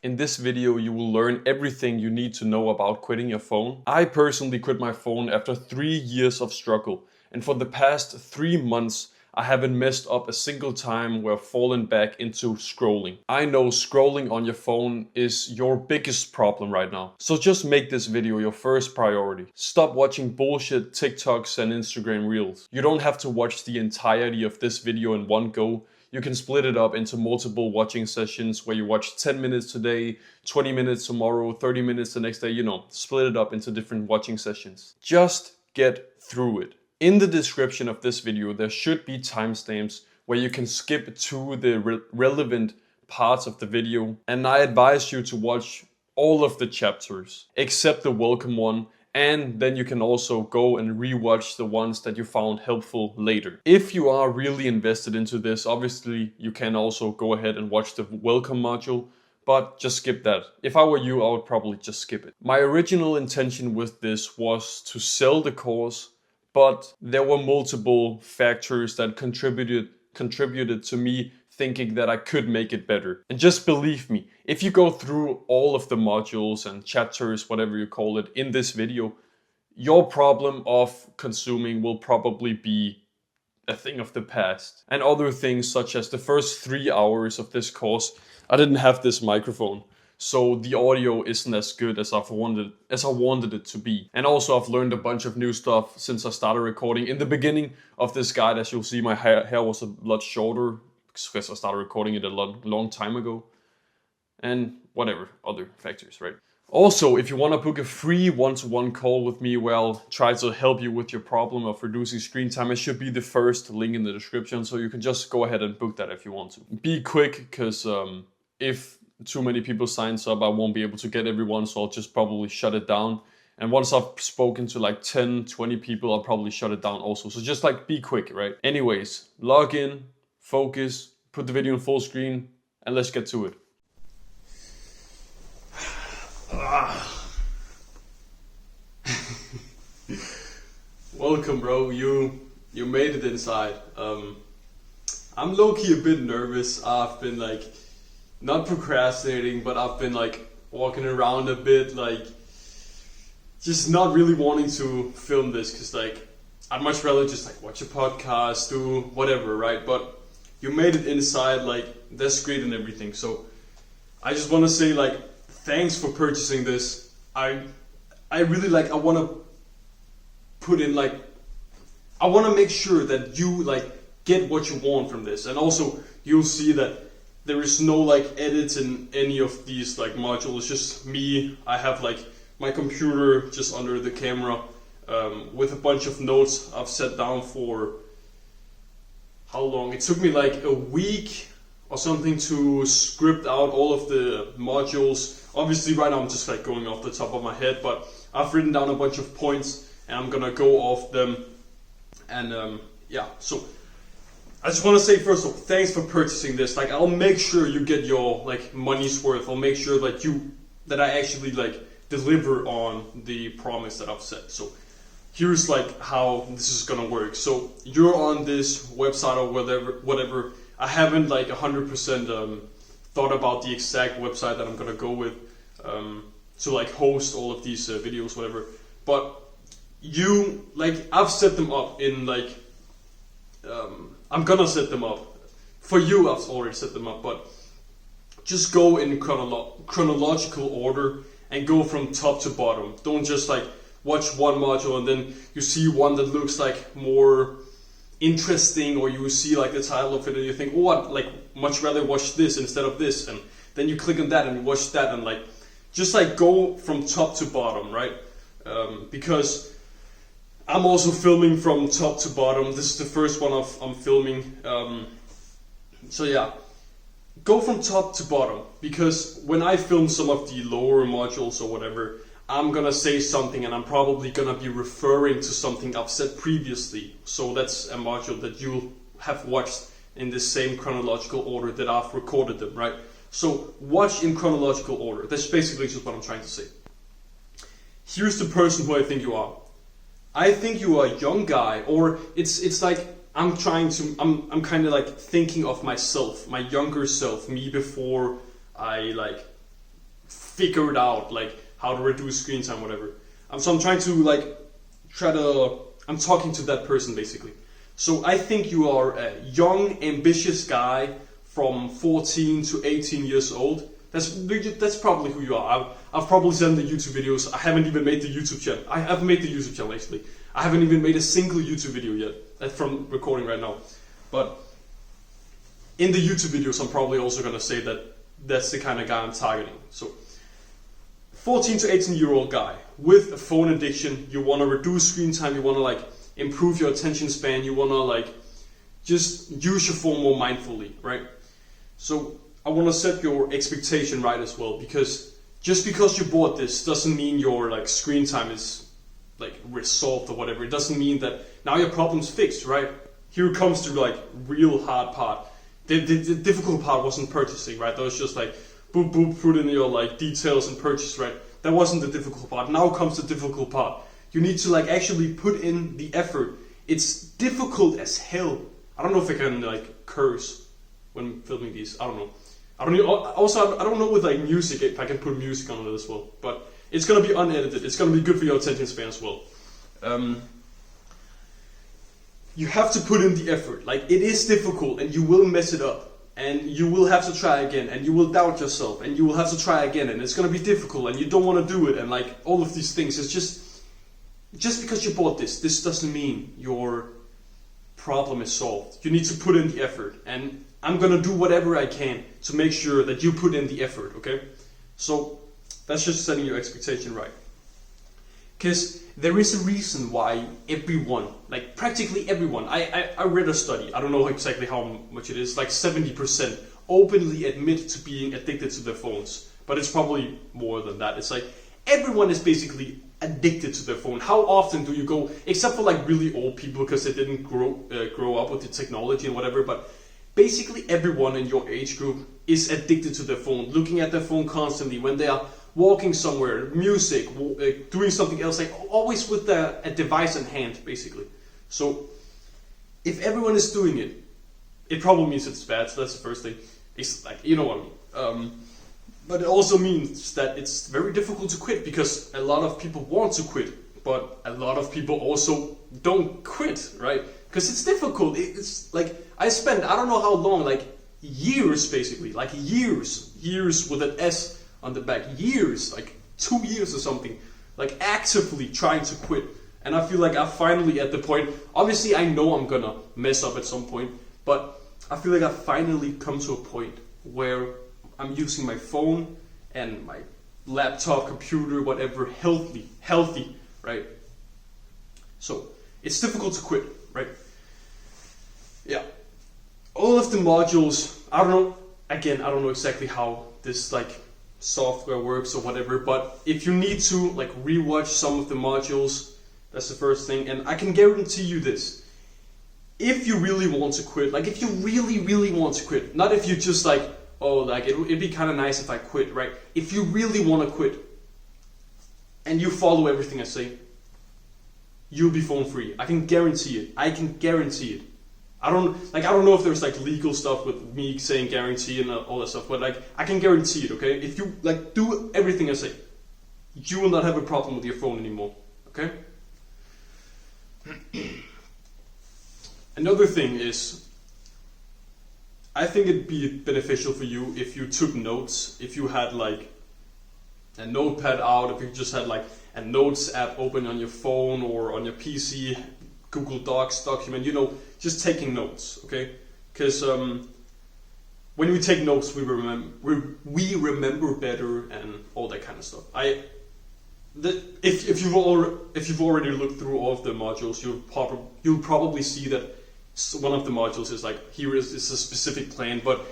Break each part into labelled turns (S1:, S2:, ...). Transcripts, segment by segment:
S1: In this video, you will learn everything you need to know about quitting your phone. I personally quit my phone after 3 years of struggle, and for the past 3 months, I haven't messed up a single time where I've fallen back into scrolling. I know scrolling on your phone is your biggest problem right now. So just make this video your first priority. Stop watching bullshit TikToks and Instagram Reels. You don't have to watch the entirety of this video in one go. You can split it up into multiple watching sessions where you watch 10 minutes today, 20 minutes tomorrow, 30 minutes the next day, split it up into different watching sessions. Just get through it. In the description of this video, there should be timestamps where you can skip to the relevant parts of the video. And I advise you to watch all of the chapters, except the welcome one. And then you can also go and rewatch the ones that you found helpful later. If you are really invested into this, obviously you can also go ahead and watch the welcome module, but just skip that. If I were you, I would probably just skip it. My original intention with this was to sell the course, but there were multiple factors that contributed to me thinking that I could make it better. And just believe me, if you go through all of the modules and chapters, whatever you call it, in this video, your problem of consuming will probably be a thing of the past. And other things such as the first 3 hours of this course, I didn't have this microphone. So the audio isn't as good as I wanted it to be. And also I've learned a bunch of new stuff since I started recording. In the beginning of this guide, as you'll see, my hair was a lot shorter because I started recording it a long time ago. And whatever, other factors, right? Also, if you want to book a free one-to-one call with me where I'll try to help you with your problem of reducing screen time, it should be the first link in the description, so you can just go ahead and book that if you want to. Be quick, because if too many people signs up, I won't be able to get everyone, so I'll just probably shut it down. And once I've spoken to like 10, 20 people, I'll probably shut it down also. So just be quick, right? Anyways, log in, focus, put the video in full screen, and let's get to it. Welcome, bro. You made it inside. I'm low-key a bit nervous. I've been not procrastinating, but I've been walking around a bit, just not really wanting to film this, because I'd much rather just watch a podcast, do whatever, right? But you made it inside, that's great and everything. So I just want to say thanks for purchasing this. I really I want to put in I want to make sure that you get what you want from this. And also you'll see that there is no edits in any of these modules. It's just me. I have my computer just under the camera with a bunch of notes I've set down for how long? It took me a week or something to script out all of the modules. Obviously right now I'm just going off the top of my head, but I've written down a bunch of points and I'm gonna go off them. And yeah, so I just want to say first of all, thanks for purchasing this. I'll make sure you get your money's worth. I'll make sure that I actually deliver on the promise that I've set. So here's how this is gonna work. So you're on this website or whatever. I haven't 100% thought about the exact website that I'm gonna go with to host all of these videos, whatever. But you I've set them up in I'm gonna set them up for you. I've already set them up, but just go in chronological order and go from top to bottom. Don't just watch one module and then you see one that looks more interesting, or you see the title of it and you think, oh, I'd much rather watch this instead of this, and then you click on that and you watch that, and just go from top to bottom, right? Because I'm also filming from top to bottom. This is the first one I'm filming. So yeah, go from top to bottom, because when I film some of the lower modules or whatever, I'm gonna say something and I'm probably gonna be referring to something I've said previously. So that's a module that you'll have watched in the same chronological order that I've recorded them, right? So watch in chronological order. That's basically just what I'm trying to say. Here's the person who I think you are. I think you are a young guy, or it's I'm kind of thinking of myself, my younger self, me before I figured out like how to reduce screen time, whatever. So I'm trying to like I'm talking to that person basically. So I think you are a young, ambitious guy from 14 to 18 years old. That's probably who you are. I've probably seen the YouTube videos. I haven't even made the YouTube channel. I haven't made the YouTube channel actually. I haven't even made a single YouTube video yet from recording right now. But in the YouTube videos, I'm probably also gonna say that that's the kind of guy I'm targeting. So 14 to 18-year-old guy with a phone addiction. You wanna reduce screen time. You wanna like improve your attention span. You wanna like just use your phone more mindfully, right? So I want to set your expectation right as well, because just because you bought this doesn't mean your like screen time is like resolved or whatever. It doesn't mean that now your problem's fixed, right? Here comes the like real hard part. The difficult part wasn't purchasing, right? That was just like boop boop, put in your like details and purchase, right? That wasn't the difficult part. Now comes the difficult part. You need to like actually put in the effort. It's difficult as hell. I don't know if I can like curse when filming these. I don't know. I don't know with like music if I can put music on it as well. But it's gonna be unedited. It's gonna be good for your attention span as well. You have to put in the effort. Like it is difficult, and you will mess it up, and you will have to try again, and you will doubt yourself, and you will have to try again, and it's gonna be difficult, and you don't want to do it, and like all of these things. It's just because you bought this doesn't mean your problem is solved. You need to put in the effort, and I'm gonna do whatever I can to make sure that you put in the effort, okay? So that's just setting your expectation right. Because there is a reason why everyone, like practically everyone, I read a study, I don't know exactly how much it is, like 70% openly admit to being addicted to their phones. But it's probably more than that. It's like everyone is basically addicted to their phone. How often do you go, except for like really old people because they didn't grow up with the technology and whatever, but basically everyone in your age group is addicted to their phone, looking at their phone constantly when they are walking somewhere, music, doing something else, like always with a device in hand, basically. So if everyone is doing it, it probably means it's bad, so that's the first thing. It's like, you know what I mean. But it also means that it's very difficult to quit, because a lot of people want to quit, but a lot of people also don't quit, right? Because it's difficult. It's like, I spent, I don't know how long, like years basically, like years with an S on the back, years, like 2 years or something, like actively trying to quit. And I feel like I'm finally at the point, obviously I know I'm gonna mess up at some point, but I feel like I've finally come to a point where I'm using my phone and my laptop, computer, whatever, healthy, right? So it's difficult to quit, right? Yeah. All of the modules, I don't know exactly how this like software works or whatever, but if you need to like rewatch some of the modules, that's the first thing. And I can guarantee you this: if you really want to quit, like if you really want to quit, not if you just like, oh, like it'd be kind of nice if I quit, right? If you really want to quit and you follow everything I say, you'll be phone free. I can guarantee it. I can guarantee it. I don't know if there's like legal stuff with me saying guarantee and all that stuff, but like I can guarantee it, okay? If you like do everything I say, you will not have a problem with your phone anymore, okay? Another thing is, I think it'd be beneficial for you if you took notes, if you had like a notepad out, if you just had like a notes app open on your phone or on your PC, Google Docs document, you know, just taking notes, okay? Because when we take notes, we remember better and all that kind of stuff. If you've already looked through all of the modules, you'll probably see that one of the modules is like, here is a specific plan, but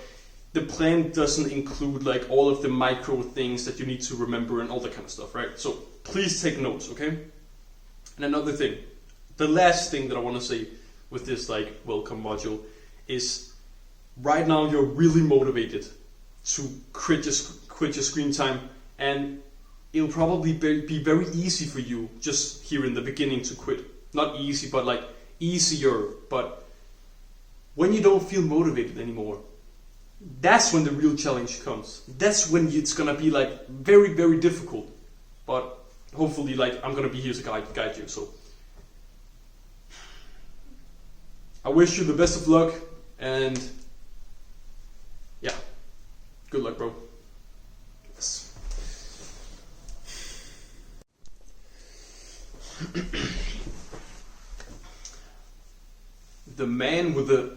S1: the plan doesn't include like all of the micro things that you need to remember and all that kind of stuff, right? So please take notes, okay? And another thing, the last thing that I want to say with this like welcome module is, right now you're really motivated to quit your screen time, and it'll probably be very easy for you just here in the beginning to quit. Not easy, but like easier. But when you don't feel motivated anymore, that's when the real challenge comes. That's when it's gonna be like very, very difficult. But hopefully, like, I'm gonna be here to guide you. So I wish you the best of luck, and yeah, good luck, bro. Yes. The man with the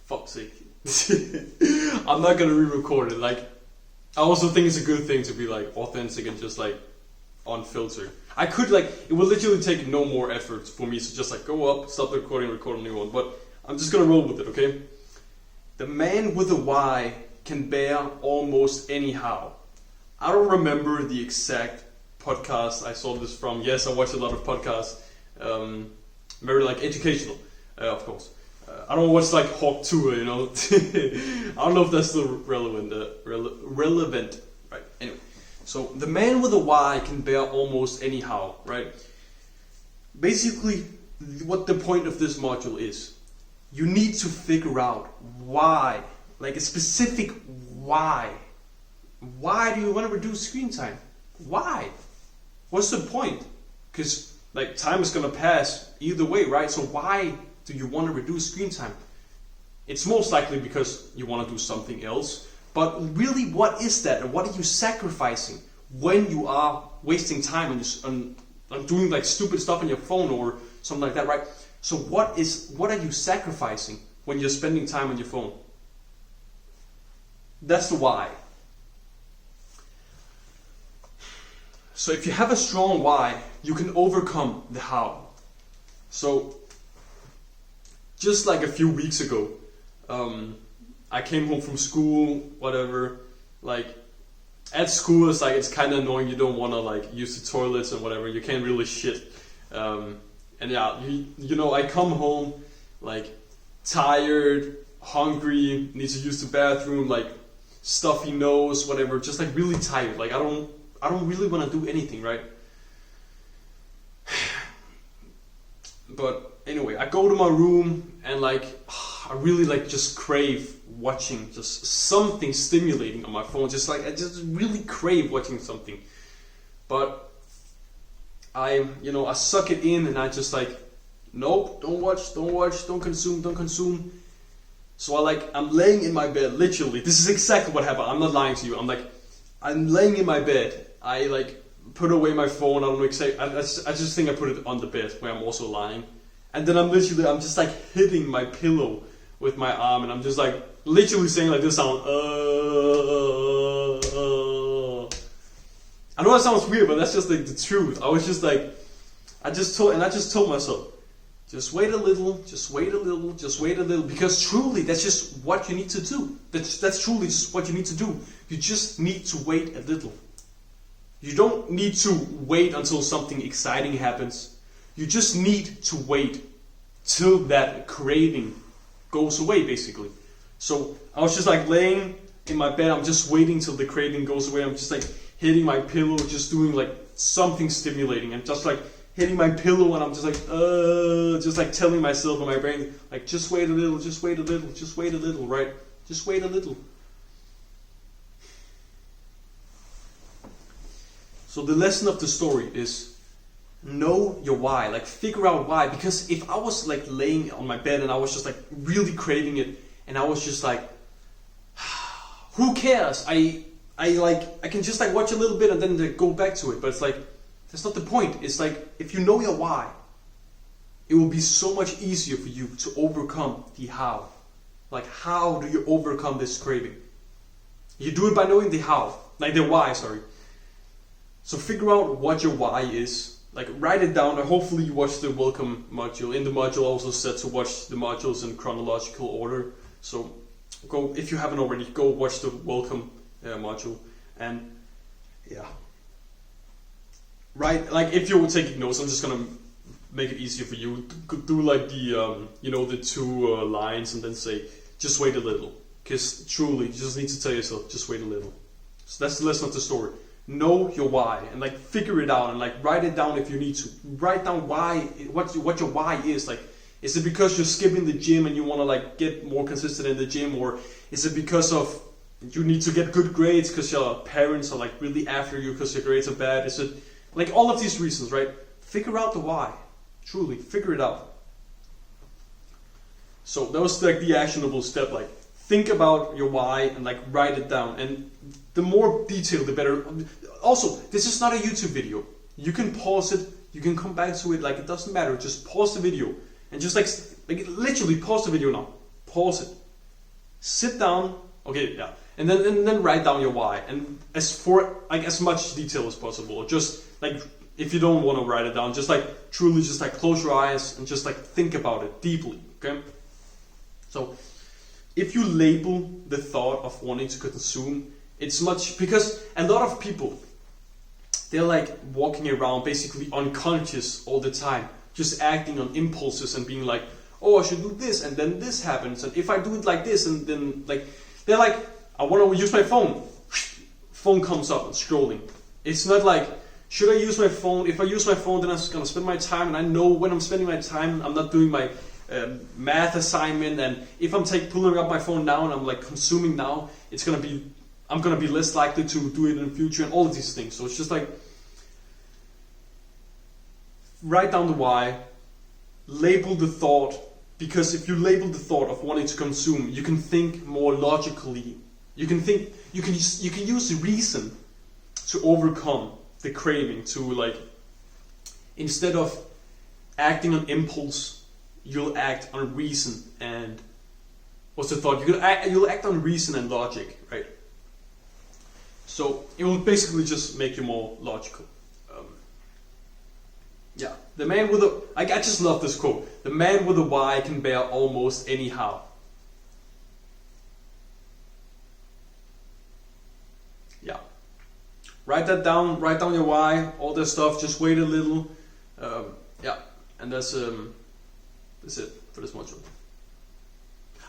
S1: fuck's sake. I'm not gonna re-record it. Like, I also think it's a good thing to be like authentic and just like unfiltered. I could like, it would literally take no more effort for me to just like go up, stop the recording, record a new one. But I'm just gonna roll with it, okay? The man with the why can bear almost anyhow. I don't remember the exact podcast I saw this from. Yes, I watch a lot of podcasts, very like educational, of course. I don't watch like Hawk Tour, you know. I don't know if that's still relevant. Relevant, right? Anyway, so the man with a why can bear almost anyhow, right? Basically, what the point of this module is, you need to figure out why, like a specific why. Why do you want to reduce screen time? Why? What's the point? Because like time is gonna pass either way, right? So why do you want to reduce screen time? It's most likely because you want to do something else. But really, what is that? And what are you sacrificing when you are wasting time on doing like stupid stuff on your phone or something like that, right? So what are you sacrificing when you're spending time on your phone? That's the why. So if you have a strong why, you can overcome the how. So just like a few weeks ago, I came home from school, whatever, like at school it's kind of annoying, you don't want to like use the toilets and whatever, you can't really shit, and yeah, you know, I come home like tired, hungry, need to use the bathroom, like stuffy nose, whatever, just like really tired, like I don't really want to do anything, right? But anyway, I go to my room and like I really like just crave watching just something stimulating on my phone. Just like I just really crave watching something. But I suck it in and I just like, nope, don't watch, don't consume. So I'm laying in my bed, literally. This is exactly what happened. I'm not lying to you. I'm laying in my bed. I like put away my phone. I don't know exactly. I just think I put it on the bed where I'm also lying. And then I'm just like hitting my pillow with my arm, and I'm just like literally saying like this sound. I know that sounds weird, but that's just like the truth. I was just like, I just told myself, just wait a little, because truly that's just what you need to do. That's truly just what you need to do. You just need to wait a little. You don't need to wait until something exciting happens. You just need to wait till that craving goes away, basically. So I was just like laying in my bed, I'm just waiting till the craving goes away. I'm just like hitting my pillow, just doing like something stimulating, and just like hitting my pillow, and I'm just like telling myself in my brain, like just wait a little, right? Just wait a little. So the lesson of the story is know your why, like figure out why. Because if I was like laying on my bed and I was just like really craving it, and I was just like, who cares? I can just like watch a little bit and then go back to it. But it's like, that's not the point. It's like, if you know your why, it will be so much easier for you to overcome the how. Like, how do you overcome this craving? You do it by knowing the how, like the why, sorry. So figure out what your why is, like write it down, and hopefully you watch the welcome module. In the module I also said to watch the modules in chronological order. So go, if you haven't already, go watch the welcome module. And yeah. Right, like if you're taking notes, I'm just gonna make it easier for you. Do like the, the two lines and then say, just wait a little. Because truly, you just need to tell yourself, just wait a little. So that's the lesson of the story. Know your why and like figure it out and like write it down if you need to. Write down why, what your why is. Like Is it because you're skipping the gym and you want to like get more consistent in the gym, or is it because of you need to get good grades because your parents are like really after you because your grades are bad? Is it like all of these reasons, right? Figure out the why. Truly, figure it out. So that was like the actionable step. Like think about your why and like write it down. And the more detailed, the better. Also, this is not a YouTube video. You can pause it. You can come back to it. Like it doesn't matter. Just pause the video and just like literally pause the video now. Pause it. Sit down. Okay, yeah. And then write down your why. And as much detail as possible. Just like if you don't want to write it down, just like truly just like close your eyes and just like think about it deeply. Okay. So if you label the thought of wanting to consume, it's much, because a lot of people, they're like walking around basically unconscious all the time, just acting on impulses and being like, oh, I should do this and then this happens, and if I do it like this, and then like they're like, I want to use my phone. Phone comes up and scrolling. It's not like, should I use my phone? If I use my phone, then I'm gonna spend my time, and I know when I'm spending my time, I'm not doing my math assignment, and if I'm pulling up my phone now and I'm like consuming now, I'm gonna be less likely to do it in the future, and all of these things. So it's just like write down the why, label the thought, because if you label the thought of wanting to consume, you can think more logically. You can use the reason to overcome the craving, to like, instead of acting on impulse, you'll act on reason and what's the thought? You'll act on reason and logic, right? So it will basically just make you more logical. Yeah, the man with a, I just love this quote. The man with a why can bear almost any how. Yeah, write that down. Write down your why. All that stuff. Just wait a little. Yeah, and that's it for this module.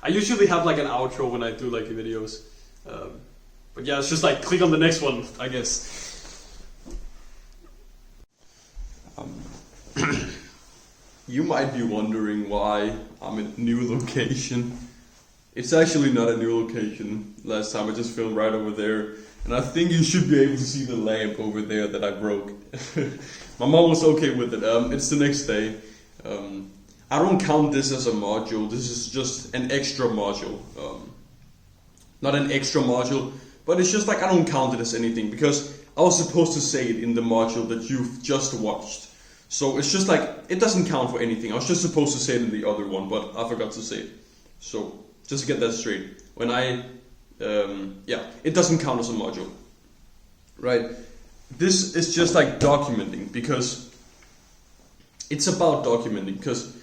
S1: I usually have like an outro when I do like videos, but yeah, it's just like click on the next one, I guess. You might be wondering why I'm in a new location. It's actually not a new location. Last time I just filmed right over there, and I think you should be able to see the lamp over there that I broke. My mom was okay with it. It's the next day. I don't count this as a module. This is just an extra module. Not an extra module, but it's just like I don't count it as anything because I was supposed to say it in the module that you've just watched. So it's just like, it doesn't count for anything. I was just supposed to say it in the other one, but I forgot to say it. So just to get that straight, when it doesn't count as a module, right? This is just like documenting, because it's about documenting, because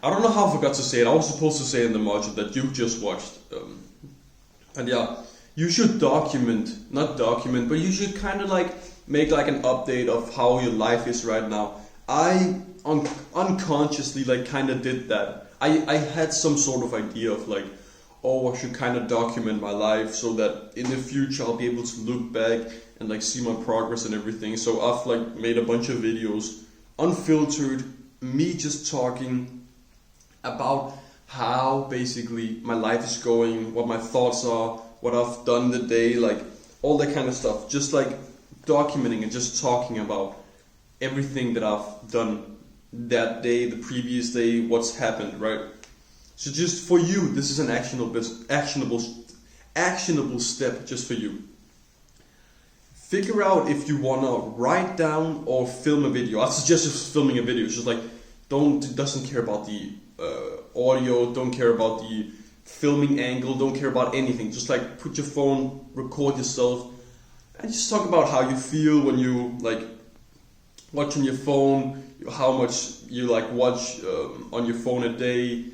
S1: I don't know how I forgot to say it. I was supposed to say in the module that you just watched. And yeah, you should not document, but you should kind of like make like an update of how your life is right now. I unconsciously like kind of did that. I had some sort of idea of like, oh, I should kind of document my life so that in the future I'll be able to look back and like see my progress and everything. So I've like made a bunch of videos, unfiltered, me just talking about how basically my life is going, what my thoughts are, what I've done the day, like all that kind of stuff. Just like documenting and just talking about everything that I've done that day, the previous day, what's happened, right? So just for you, this is an actionable step just for you. Figure out if you want to write down or film a video. I suggest just filming a video. It's just like, doesn't care about the audio, don't care about the filming angle, don't care about anything. Just like put your phone, record yourself, and just talk about how you feel when you like watch on your phone, how much you like watch on your phone a day,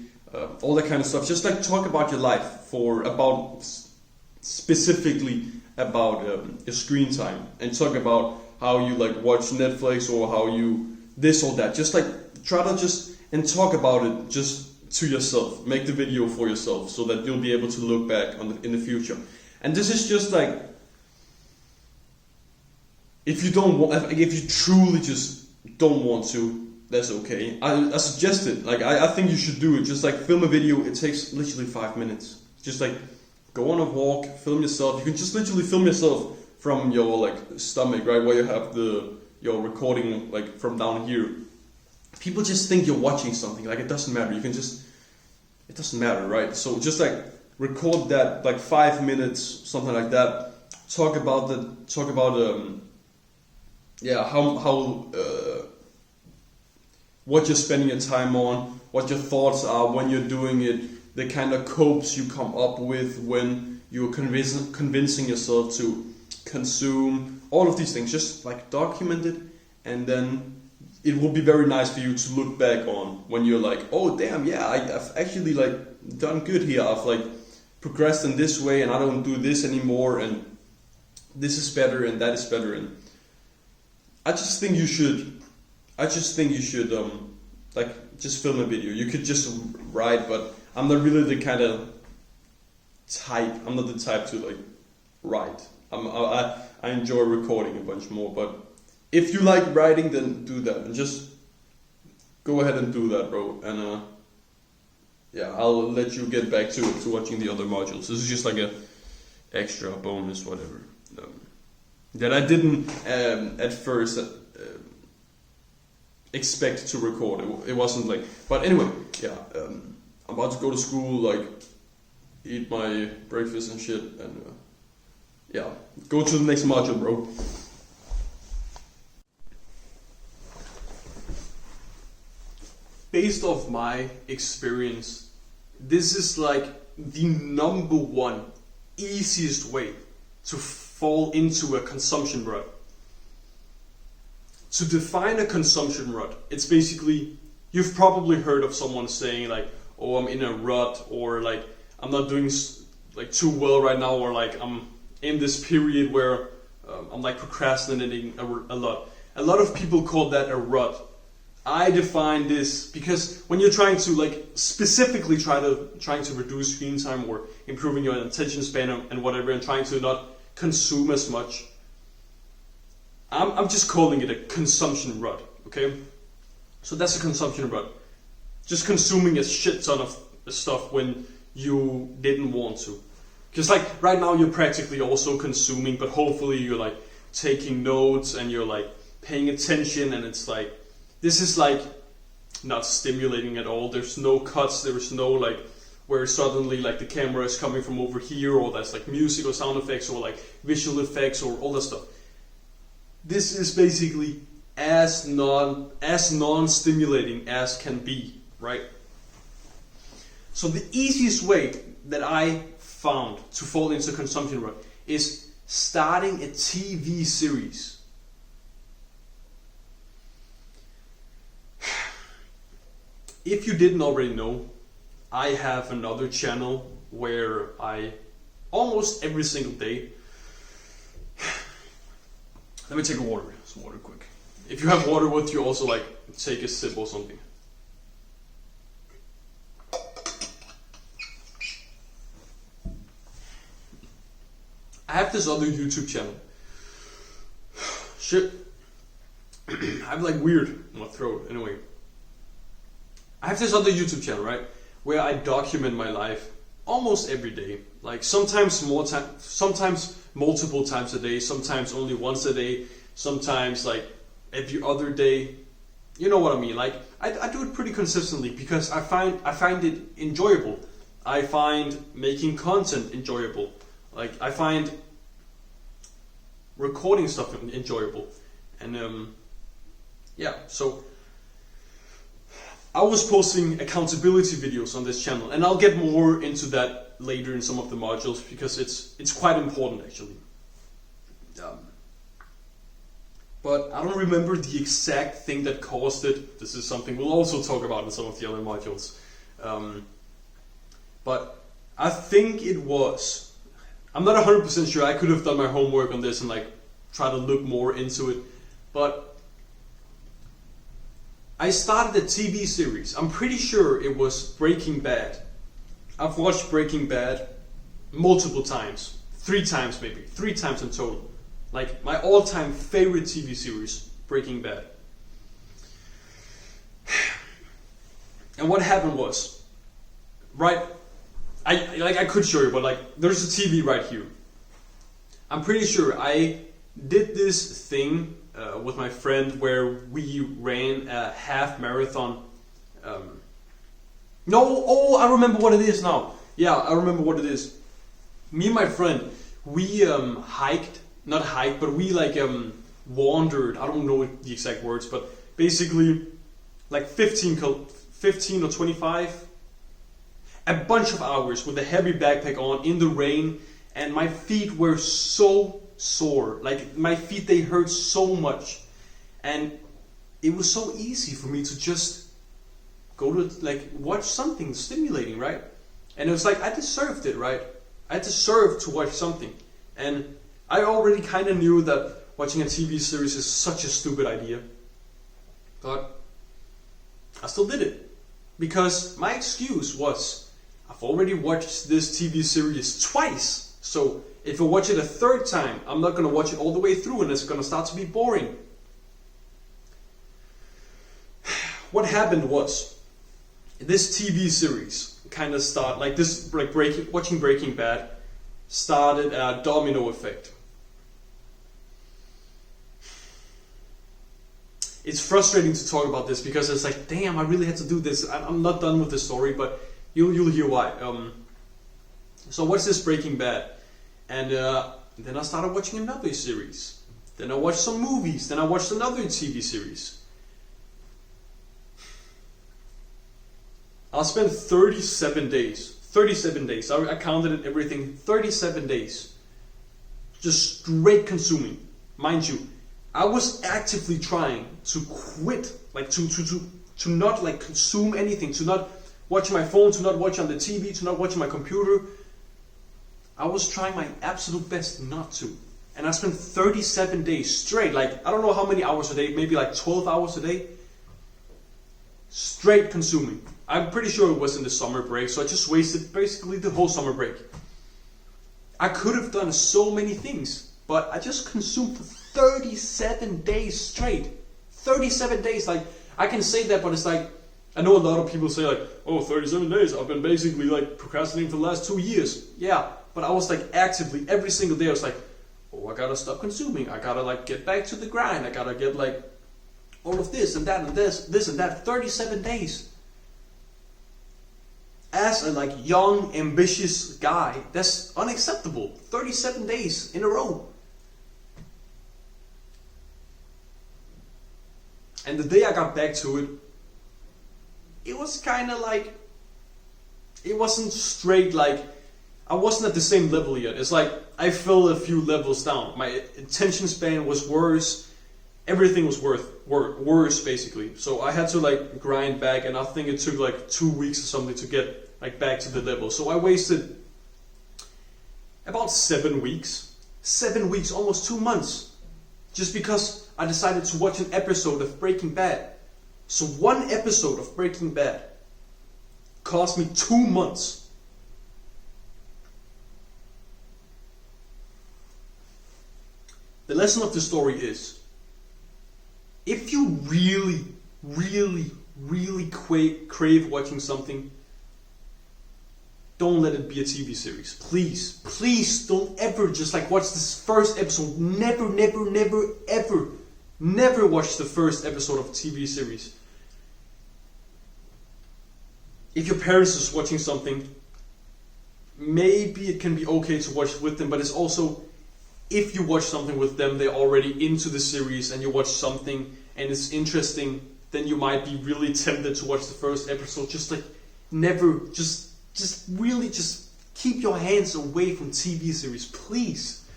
S1: all that kind of stuff. Just like talk about your life specifically about your screen time, and talk about how you like watch Netflix or how you this or that. Just like try to just and talk about it just to yourself. Make the video for yourself so that you'll be able to look back on in the future. And this is just like, if you truly just don't want to, that's okay. I suggest it. Like I think you should do it. Just like film a video. It takes literally 5 minutes. Just like go on a walk, film yourself. You can just literally film yourself from your like stomach, right, where you have your recording like from down here. People just think you're watching something. Like it doesn't matter. It doesn't matter, right? So just like record that like 5 minutes, something like that. Talk about how what you're spending your time on, what your thoughts are when you're doing it, the kind of copes you come up with when you're convincing yourself to consume, all of these things. Just like document it, and then it will be very nice for you to look back on when you're like, oh damn, yeah, I've actually like done good here. I've like progressed in this way, and I don't do this anymore, and this is better, and that is better. And I just think you should like just film a video. You could just write, but I'm not really the kind of type. I'm not the type to like write. I enjoy recording a bunch more. But if you like writing, then do that, and just go ahead and do that, bro. And yeah, I'll let you get back to watching the other modules. This is just like a extra bonus, whatever. That I didn't at first expect to record. It wasn't like, but anyway, yeah. I'm about to go to school, like eat my breakfast and shit, and yeah, go to the next module, bro. Based off my experience, this is like the number one easiest way to fall into a consumption rut. To define a consumption rut, it's basically, you've probably heard of someone saying like, oh, I'm in a rut, or like, I'm not doing like too well right now, or like, I'm in this period where I'm like procrastinating a lot. A lot of people call that a rut. I define this because when you're trying to like specifically trying to reduce screen time or improving your attention span and whatever, and trying to not consume as much, I'm just calling it a consumption rut, okay? So that's a consumption rut. Just consuming a shit ton of stuff when you didn't want to. Because like right now you're practically also consuming, but hopefully you're like taking notes and you're like paying attention, and it's like, this is like not stimulating at all. There's no cuts, there's no like where suddenly like the camera is coming from over here, or that's like music or sound effects or like visual effects or all that stuff. This is basically as non-stimulating as can be, right? So the easiest way that I found to fall into consumption rut is starting a TV series. If you didn't already know, I have another channel where I almost every single day. Let me take some water quick. If you have water with you, also like take a sip or something. I have this other YouTube channel. Shit. I'm like weird in my throat. Anyway. I have this other YouTube channel, right? Where I document my life almost every day. Like sometimes sometimes multiple times a day, sometimes only once a day, sometimes like every other day. You know what I mean? Like I do it pretty consistently because I find it enjoyable. I find making content enjoyable. Like I find recording stuff enjoyable. And yeah, so I was posting accountability videos on this channel, and I'll get more into that later in some of the modules because it's quite important actually. But I don't remember the exact thing that caused it. This is something we'll also talk about in some of the other modules. But I think it was, I'm not 100% sure, I could have done my homework on this and like try to look more into it, but I started a TV series. I'm pretty sure it was Breaking Bad. I've watched Breaking Bad multiple times. 3 times maybe. 3 times in total. Like my all-time favorite TV series, Breaking Bad. And what happened was, right, I could show you, but like there's a TV right here. I'm pretty sure I did this thing with my friend where we ran a half marathon. I remember what it is now. Yeah, I remember what it is. Me and my friend, we but we wandered. I don't know the exact words, but basically like 15 or 25, a bunch of hours with a heavy backpack on in the rain, and my feet were so sore. Like my feet, they hurt so much, and it was so easy for me to just go to like watch something stimulating, right? And it was like I deserved it, right? I deserved to watch something, and I already kind of knew that watching a TV series is such a stupid idea, but I still did it because my excuse was I've already watched this TV series twice, so if I watch it a third time, I'm not going to watch it all the way through and it's going to start to be boring. What happened was, this TV series kind of started, like this, like watching Breaking Bad started a domino effect. It's frustrating to talk about this because it's like, damn, I really had to do this. I'm not done with the story, but you'll hear why. So what's this Breaking Bad? And then I started watching another series. Then I watched some movies. Then I watched another TV series. I'll spend 37 days. 37 days. I counted it, everything. 37 days. Just straight consuming. Mind you, I was actively trying to quit, like to not like consume anything, to not watch my phone, to not watch on the TV, to not watch on my computer. I was trying my absolute best not to. And I spent 37 days straight, like I don't know how many hours a day, maybe like 12 hours a day, straight consuming. I'm pretty sure it was in the summer break, so I just wasted basically the whole summer break. I could have done so many things, but I just consumed for 37 days straight. 37 days, like, I can say that, but it's like, I know a lot of people say like, oh, 37 days, I've been basically like procrastinating for the last 2 years. Yeah, but I was like actively, every single day I was like, oh, I gotta stop consuming, I gotta like get back to the grind, I gotta get like all of this and that and this and that. 37 days. As a like young, ambitious guy, that's unacceptable. 37 days in a row. And the day I got back to it, it was kind of like, it wasn't straight, like, I wasn't at the same level yet. It's like, I fell a few levels down. My attention span was worse. Everything was worse, basically. So I had to like grind back, and I think it took like 2 weeks or something to get like back to the level. So I wasted about 7 weeks. 7 weeks, almost 2 months. Just because I decided to watch an episode of Breaking Bad. So one episode of Breaking Bad cost me 2 months. The lesson of the story is, if you really, really, really crave watching something, don't let it be a TV series. Please, please don't ever just like watch this first episode. Never, never, never, ever, never watch the first episode of a TV series. If your parents is watching something, maybe it can be okay to watch with them, but it's also, if you watch something with them, they're already into the series, and you watch something and it's interesting, then you might be really tempted to watch the first episode. Just like never, just really just keep your hands away from TV series, please.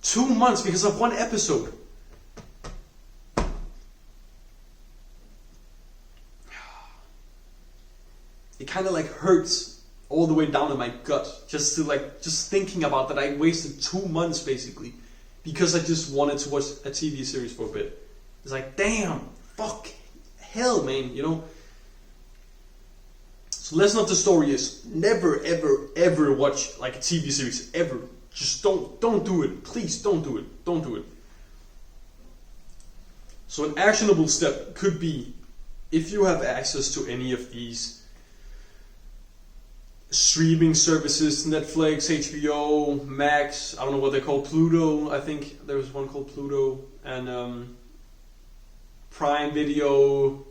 S1: 2 months because of one episode. It kind of like hurts all the way down in my gut just thinking about that. I wasted 2 months basically because I just wanted to watch a TV series for a bit. It's like, damn, fuck, hell, man, you know. So lesson of the story is, never, ever, ever watch like a TV series, ever. Just don't do it. Please don't do it. Don't do it. So an actionable step could be if you have access to any of these streaming services, Netflix, HBO, Max, I don't know what they're called, Pluto, I think there was one called Pluto, and Prime Video,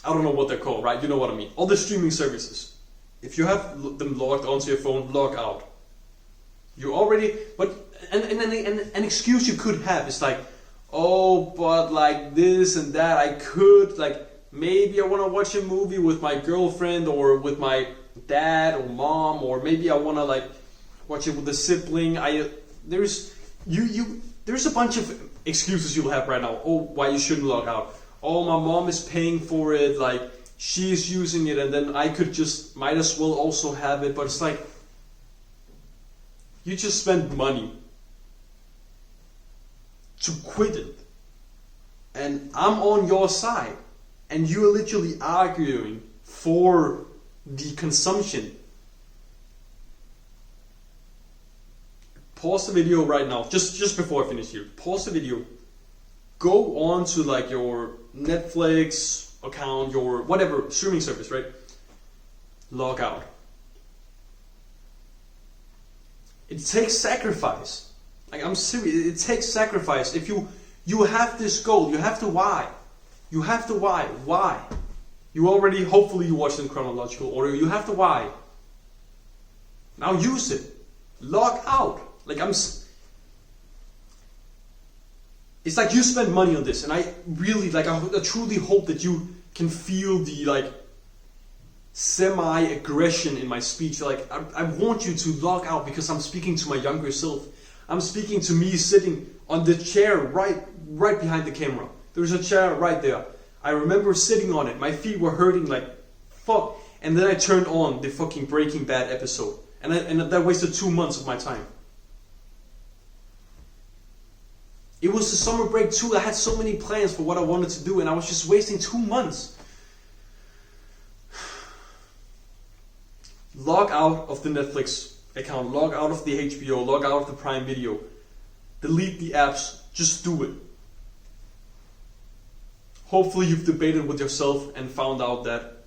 S1: I don't know what they're called, right? You know what I mean. All the streaming services. If you have them logged onto your phone, log out. You already, but an excuse you could have is like, oh, but like this and that, I could, like, maybe I want to watch a movie with my girlfriend or with my dad or mom, or maybe I want to like watch it with a sibling. There's a bunch of excuses you'll have right now. Oh, why you shouldn't log out. Oh, my mom is paying for it, like she's using it, and then I could just, might as well also have it. But it's like, you just spent money to quit it, and I'm on your side, and you're literally arguing for the consumption. Pause the video right now, just before I finish here. Pause the video, go on to like your Netflix account, your whatever streaming service, right? Log out. It takes sacrifice. Like, I'm serious, it takes sacrifice. If you have this goal, you have to why. You have to why. Why? You already, hopefully you watched in chronological order. You have to why. Now use it. Log out. Like, it's like you spend money on this, and I really, like, I truly hope that you can feel the, like, semi-aggression in my speech. Like, I want you to log out because I'm speaking to my younger self. I'm speaking to me sitting on the chair right behind the camera. There's a chair right there. I remember sitting on it. My feet were hurting like fuck. And then I turned on the fucking Breaking Bad episode. And that wasted 2 months of my time. It was the summer break too. I had so many plans for what I wanted to do, and I was just wasting 2 months. Log out of the Netflix account. Log out of the HBO. Log out of the Prime Video. Delete the apps. Just do it. Hopefully you've debated with yourself and found out that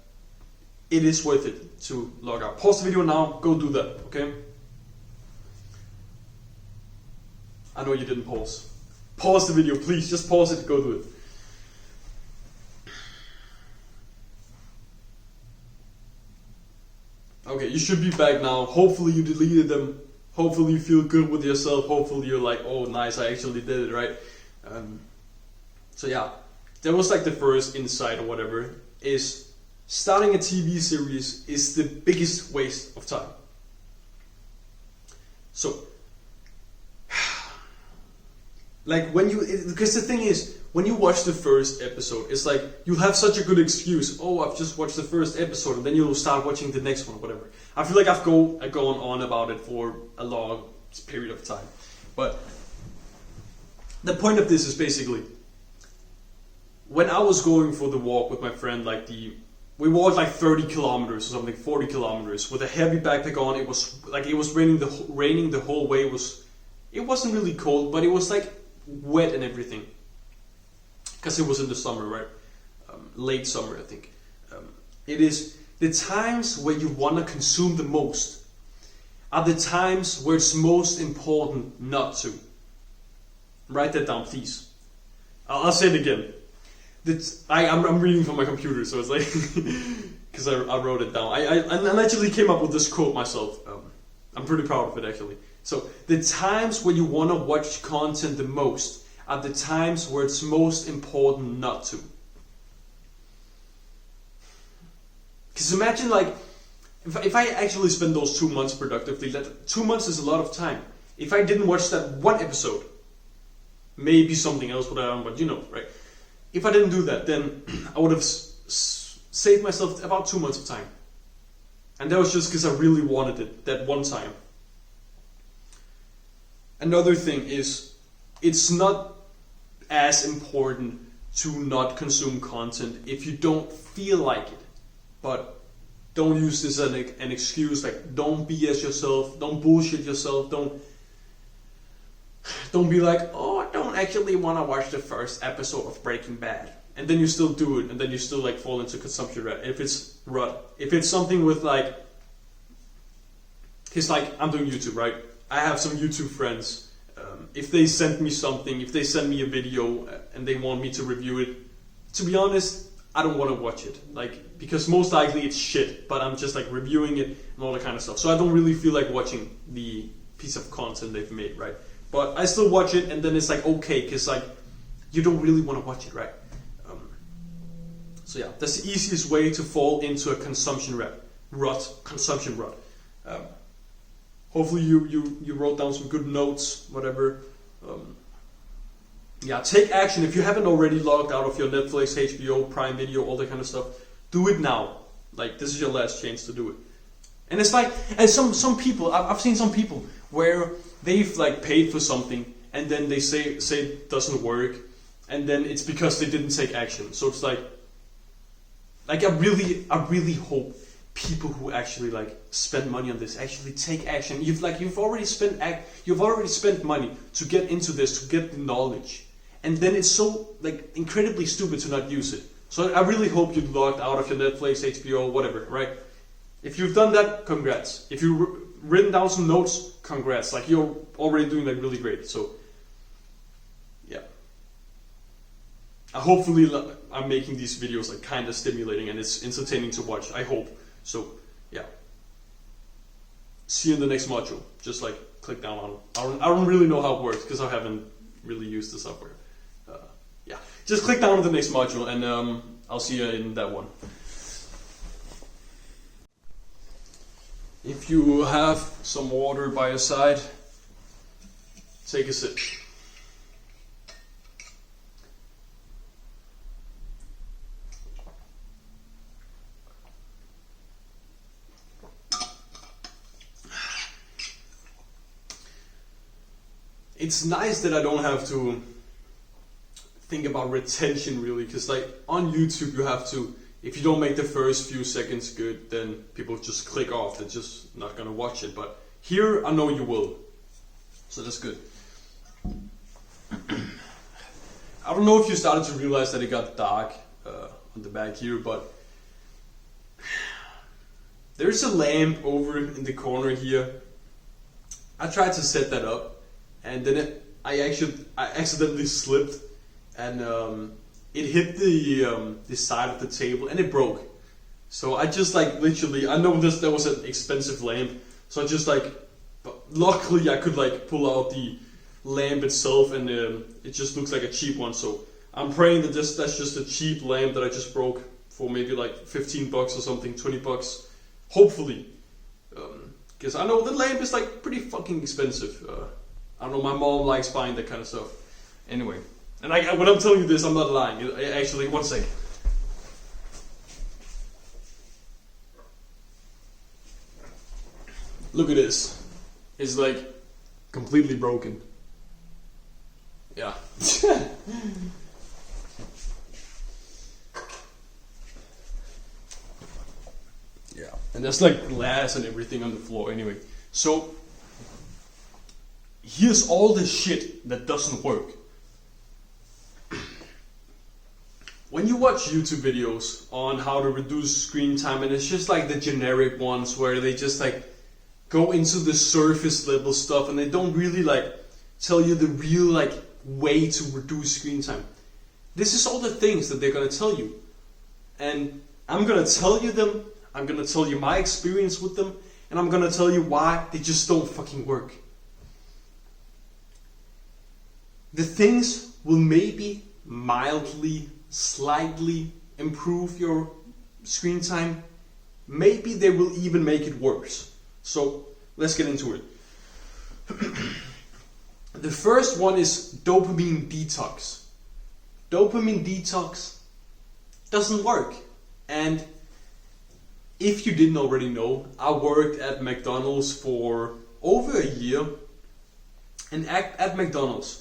S1: it is worth it to log out. Pause the video now, go do that, okay? I know you didn't pause. Pause the video, please, just pause it, go do it. Okay, you should be back now. Hopefully you deleted them. Hopefully you feel good with yourself. Hopefully you're like, oh nice, I actually did it, right? So yeah. That was like the first insight or whatever, is starting a TV series is the biggest waste of time. So, like when because the thing is, when you watch the first episode, it's like, you have such a good excuse, oh I've just watched the first episode, and then you'll start watching the next one or whatever. I feel like I've gone on about it for a long period of time. But the point of this is basically, when I was going for the walk with my friend, we walked like 30 kilometers or something, 40 kilometers with a heavy backpack on. It was raining the whole way. It wasn't really cold, but it was like wet and everything, because it was in the summer, right? Late summer, I think. It is the times where you want to consume the most are the times where it's most important not to. Write that down, please. I'll say it again. I'm reading from my computer, so it's like, because I wrote it down. I actually came up with this quote myself. I'm pretty proud of it, actually. So, the times where you want to watch content the most are the times where it's most important not to. Because imagine, like, if I actually spend those 2 months productively, that 2 months is a lot of time. If I didn't watch that one episode, maybe something else would have done, but you know, right? If I didn't do that, then I would have saved myself about 2 months of time. And that was just because I really wanted it that one time. Another thing is, it's not as important to not consume content if you don't feel like it. But don't use this as an excuse, like don't BS yourself, don't bullshit yourself, don't be like, oh, I don't don't actually want to watch the first episode of Breaking Bad, and then you still do it, and then you still like fall into consumption rut. If it's something with like, cause like I'm doing YouTube, right? I have some YouTube friends. If they send me something, if they send me a video and they want me to review it, to be honest, I don't want to watch it. Like, because most likely it's shit, but I'm just like reviewing it and all that kind of stuff. So I don't really feel like watching the piece of content they've made, right? But I still watch it, and then it's like okay, cause like you don't really want to watch it, right? So yeah, that's the easiest way to fall into a consumption rut. Hopefully you wrote down some good notes, whatever. Yeah, take action. If you haven't already logged out of your Netflix, HBO, Prime Video, all that kind of stuff, do it now. Like, this is your last chance to do it. And it's like, and some people, I've seen some people where they've like paid for something and then they say it doesn't work, and then it's because they didn't take action. So it's like I really hope people who actually like spend money on this actually take action. You've already spent money to get into this, to get the knowledge, and then it's so like incredibly stupid to not use it. So I really hope you logged out of your Netflix, HBO, whatever, right? If you've done that, congrats. If you've written down some notes, congrats. Like, you're already doing like really great. So yeah, hopefully I'm making these videos like kind of stimulating and it's entertaining to watch. I hope. So yeah, see you in the next module. Just like click down on it. I don't really know how it works because I haven't really used the software. Yeah, just click down on the next module, and I'll see you in that one. If you have some water by your side, take a sip. It's nice that I don't have to think about retention really, because like on YouTube you have to, if you don't make the first few seconds good, then people just click off. They're just not gonna watch it. But here I know you will, so that's good. I don't know if you started to realize that it got dark on the back here, but there's a lamp over in the corner here. I tried to set that up, and then I accidentally slipped, and it hit the side of the table and it broke. So I just like literally, I know that was an expensive lamp, so I just like, but luckily I could like pull out the lamp itself, and it just looks like a cheap one. So I'm praying that that's just a cheap lamp that I just broke for maybe like 15 bucks or something, 20 bucks, hopefully. Because I know the lamp is like pretty fucking expensive. I don't know, my mom likes buying that kind of stuff. Anyway, and when I'm telling you this, I'm not lying. Actually, one second. Look at this. It's like completely broken. Yeah. Yeah. And there's like glass and everything on the floor anyway. So here's all the shit that doesn't work. When you watch YouTube videos on how to reduce screen time, and it's just like the generic ones where they just like go into the surface level stuff and they don't really like tell you the real like way to reduce screen time. This is all the things that they're gonna tell you, and I'm gonna tell you them. I'm gonna tell you my experience with them, and I'm gonna tell you why they just don't fucking work. The things will maybe mildly, slightly improve your screen time. Maybe they will even make it worse. So let's get into it. The first one is dopamine detox. Dopamine detox doesn't work. And if you didn't already know, I worked at McDonald's for over a year. And at McDonald's,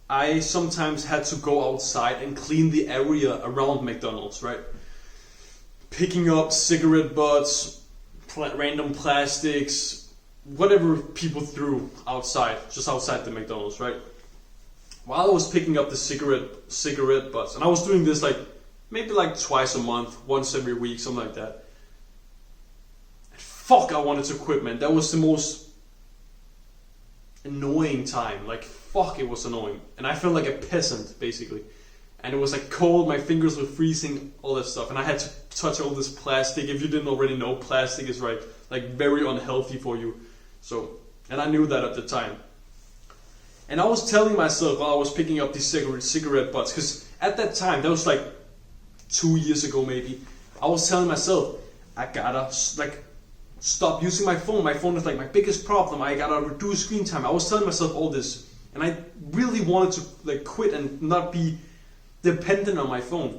S1: I sometimes had to go outside and clean the area around McDonald's, right? Picking up cigarette butts, random plastics, whatever people threw outside, just outside the McDonald's, right? while I was picking up the cigarette butts, and I was doing this like maybe like twice a month, once every week, something like that. And fuck, I wanted to quit, man. That was the most annoying time. Like fuck, it was annoying, and I felt like a peasant basically. And it was like cold, my fingers were freezing, all that stuff, and I had to touch all this plastic. If you didn't already know, plastic is like very unhealthy for you. So, and I knew that at the time. And I was telling myself while I was picking up these cigarette butts, because at that time, that was like 2 years ago maybe, I was telling myself, I gotta like stop using my phone. My phone is like my biggest problem. I gotta reduce screen time. I was telling myself all this, and I really wanted to like quit and not be dependent on my phone.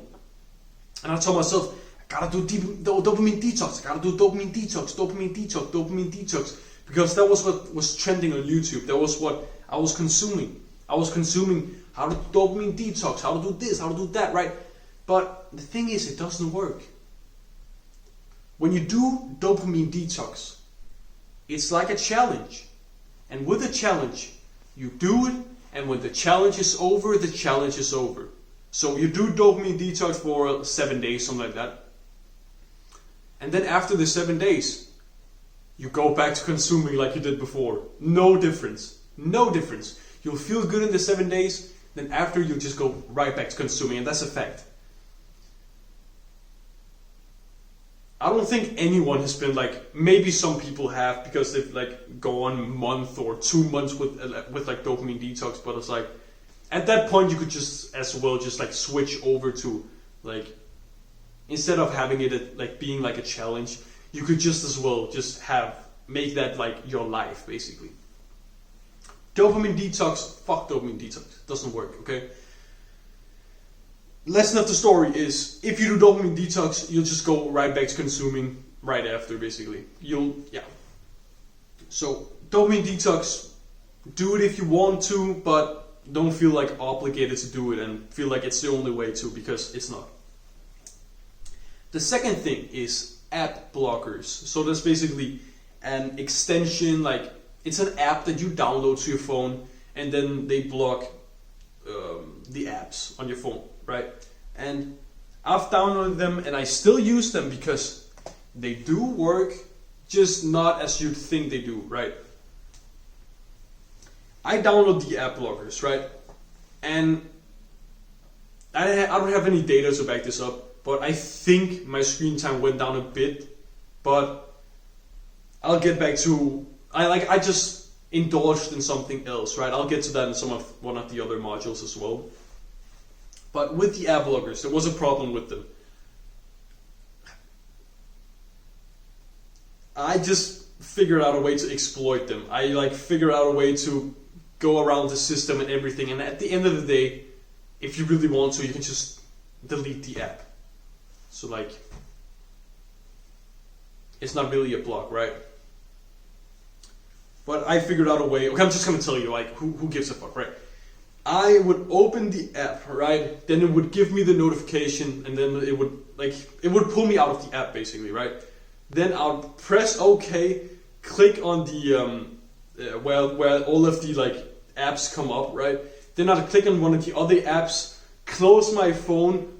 S1: And I told myself, I gotta do dopamine detox. I gotta do dopamine detox, because that was what was trending on YouTube. That was what I was consuming. I was consuming how to do dopamine detox, how to do this, how to do that, right? But the thing is, it doesn't work. When you do dopamine detox, it's like a challenge. And with a challenge, you do it, and when the challenge is over, the challenge is over. So you do dopamine detox for 7 days, something like that. And then after the 7 days, you go back to consuming like you did before. No difference. No difference. You'll feel good in the 7 days, then after you just go right back to consuming, and that's a fact. I don't think anyone has been like, maybe some people have because they've like gone a month or 2 months with like dopamine detox, but it's like, at that point you could just as well just like switch over to like, instead of having it like being like a challenge, you could just as well just make that like your life basically. Dopamine detox, fuck dopamine detox, doesn't work, okay? Lesson of the story is, if you do dopamine detox, you'll just go right back to consuming right after basically. So dopamine detox, do it if you want to, but don't feel like obligated to do it and feel like it's the only way to, because it's not. The second thing is app blockers. So that's basically an extension, like it's an app that you download to your phone, and then they block the apps on your phone, right? And I've downloaded them and I still use them because they do work, just not as you'd think they do, right? I download the app blockers, right? And I don't have any data to back this up, but I think my screen time went down a bit, but I'll get back to, I just indulged in something else, right? I'll get to that in one of the other modules as well. But with the app blockers, there was a problem with them. I just figured out a way to exploit them. I like figured out a way to go around the system and everything, and at the end of the day, if you really want to, you can just delete the app. So like, it's not really a block, right? But I figured out a way. Okay, I'm just gonna tell you, like, who gives a fuck, right? I would open the app, right? Then it would give me the notification, and then it would pull me out of the app basically, right? Then I'll press OK, click on the where all of the like apps come up, right? Then I'll click on one of the other apps, close my phone,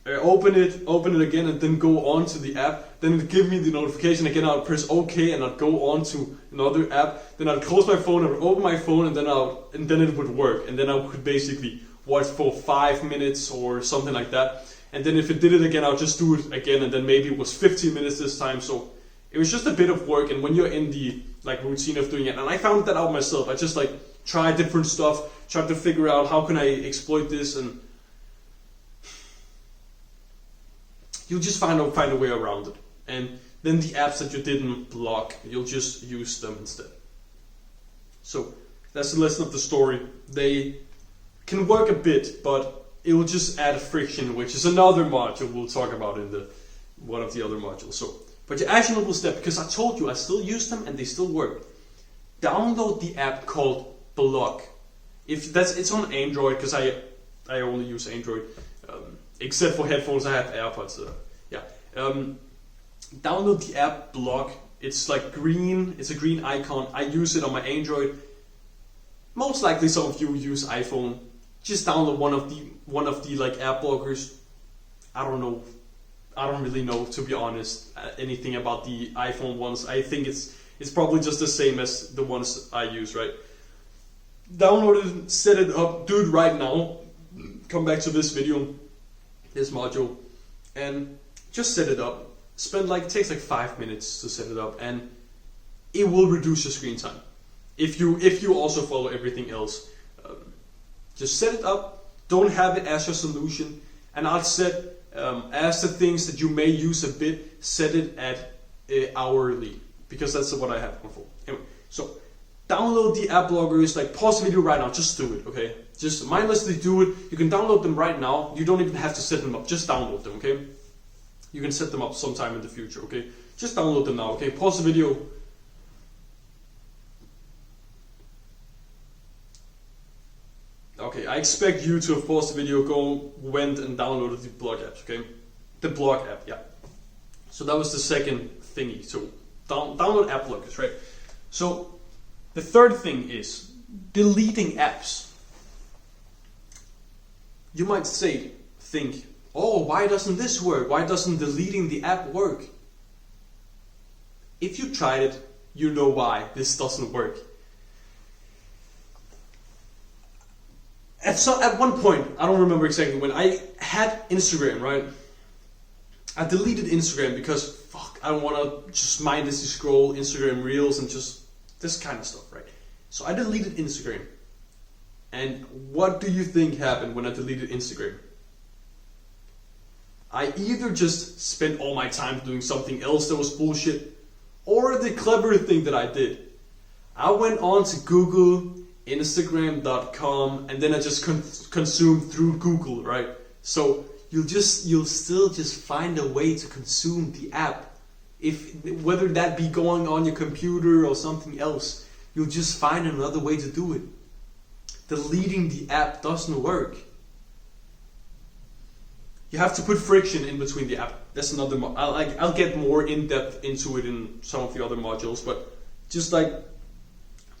S1: open it again, and then go on to the app. Then it'll give me the notification again. I'll press OK, and I'll go on to another app. Then I'll close my phone, I'll open my phone, and then it would work. And then I could basically watch for 5 minutes or something like that. And then if it did it again, I'll just do it again, and then maybe it was 15 minutes this time. So it was just a bit of work. And when you're in the like routine of doing it, and I found that out myself. I just like tried different stuff, tried to figure out how can I exploit this, and you'll just find a way around it. And then the apps that you didn't block, you'll just use them instead. So that's the lesson of the story. They can work a bit, but it will just add friction, which is another module we'll talk about in one of the other modules. So, but your actionable step, because I told you I still use them and they still work. Download the app called Block. It's on Android, because I only use Android. Except for headphones, I have AirPods. Download the app Block. It's like green. It's a green icon. I use it on my Android. Most likely some of you use iPhone. just download one of the like app blockers. I don't know. I don't really know, to be honest, anything about the iPhone ones. I think it's probably just the same as the ones I use, right? Download it, set it up, do it right now. Come back to this video, this module, and just set it up. It takes like 5 minutes to set it up, and it will reduce your screen time. If you also follow everything else, just set it up. Don't have it as your solution, and I'll set as the things that you may use a bit, set it at hourly, because that's what I have before. Anyway, so download the app blockers. Like, pause the video right now. Just do it, okay? Just mindlessly do it. You can download them right now. You don't even have to set them up. Just download them, okay? You can set them up sometime in the future, okay? Just download them now, okay? Pause the video. Okay, I expect you to have paused the video, went and downloaded the blog apps, okay? The blog app, yeah. So that was the second thingy. So download app blockers, right? So the third thing is deleting apps. You might think, oh, why doesn't this work? Why doesn't deleting the app work? If you tried it, you know why this doesn't work. At one point, I don't remember exactly when, I had Instagram, right? I deleted Instagram because, fuck, I don't want to just mindlessly scroll Instagram Reels and just this kind of stuff, right? So I deleted Instagram. And what do you think happened when I deleted Instagram? I either just spent all my time doing something else that was bullshit, or the clever thing that I did. I went on to Google, Instagram.com, and then I just consumed through Google, right? So you'll still just find a way to consume the app. Whether that be going on your computer or something else, you'll just find another way to do it. Deleting the app doesn't work. You have to put friction in between the app. That's another. I'll get more in depth into it in some of the other modules, but just like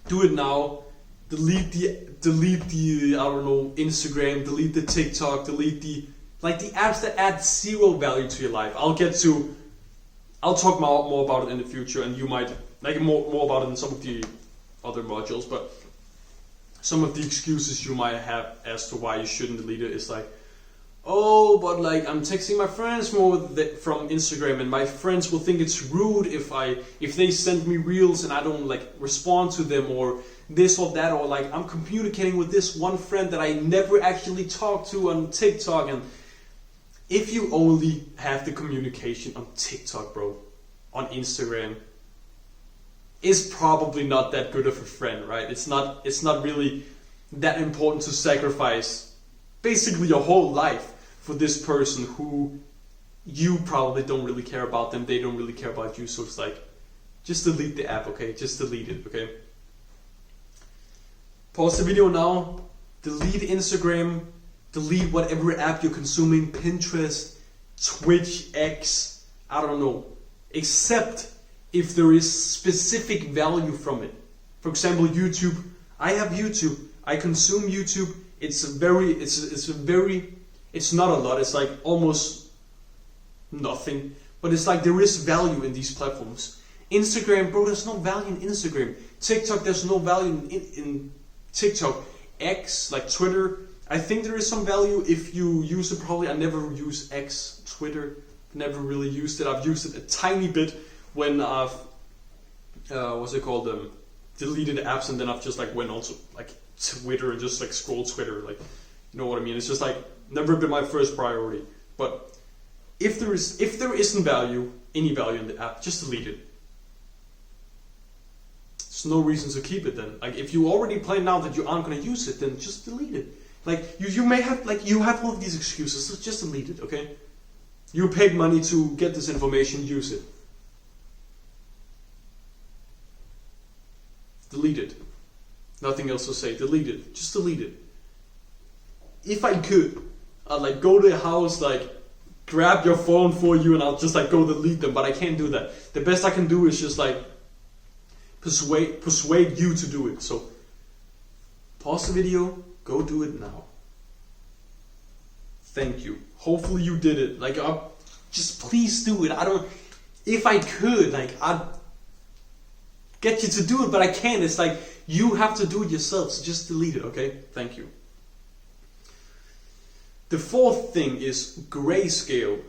S1: do it now. Delete the I don't know, Instagram. Delete the TikTok. Delete the apps that add zero value to your life. I'll talk more about it in the future, and you might like more about it in some of the other modules. But some of the excuses you might have as to why you shouldn't delete it is like, oh, but like I'm texting my friends more from Instagram, and my friends will think it's rude if they send me reels and I don't like respond to them, or this or that, or like I'm communicating with this one friend that I never actually talked to on TikTok. And if you only have the communication on TikTok, bro, on Instagram, is probably not that good of a friend, right? It's not really that important to sacrifice basically your whole life for this person who you probably don't really care about them, they don't really care about you. So it's like, just delete the app, okay? Just delete it, okay? Pause the video now, delete Instagram, delete whatever app you're consuming, Pinterest, Twitch, X, I don't know, except if there is specific value from it. For example, YouTube. I have YouTube. I consume YouTube. It's not a lot. It's like almost nothing. But it's like there is value in these platforms. Instagram, bro, there's no value in Instagram. TikTok, there's no value in TikTok. X, like Twitter, I think there is some value if you use it properly. I never use X, Twitter. Never really used it. I've used it a tiny bit when I've deleted apps, and then I've just like went on to like Twitter and just like scroll Twitter, like, you know what I mean? It's just like never been my first priority. But if there isn't any value in the app, just delete it. There's no reason to keep it then. Like if you already plan now that you aren't going to use it, then just delete it. Like you may have you have all of these excuses, so just delete it, okay? You paid money to get this information, use it. Delete it. Nothing else to say. Delete it. Just delete it. If I could, I'd like go to the house, like grab your phone for you, and I'll just like go delete them. But I can't do that. The best I can do is just like persuade you to do it. So pause the video. Go do it now. Thank you. Hopefully you did it. Like, just please do it. If I could, like, I'd get you to do it, but I can't. It's like, you have to do it yourself, so just delete it, okay? Thank you. The fourth thing is grayscale.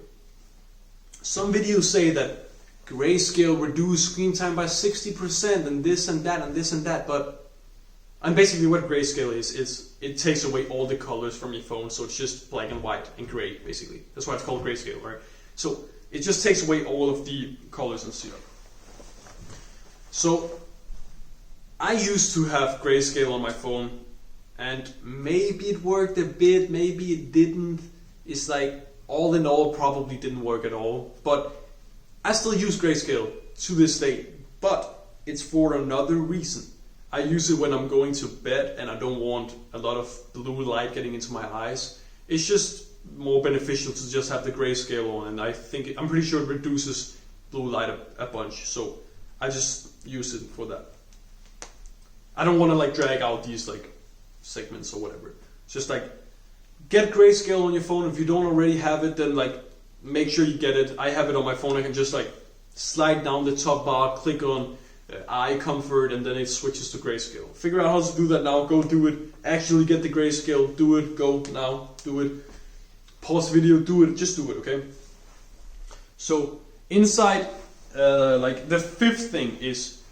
S1: Some videos say that grayscale reduce screen time by 60% and this and that and this and that, and basically what grayscale is it takes away all the colors from your phone, so it's just black and white and gray, basically. That's why it's called grayscale, right? So it just takes away all of the colors and stuff. So I used to have grayscale on my phone, and maybe it worked a bit, maybe it didn't. It's like, all in all, probably didn't work at all. But I still use grayscale to this day, but it's for another reason. I use it when I'm going to bed and I don't want a lot of blue light getting into my eyes. It's just more beneficial to just have the grayscale on, and I'm pretty sure it reduces blue light a bunch. So I just use it for that. I don't want to like drag out these like segments or whatever. Just like, get grayscale on your phone. If you don't already have it, then like make sure you get it. I have it on my phone. I can just like slide down the top bar, click on eye comfort, and then it switches to grayscale. Figure out how to do that now. Go do it. Actually get the grayscale. Do it. Go now. Do it. Pause the video. Do it. Just do it. Okay. So inside, like the fifth thing is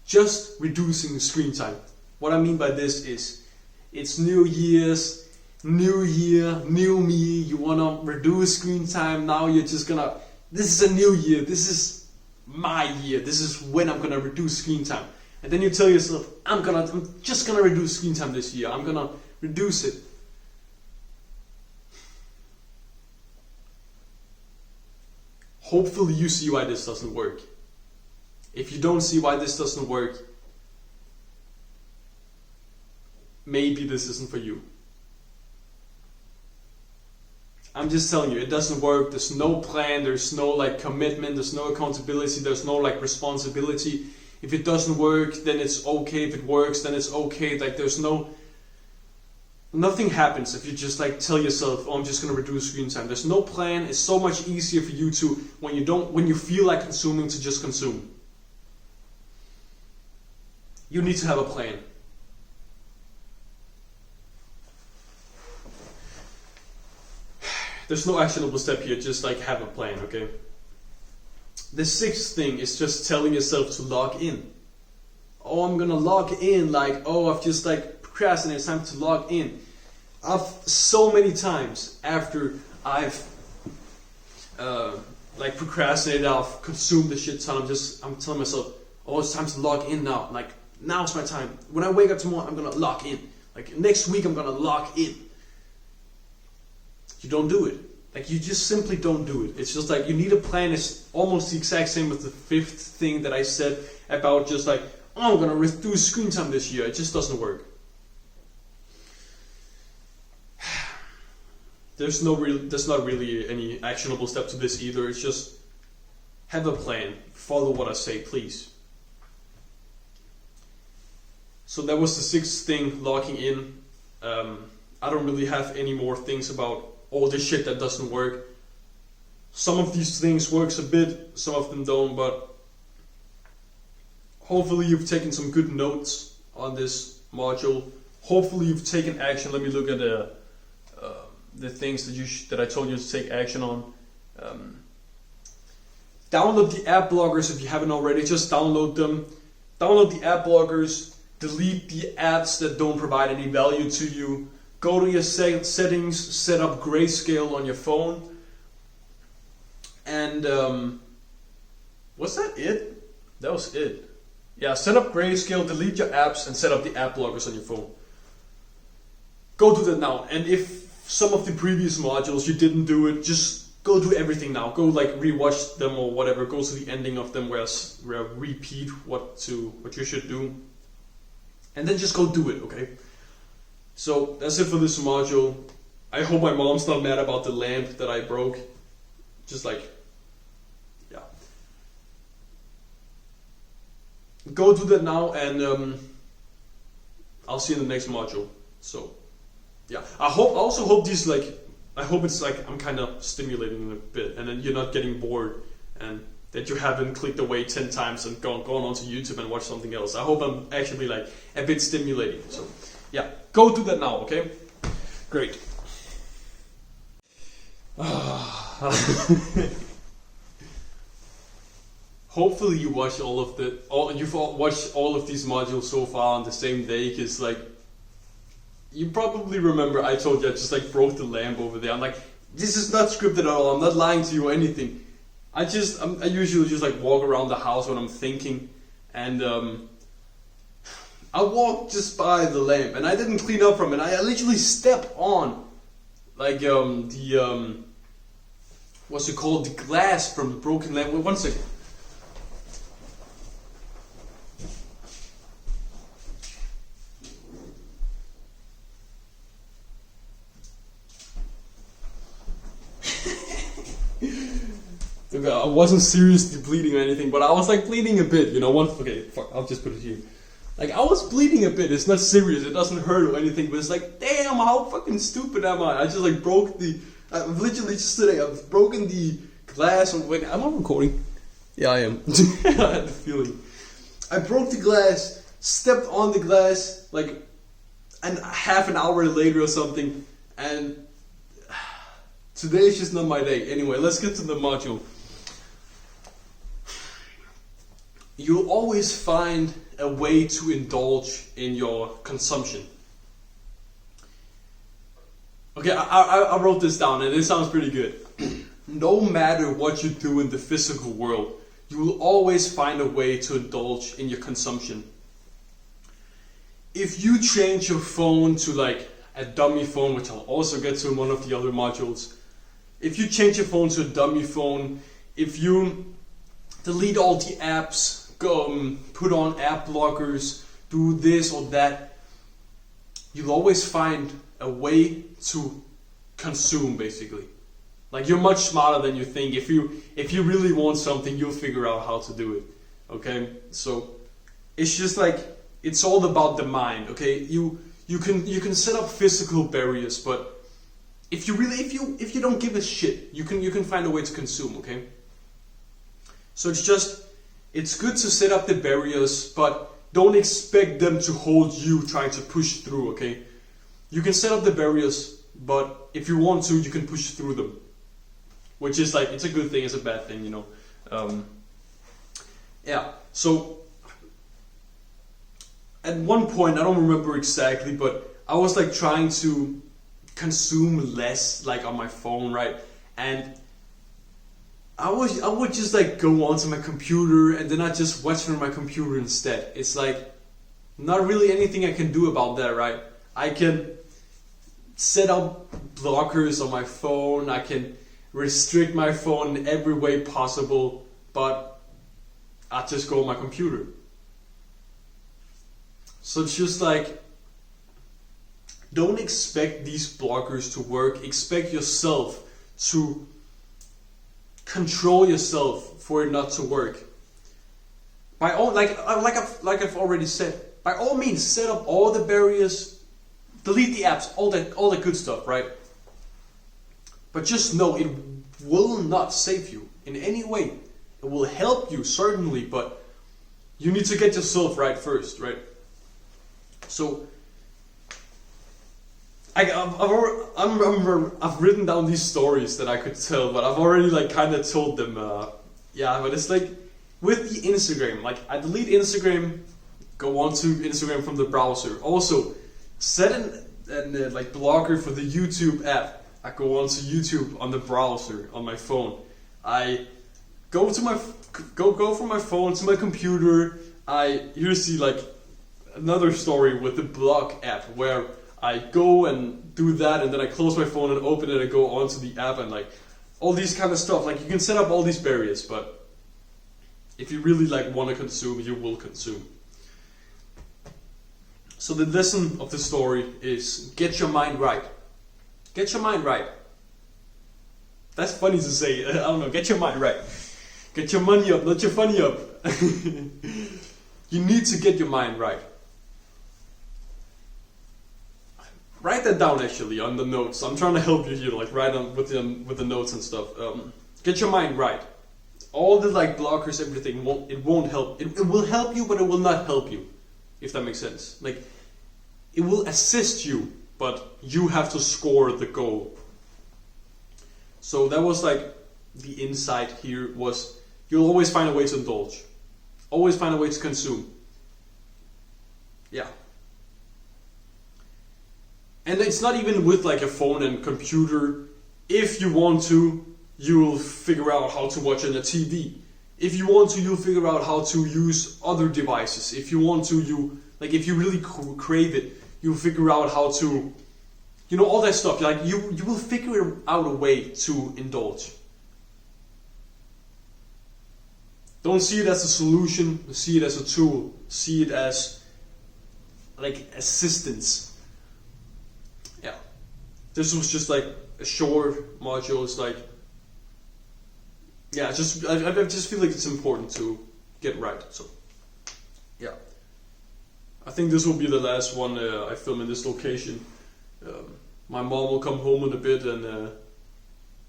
S1: just reducing the screen time. What I mean by this is, it's New Year's, new year, new me. You wanna reduce screen time. Now you're just gonna. This is a new year. This is my year. This is when I'm gonna reduce screen time. And then you tell yourself, I'm just gonna reduce screen time this year. I'm gonna reduce it. Hopefully you see why this doesn't work. If you don't see why this doesn't work, maybe this isn't for you. I'm just telling you, it doesn't work. There's no plan, there's no like commitment, there's no accountability, there's no like responsibility. If it doesn't work, then it's okay. If it works, then it's okay. Like there's nothing happens if you just like tell yourself, oh, I'm just gonna reduce screen time. There's no plan. It's so much easier for you to, when you feel like consuming, to just consume. You need to have a plan. There's no actionable step here, just like have a plan, okay? The sixth thing is just telling yourself to log in. Oh, I'm gonna log in, like, oh, I've just like procrastinated, it's time to log in. I've so many times after I've like procrastinated, I've consumed the shit ton, I'm telling myself, oh, it's time to log in now. Like, now's my time. When I wake up tomorrow, I'm gonna log in. Like next week, I'm gonna log in. You don't do it. Like you just simply don't do it. It's just like you need a plan. It's almost the exact same with the fifth thing that I said about just like, oh, I'm gonna reduce screen time this year. It just doesn't work. There's not really any actionable step to this either. It's just have a plan. Follow what I say, please. So that was the sixth thing, logging in. I don't really have any more things about all this shit that doesn't work. Some of these things works a bit, some of them don't, but hopefully you've taken some good notes on this module. Hopefully you've taken action. Let me look at the things that I told you to take action on. Download the app blockers if you haven't already. Just download them. Download the app blockers. Delete the apps that don't provide any value to you. Go to your settings, set up grayscale on your phone. And was that it? That was it. Yeah, set up grayscale, delete your apps, and set up the app blockers on your phone. Go do that now. And if some of the previous modules you didn't do it, just go do everything now. Go like rewatch them or whatever. Go to the ending of them where I repeat what you should do. And then just go do it, okay? So that's it for this module. I hope my mom's not mad about the lamp that I broke. Just like, yeah. Go do that now, and I'll see you in the next module. So, yeah. I also hope these like I hope it's like I'm kind of stimulating a bit, and then you're not getting bored, and that you haven't clicked away 10 times and gone onto YouTube and watched something else. I hope I'm actually like a bit stimulating. So yeah, go do that now, okay? Great. Hopefully you watch you've watched all of these modules so far on the same day, because like you probably remember I told you I just like broke the lamp over there. I'm like, this is not scripted at all. I'm not lying to you or anything. I usually just like walk around the house when I'm thinking, and I walked just by the lamp and I didn't clean up from it. I literally stepped on like what's it called, the glass from the broken lamp. Wait, 1 second. I wasn't seriously bleeding or anything, but I was like bleeding a bit, you know. Okay, fuck, I'll just put it here. Like I was bleeding a bit. It's not serious. It doesn't hurt or anything. But it's like, damn, how fucking stupid am I? I just like broke the. I've literally just today. I've broken the glass. Wait, am I recording? Yeah, I am. I had the feeling. I broke the glass. Stepped on the glass like, and half an hour later or something, and today is just not my day. Anyway, let's get to the module. You'll always find a way to indulge in your consumption. Okay, I wrote this down and it sounds pretty good. No matter what you do in the physical world, you will always find a way to indulge in your consumption. If you change your phone to like a dummy phone, which I'll also get to in one of the other modules, if you change your phone to a dummy phone, if you delete all the apps, put on app blockers, do this or that, you'll always find a way to consume, basically. Like you're much smarter than you think. If you really want something, you'll figure out how to do it. Okay? So it's just like, it's all about the mind, okay? You can set up physical barriers, but if you don't give a shit, you can find a way to consume, okay? So it's good to set up the barriers, but don't expect them to hold you trying to push through, okay? You can set up the barriers, but if you want to, you can push through them. Which is like, it's a good thing, it's a bad thing, you know. Yeah, so at one point, I don't remember exactly, but I was like trying to consume less like on my phone, right? And I would just like go onto my computer and then I just watch from my computer instead. It's like not really anything I can do about that, right? I can set up blockers on my phone, I can restrict my phone in every way possible, but I just go on my computer. So it's just like, don't expect these blockers to work. Expect yourself to control yourself for it not to work. By all, like I've already said, by all means, set up all the barriers, delete the apps, all the good stuff, right? But just know it will not save you in any way. It will help you certainly, but you need to get yourself right first, right? So I've written down these stories that I could tell, but I've already like kind of told them. Yeah, but it's like with the Instagram, like I delete Instagram, go on to Instagram from the browser. Also, set an like blocker for the YouTube app. I go on to YouTube on the browser on my phone. I go to my go from my phone to my computer. You see like another story with the block app where I go and do that, and then I close my phone and open it and go onto the app, and like all these kind of stuff. Like you can set up all these barriers, but if you really like want to consume, you will consume. So the lesson of the story is get your mind right. Get your mind right. That's funny to say. I don't know. Get your mind right. Get your money up, not your funny up. You need to get your mind right. write that down actually on the notes. I'm trying to help you here, like write on with the notes and stuff. Get your mind right. All the like blockers, everything won't help. It will help you, but it will not help you. If that makes sense. Like it will assist you, but you have to score the goal. So that was like the insight here was you'll always find a way to indulge. Always find a way to consume. Yeah. And it's not even with like a phone and computer. If you want to, you'll figure out how to watch on a TV. If you want to, you'll figure out how to use other devices. If you want to, if you really crave it, you'll figure out how to, all that stuff. Like you will figure out a way to indulge. Don't see it as a solution. See it as a tool. See it as like assistance. Yeah. This was just like a short module. It's like, yeah, I just feel like it's important to get right. So, yeah. I think this will be the last one I film in this location. My mom will come home in a bit, and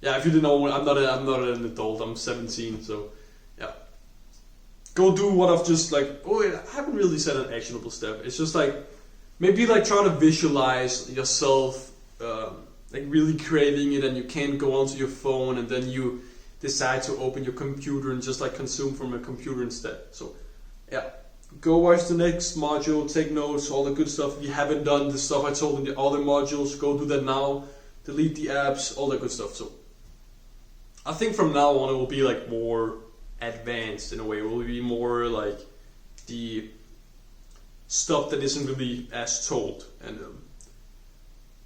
S1: yeah, if you didn't know, I'm not an adult. I'm 17, so yeah. Go do what I've just like. Oh, wait, I haven't really said an actionable step. It's just like maybe like try to visualize yourself like really craving it, and you can't go onto your phone, and then you decide to open your computer and just like consume from a computer instead. So yeah, go watch the next module, take notes, all the good stuff. If you haven't done the stuff I told in the other modules, go do that now. Delete the apps, all that good stuff. So I think from now on it will be like more advanced in a way. It will be more like the stuff that isn't really as told, and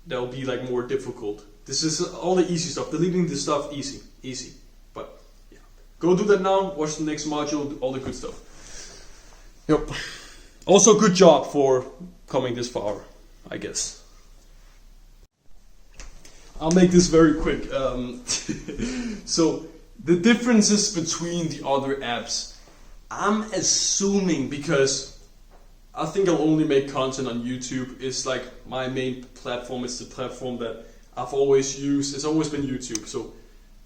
S1: that will be like more difficult. This is all the easy stuff. Deleting this stuff, easy. But yeah, go do that now. Watch the next module, all the good stuff. Yep. Also, good job for coming this far, I guess. I'll make this very quick. So the differences between the other apps, I'm assuming, because I think I'll only make content on YouTube. It's like my main platform. It's the platform that I've always used. It's always been YouTube. So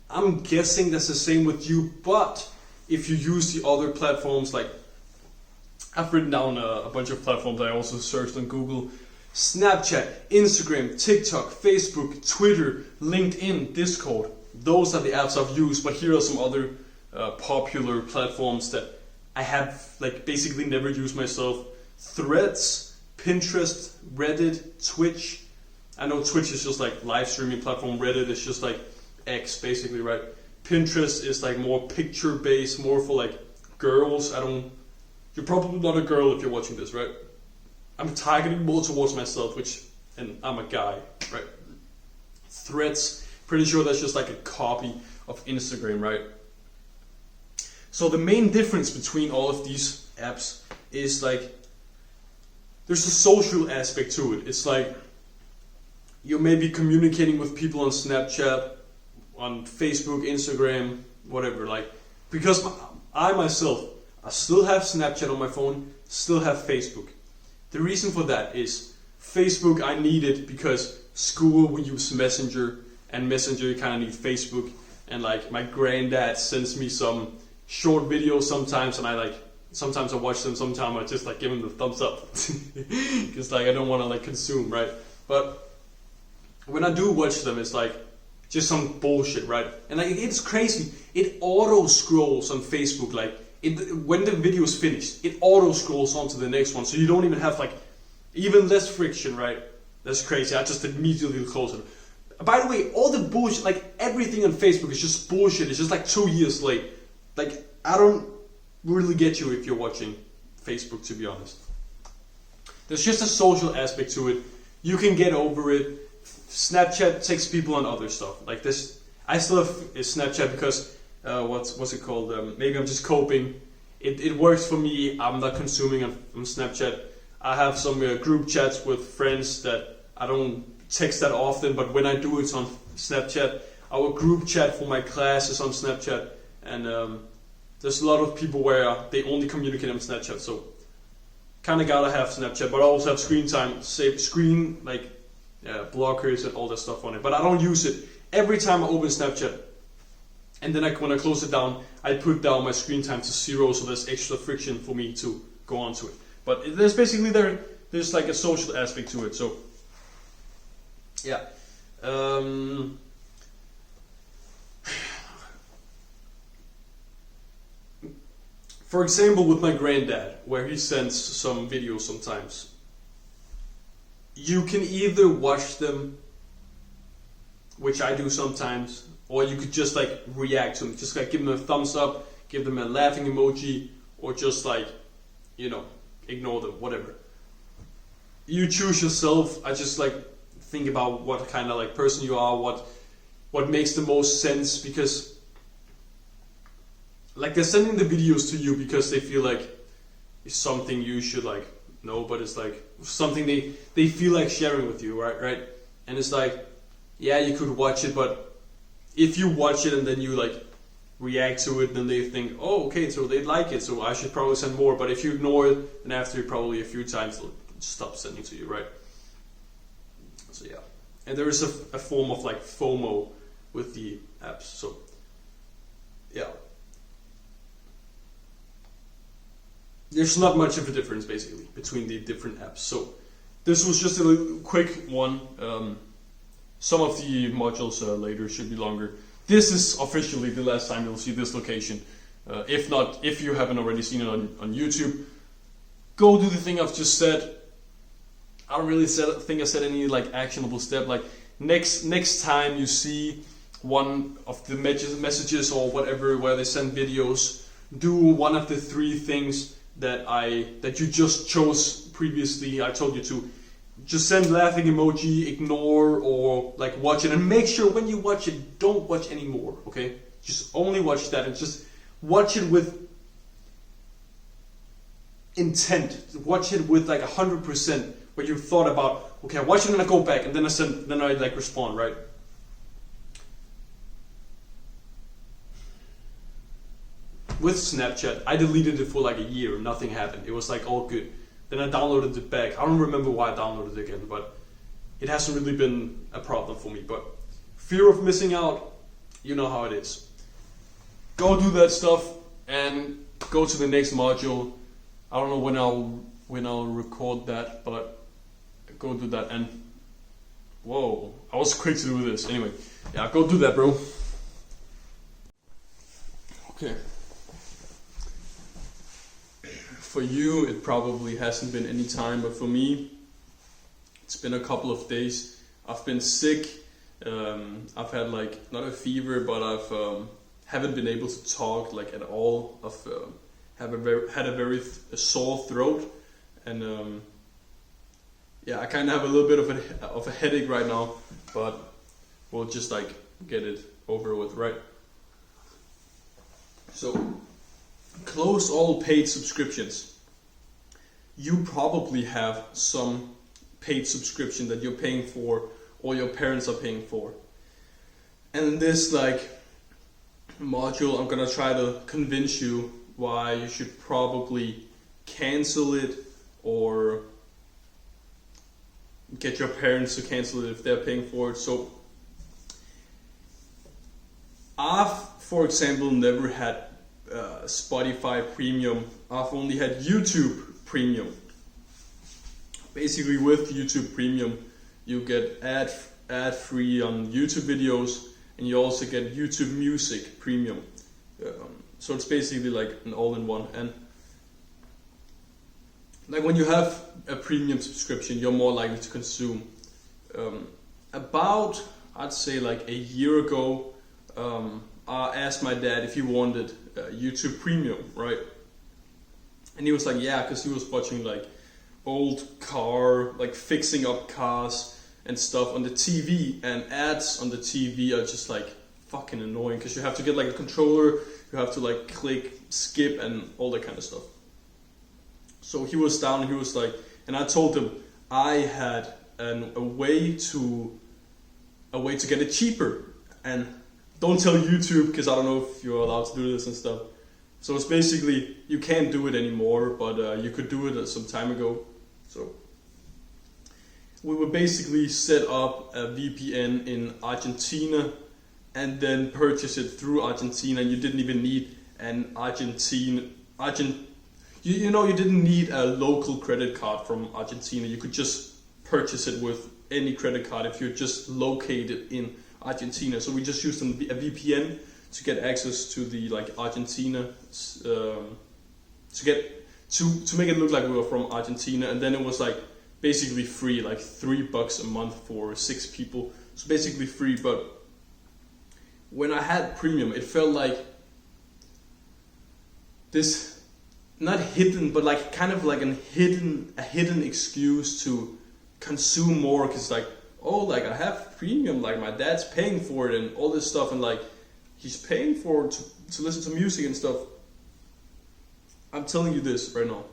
S1: I'm guessing that's the same with you. But if you use the other platforms, like I've written down a bunch of platforms I also searched on Google. Snapchat, Instagram, TikTok, Facebook, Twitter, LinkedIn, Discord. Those are the apps I've used, but here are some other popular platforms that I have like basically never used myself. Threads, Pinterest, Reddit, Twitch. I know Twitch is just like live streaming platform. Reddit is just like X basically, right? Pinterest is like more picture based, more for like girls. You're probably not a girl if you're watching this, right? I'm targeting more towards myself, and I'm a guy, right? Threads, pretty sure that's just like a copy of Instagram, right? So the main difference between all of these apps is like, there's a social aspect to it. It's like, you may be communicating with people on Snapchat, on Facebook, Instagram, whatever, like, because I myself, I still have Snapchat on my phone, still have Facebook. The reason for that is Facebook I need it because school we use Messenger, and Messenger you kind of need Facebook, and like my granddad sends me some short videos sometimes, and sometimes I watch them, sometimes I just like give him the thumbs up because like I don't want to like consume, right? But when I do watch them, it's like just some bullshit, right? And like it's crazy, it auto scrolls on Facebook, like when the video is finished, it auto scrolls on to the next one, so you don't even have like even less friction, right? That's crazy. I just immediately close it. By the way, all the bullshit, like everything on Facebook is just bullshit. It's just like 2 years late. Like I don't really get you if you're watching Facebook, to be honest. There's just a social aspect to it. You can get over it. Snapchat takes people on other stuff like this. I still have Snapchat because what's it called? Maybe I'm just coping. It works for me. I'm not consuming on Snapchat. I have some group chats with friends that I don't text that often, but when I do, it's on Snapchat. Our group chat for my class is on Snapchat, and there's a lot of people where they only communicate on Snapchat, so kind of gotta have Snapchat. But I also have screen time, save screen, like blockers and all that stuff on it. But I don't use it. Every time I open Snapchat, and then when I close it down, I put down my screen time to 0, so there's extra friction for me to go onto it. But there's basically there's like a social aspect to it. So yeah. For example, with my granddad, where he sends some videos sometimes, you can either watch them, which I do sometimes, or you could just like react to them, just like give them a thumbs up, give them a laughing emoji, or just like, you know, ignore them, whatever. You choose yourself. I just like think about what kind of like person you are, what makes the most sense, because like they're sending the videos to you because they feel like it's something you should like know, but it's like something they feel like sharing with you, right? And it's like, yeah, you could watch it, but if you watch it and then you like react to it, then they think, oh, okay, so they like it, so I should probably send more. But if you ignore it, then after probably a few times they'll stop sending to you, right? So yeah, and there is a form of like FOMO with the apps. So yeah, there's not much of a difference basically between the different apps. So this was just a quick one. Some of the modules later should be longer. This is officially the last time you'll see this location. If not, if you haven't already seen it on YouTube, go do the thing I've just said. I don't really think I said any like actionable step. Like next time you see one of the messages or whatever where they send videos, do one of the 3 things that you just chose previously. I told you to. Just send laughing emoji, ignore, or like watch it, and make sure when you watch it, don't watch anymore, okay? Just only watch that, and just watch it with intent. Watch it with like 100%, where you thought about, okay, I watch it and I go back, and then I like respond, right? With Snapchat, I deleted it for like a year, nothing happened. It was like all good. Then I downloaded it back. I don't remember why I downloaded it again, but it hasn't really been a problem for me. But fear of missing out, you know how it is. Go do that stuff and go to the next module. I don't know when I'll record that, but go do that. And whoa, I was quick to do this. Anyway, yeah, go do that, bro. Okay. For you, it probably hasn't been any time, but for me, it's been a couple of days. I've been sick. I've had like not a fever, but I've haven't been able to talk like at all. I've had a very sore throat, and yeah, I kind of have a little bit of a headache right now, but we'll just like get it over with, right? So. Close all paid subscriptions. You probably have some paid subscription that you're paying for or your parents are paying for. And in this like module, I'm gonna try to convince you why you should probably cancel it or get your parents to cancel it if they're paying for it. So I've, for example, never had Spotify Premium. I've only had YouTube Premium. Basically, with YouTube Premium, you get ad free on YouTube videos, and you also get YouTube Music Premium. So it's basically like an all-in-one. And like when you have a premium subscription, you're more likely to consume. About, I'd say like a year ago, I asked my dad if he wanted YouTube Premium, right? And he was like, yeah, because he was watching like old car, like fixing up cars and stuff on the TV, and ads on the TV are just like fucking annoying because you have to get like a controller, you have to like click skip and all that kind of stuff. So he was down and he was like, and I told him I had a way to get it cheaper. And don't tell YouTube, because I don't know if you're allowed to do this and stuff. So it's basically, you can't do it anymore, but you could do it some time ago. So we would basically set up a VPN in Argentina and then purchase it through Argentina. You didn't even need an you didn't need a local credit card from Argentina. You could just purchase it with any credit card if you're just located in Argentina. So we just used a VPN to get access to the Argentina, to make it look like we were from Argentina, and then it was basically free, like $3 a month for 6 people. So basically free, but when I had premium, it felt like this, not hidden, but kind of like a hidden excuse to consume more, because I have premium, my dad's paying for it and all this stuff, and he's paying for it to listen to music and stuff. I'm telling you this right now.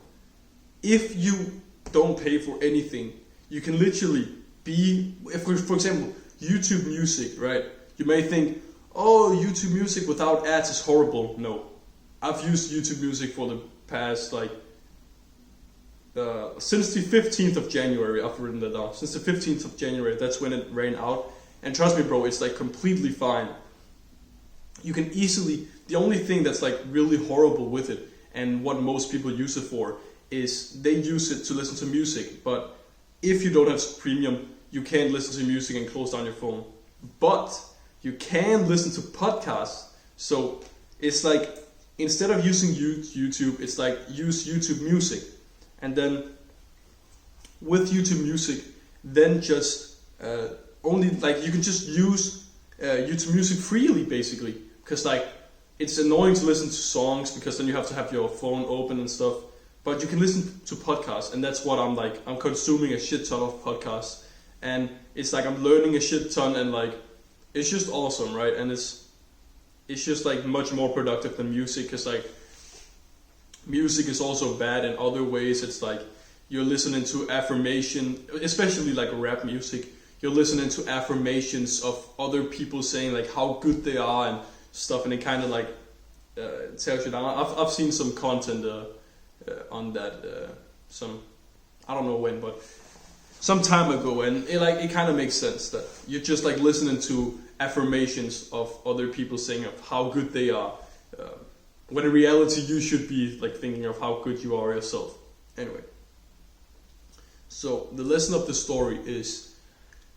S1: If you don't pay for anything, you can literally for example, YouTube Music, right? You may think, oh, YouTube Music without ads is horrible. No. I've used YouTube Music for the past, since the 15th of January, I've written that down. Since the 15th of January, that's when it ran out. And trust me, bro, it's completely fine. You can easily, the only thing that's really horrible with it, and what most people use it for, is they use it to listen to music. But if you don't have premium, you can't listen to music and close down your phone. But you can listen to podcasts. So it's instead of using YouTube, it's use YouTube Music. And then with YouTube Music, then just only you can just use YouTube Music freely, basically, because it's annoying to listen to songs because then you have to have your phone open and stuff. But you can listen to podcasts, and that's what I'm consuming a shit ton of podcasts, and it's I'm learning a shit ton, and it's just awesome, right? And it's just much more productive than music, because music is also bad in other ways. It's you're listening to affirmation, especially rap music. You're listening to affirmations of other people saying how good they are and stuff, and it kind of tells you down. I've seen some content on that, I don't know when, but some time ago, and it kind of makes sense that you're just listening to affirmations of other people saying of how good they are, when in reality you should be thinking of how good you are yourself. Anyway, so the lesson of the story is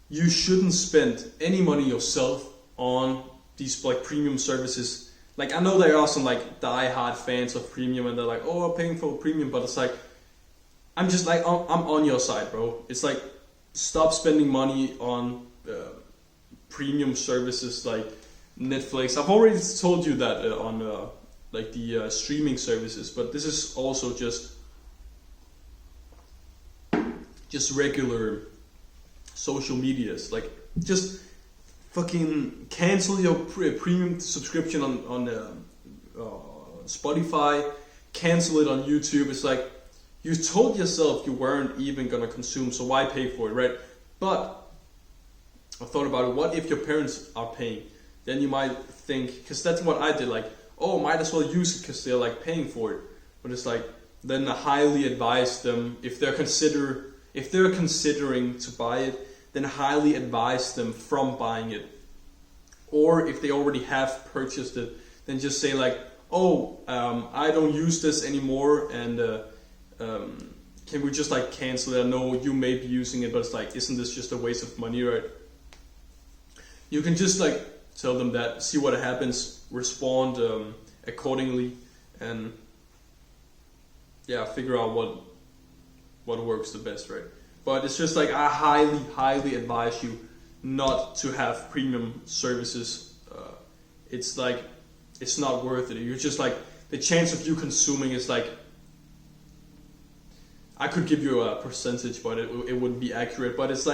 S1: you shouldn't spend any money yourself on these premium services. I know there are some die-hard fans of premium, and they're oh, I'm paying for premium, but it's I'm just I'm on your side, bro. It's stop spending money on premium services like Netflix. I've already told you that on the streaming services, but this is also just regular social medias. Just fucking cancel your premium subscription on Spotify, cancel it on YouTube. It's you told yourself you weren't even gonna consume, so why pay for it, right? But I thought about it. What if your parents are paying? Then you might think, because that's what I did. Oh, might as well use it because they're paying for it. But it's then I highly advise them, if they're considering to buy it, then highly advise them from buying it. Or if they already have purchased it, then just say I don't use this anymore, and can we just cancel it? I know you may be using it, but it's isn't this just a waste of money, right? You can just tell them that, see what happens, respond accordingly, and figure out what works the best, right? But it's just I highly advise you not to have premium services. It's it's not worth it. You're just the chance of you consuming is I could give you a percentage, but it wouldn't be accurate. But it's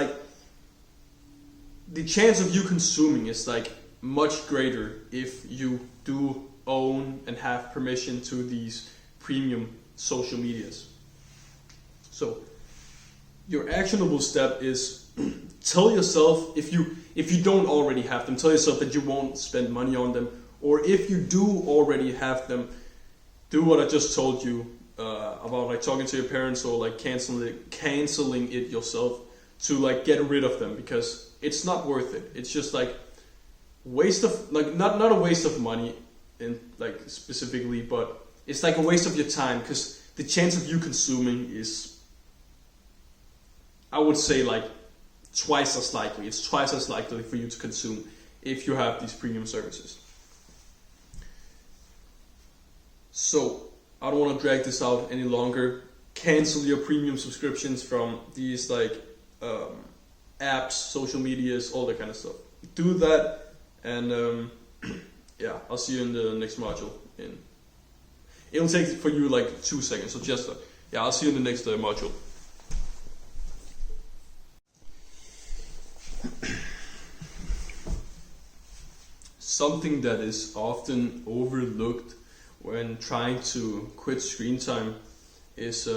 S1: the chance of you consuming is much greater if you do own and have permission to these premium social medias. So your actionable step is tell yourself, if you don't already have them, tell yourself that you won't spend money on them. Or if you do already have them, do what I just told you about talking to your parents, or canceling it yourself. to like get rid of them, because it's not worth it. It's just like waste of, like, not a waste of money in like specifically, but it's like a waste of your time, because the chance of you consuming is, I would say, like twice as likely. It's twice as likely for you to consume if you have these premium services. So I don't want to drag this out any longer. Cancel your premium subscriptions from these like apps, social medias, all that kind of stuff. Do that, and yeah, I'll see you in the next module. It'll take for you like 2 seconds, so just yeah, I'll see you in the next module. Something that is often overlooked when trying to quit screen time is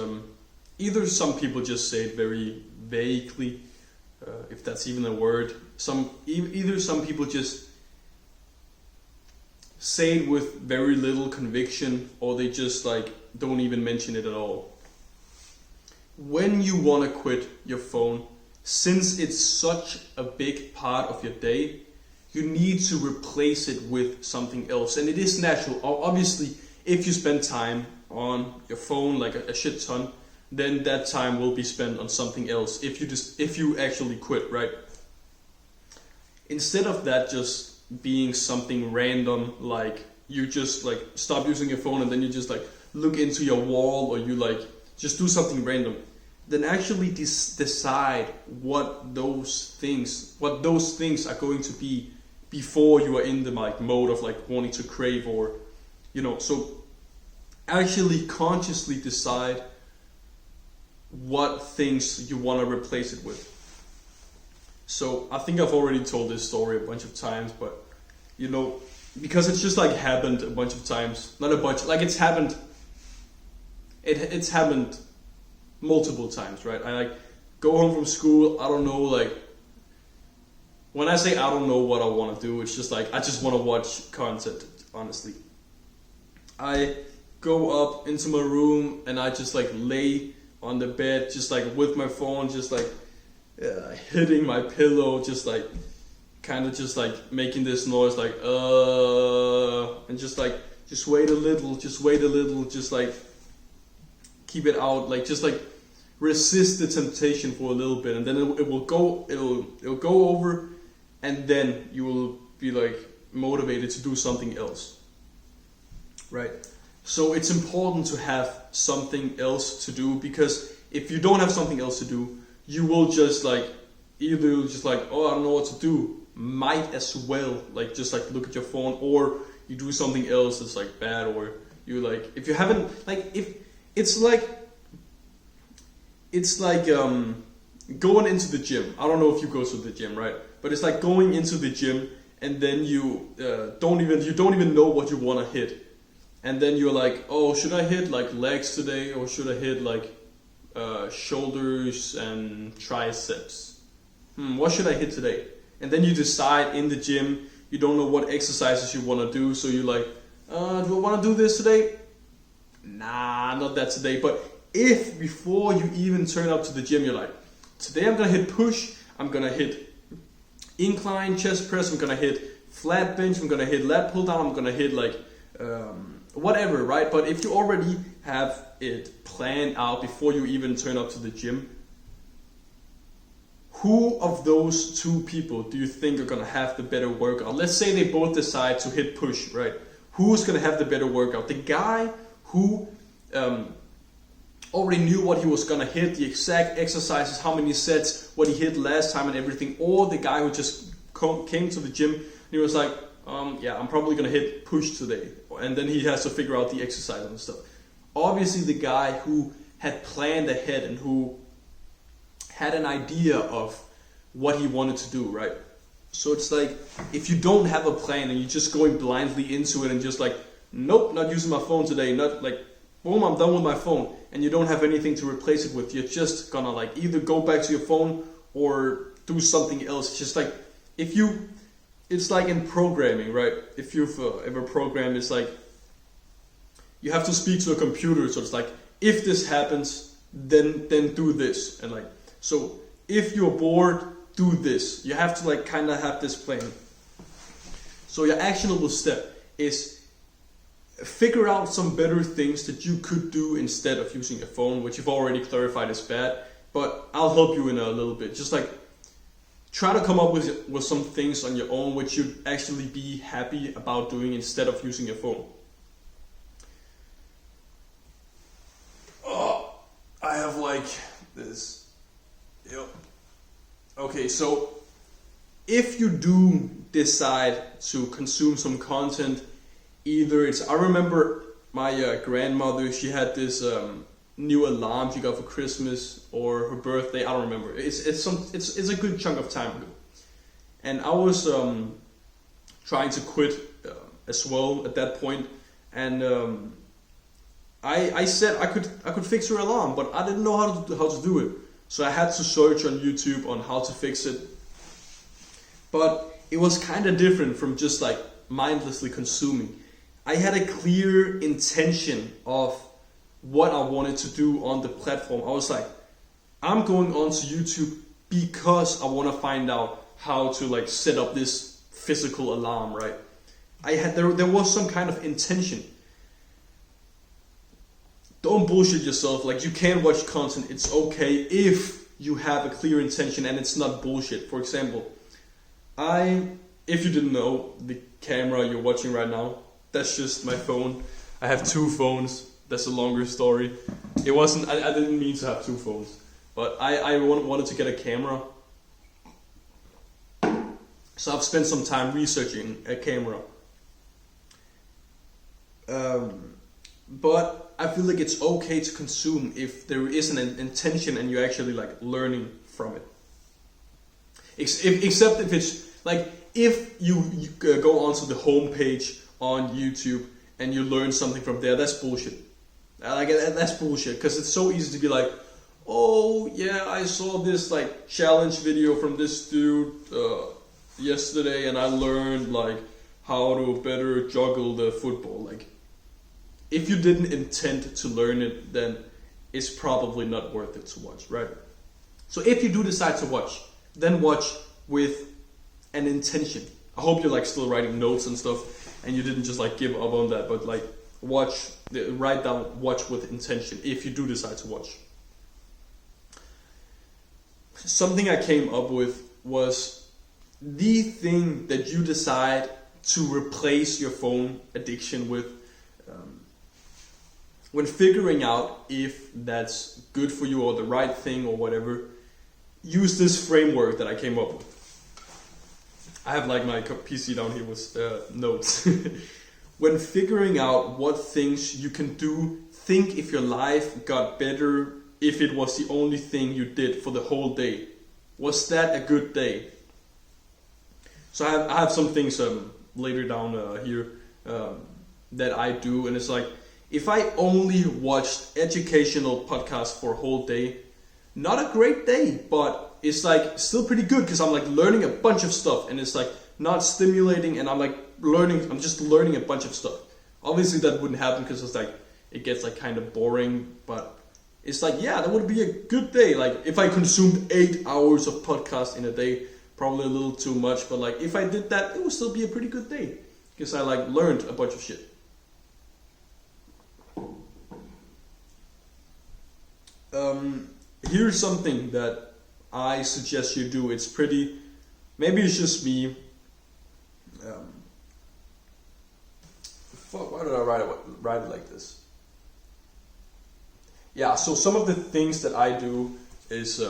S1: either some people just say it very vaguely, if that's even a word. Either some people just say it with very little conviction, or they just like don't even mention it at all. When you want to quit your phone, since it's such a big part of your day, you need to replace it with something else. And it is natural. Obviously, if you spend time on your phone, like a shit ton, then that time will be spent on something else if you actually quit, right? Instead of that just being something random, like you just like stop using your phone and then you just like look into your wall, or you like just do something random, then actually decide what those things are going to be before you are in the like mode of like wanting to crave, or so actually consciously decide what things you want to replace it with. So I think I've already told this story a bunch of times, but because it's just like happened a bunch of times, not a bunch, like it's happened multiple times, right? I like go home from school, I don't know, like when I say I don't know what I want to do, it's just like I just want to watch content, honestly. I go up into my room and I just like lay on the bed, just like with my phone, just like hitting my pillow, just like kind of just like making this noise like and just like just wait a little, just like keep it out, like just like resist the temptation for a little bit, and then it'll go over, and then you will be like motivated to do something else, right? So it's important to have something else to do, because if you don't have something else to do, you will just like either just like, oh, I don't know what to do, might as well like just like look at your phone, or you do something else that's like bad, or you like, if you haven't, like, if it's like going into the gym. I don't know if you go to the gym, right? But it's like going into the gym, and then you don't even know what you want to hit, and then you're like, oh, should I hit like legs today, or should I hit like shoulders and triceps? What should I hit today? And then you decide in the gym, you don't know what exercises you want to do, so you're like, do I want to do this today? Nah, not that today. But if before you even turn up to the gym, you're like, today I'm gonna hit push, I'm gonna hit incline chest press, I'm gonna hit flat bench, I'm gonna hit lat pull down, I'm gonna hit like whatever, right? But if you already have it planned out before you even turn up to the gym, who of those two people do you think are gonna have the better workout? Let's say they both decide to hit push, right? Who's gonna have the better workout? The guy who already knew what he was gonna hit, the exact exercises, how many sets, what he hit last time and everything, or the guy who just came to the gym and he was like, yeah, I'm probably gonna hit push today, and then he has to figure out the exercise and stuff. Obviously the guy who had planned ahead and who had an idea of what he wanted to do, right? So it's like, if you don't have a plan and you're just going blindly into it and just like, nope, not using my phone today, not like, boom, I'm done with my phone, and you don't have anything to replace it with, you're just gonna like either go back to your phone or do something else. It's just like, it's like in programming, right? If you've ever programmed, it's like, you have to speak to a computer, so it's like, if this happens, then do this, and like, so
S2: if you're bored, do this. You have to like kind of have this plan. So your actionable step is figure out some better things that you could do instead of using your phone, which you've already clarified is bad, but I'll help you in a little bit. Just like try to come up with some things on your own which you'd actually be happy about doing instead of using your phone. Oh, I have like this. Yep. Okay, so if you do decide to consume some content, either it's, I remember my grandmother, she had this new alarm she got for Christmas or her birthday, I don't remember. It's a good chunk of time ago. And I was trying to quit as well at that point, and I said I could fix her alarm, but I didn't know how to do it. So I had to search on YouTube on how to fix it. But it was kind of different from just like mindlessly consuming. I had a clear intention of what I wanted to do on the platform. I was like, I'm going onto YouTube because I want to find out how to like set up this physical alarm, right? There was some kind of intention. Don't bullshit yourself. Like, you can watch content. It's okay if you have a clear intention and it's not bullshit. For example, if you didn't know, the camera you're watching right now, that's just my phone. I have two phones. That's a longer story. It wasn't, I didn't mean to have two phones, but I wanted to get a camera. So I've spent some time researching a camera. But I feel like it's okay to consume if there is an intention and you're actually like learning from it. Except if it's like, if you go onto the homepage on YouTube and you learn something from there, that's bullshit. Like, that's bullshit, because it's so easy to be like, oh yeah, I saw this like challenge video from this dude yesterday and I learned like how to better juggle the football. Like, if you didn't intend to learn it, then it's probably not worth it to watch, right? So if you do decide to watch, then watch with an intention. I hope you're like still writing notes and stuff and you didn't just like give up on that, but like write down watch with intention if you do decide to watch. Something I came up with was the thing that you decide to replace your phone addiction with. When figuring out if that's good for you or the right thing or whatever, use this framework that I came up with. I have like my PC down here with notes. When figuring out what things you can do, think if your life got better if it was the only thing you did for the whole day. Was that a good day? So I have some things later down here that I do, and it's like, if I only watched educational podcasts for a whole day, not a great day, but it's like still pretty good because I'm like learning a bunch of stuff and it's like not stimulating and I'm just learning a bunch of stuff. Obviously that wouldn't happen because it's like, it gets like kind of boring, but it's like, yeah, that would be a good day. Like if I consumed 8 hours of podcast in a day, probably a little too much, but like if I did that, it would still be a pretty good day because I like learned a bunch of shit. Here's something that I suggest you do. It's pretty, maybe it's just me. Fuck, why did I write it like this? Yeah, so some of the things that I do is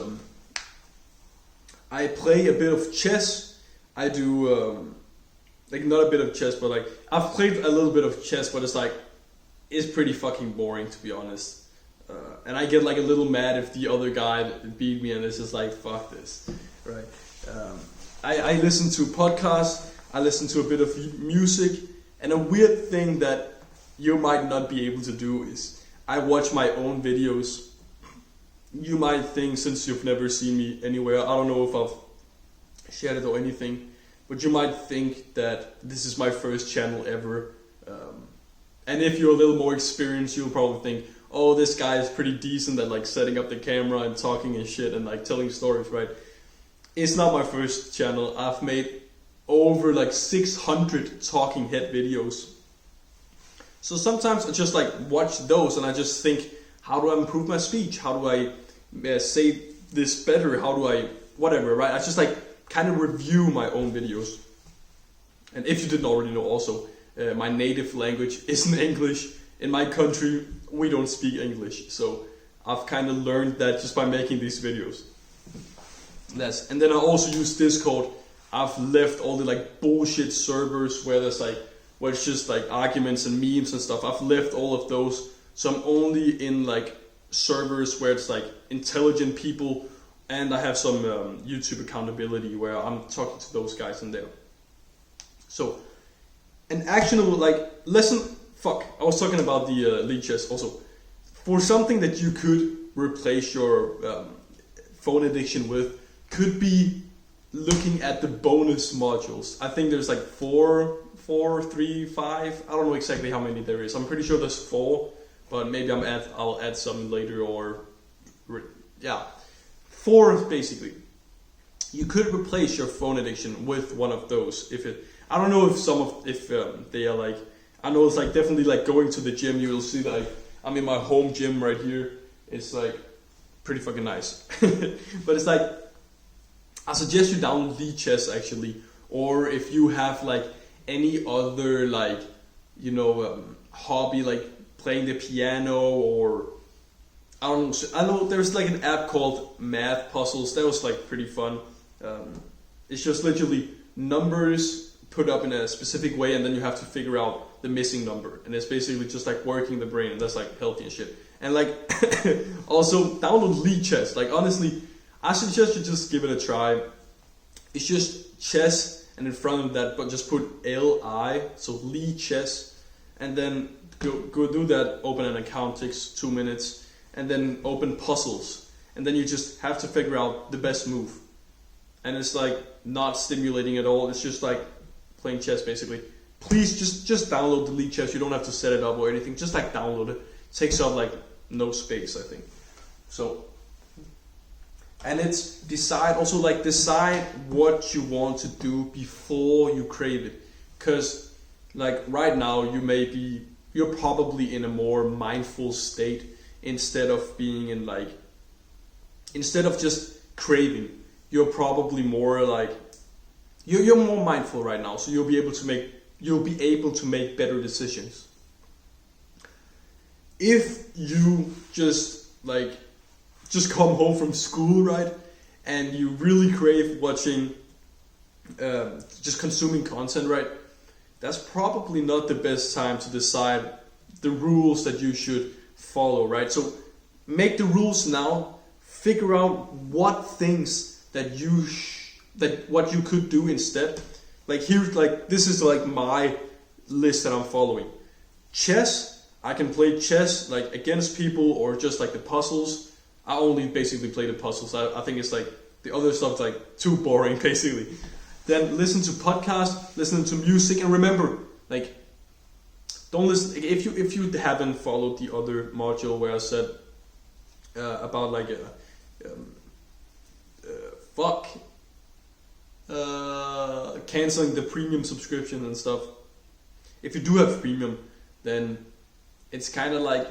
S2: I play a bit of chess. I do like not a bit of chess, but like I've played a little bit of chess, but it's pretty fucking boring, to be honest. And I get like a little mad if the other guy beat me, and it's just like, fuck this, right? I listen to podcasts, I listen to a bit of music, and a weird thing that you might not be able to do is I watch my own videos. You might think, since you've never seen me anywhere, I don't know if I've shared it or anything, but you might think that this is my first channel ever. And if you're a little more experienced, you'll probably think, oh, this guy is pretty decent at like setting up the camera and talking and shit and like telling stories, right? It's not my first channel. I've made over like 600 talking head videos. So sometimes I just like watch those and I just think, how do I improve my speech? How do I say this better? How do I, whatever, right? I just like kind of review my own videos. And if you didn't already know also, my native language isn't English. In my country, we don't speak English. So I've kind of learned that just by making these videos. And then I also use Discord. I've left all the like bullshit servers where there's like, where it's just like arguments and memes and stuff. I've left all of those. So I'm only in like servers where it's like intelligent people, and I have some YouTube accountability where I'm talking to those guys in there. So an actionable like lesson. I was talking about the lead chess also. For something that you could replace your phone addiction with, could be looking at the bonus modules. I think there's like 4, 3, 5. I don't know exactly how many there is. I'm pretty sure there's 4, but maybe I'll add some later, or yeah, 4 basically. You could replace your phone addiction with one of those. I don't know if they are like, I know it's like definitely like going to the gym. You will see that I'm in my home gym right here. It's like pretty fucking nice. But it's like, I suggest you download Lead Chess actually, or if you have like any other like, you know, hobby like playing the piano, or I don't know. I know there's like an app called Math Puzzles that was like pretty fun. It's just literally numbers put up in a specific way, and then you have to figure out the missing number, and it's basically just like working the brain, and that's like healthy and shit. And like also download Lead Chess. Like honestly, I suggest you just give it a try. It's just chess, and in front of that, but just put LI, so Lead Chess, and then go do that. Open an account, takes 2 minutes, and then open puzzles, and then you just have to figure out the best move. And it's like not stimulating at all. It's just like playing chess basically. Please just download the Lead Chess. You don't have to set it up or anything. Just like download it. It takes up like no space, I think. So. And it's decide what you want to do before you crave it. Because like right now you're probably in a more mindful state instead of just craving. You're probably more like, you're more mindful right now, so you'll be able to make better decisions. If you just come home from school, right, and you really crave watching, just consuming content, right, that's probably not the best time to decide the rules that you should follow, right? So make the rules now, figure out what things what you could do instead. Like here's like, this is like my list that I'm following. Chess, I can play chess like against people, or just like the puzzles. I only basically play the puzzles. I think it's like the other stuff's like too boring basically. Then listen to podcasts, listen to music, and remember, like, don't listen if you haven't followed the other module where I said about like canceling the premium subscription and stuff. If you do have premium, then it's kind of like,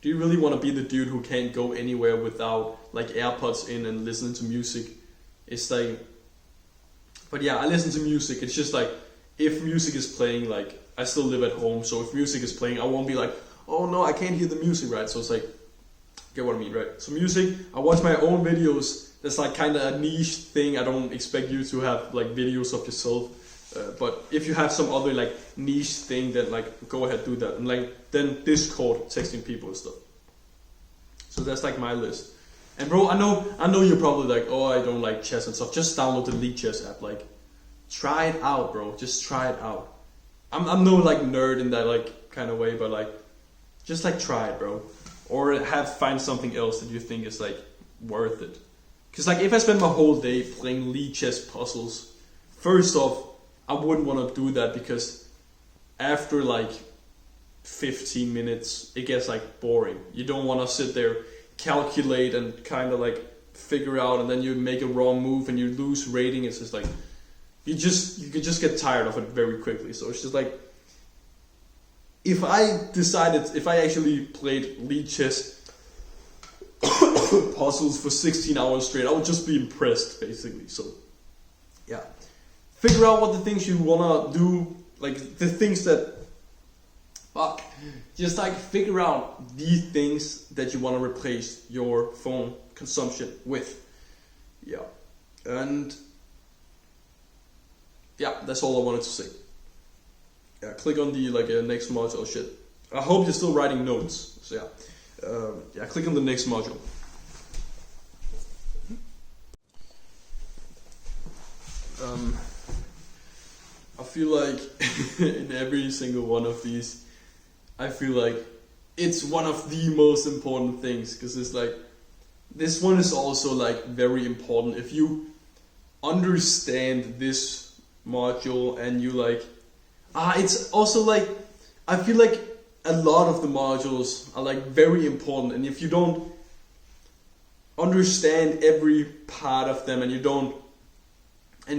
S2: do you really want to be the dude who can't go anywhere without like AirPods in and listening to music? It's like, but yeah, I listen to music. It's just like, if music is playing, like I still live at home, so if music is playing, I won't be like, oh no, I can't hear the music, right? So it's like, get what I mean, right? So music, I watch my own videos. That's like kind of a niche thing. I don't expect you to have like videos of yourself. But if you have some other like niche thing, then like go ahead, do that. And like then Discord, texting people and stuff. So that's like my list. And bro, I know you're probably like, oh, I don't like chess and stuff. Just download the Lead Chess app. Like, try it out, bro. Just try it out. I'm no like nerd in that like kind of way, but like, just like try it, bro. Or find something else that you think is like worth it. Cause like if I spend my whole day playing Lead Chess puzzles, first off, I wouldn't want to do that, because after like 15 minutes, it gets like boring. You don't want to sit there, calculate, and kind of like figure out, and then you make a wrong move and you lose rating. It's just like you could just get tired of it very quickly. So it's just like, if I actually played lead chess puzzles for 16 hours straight, I would just be impressed, basically. So yeah, figure out what the things you wanna do, like the things that just like figure out the things that you want to replace your phone consumption with. Yeah, and yeah, that's all I wanted to say. Yeah, click on the next module. Shit, I hope you're still writing notes. So yeah, click on the next module. I feel like in every single one of these, I feel like it's one of the most important things, because it's like, this one is also like very important. If you understand this module and you like, it's also like, I feel like a lot of the modules are like very important, and if you don't understand every part of them, and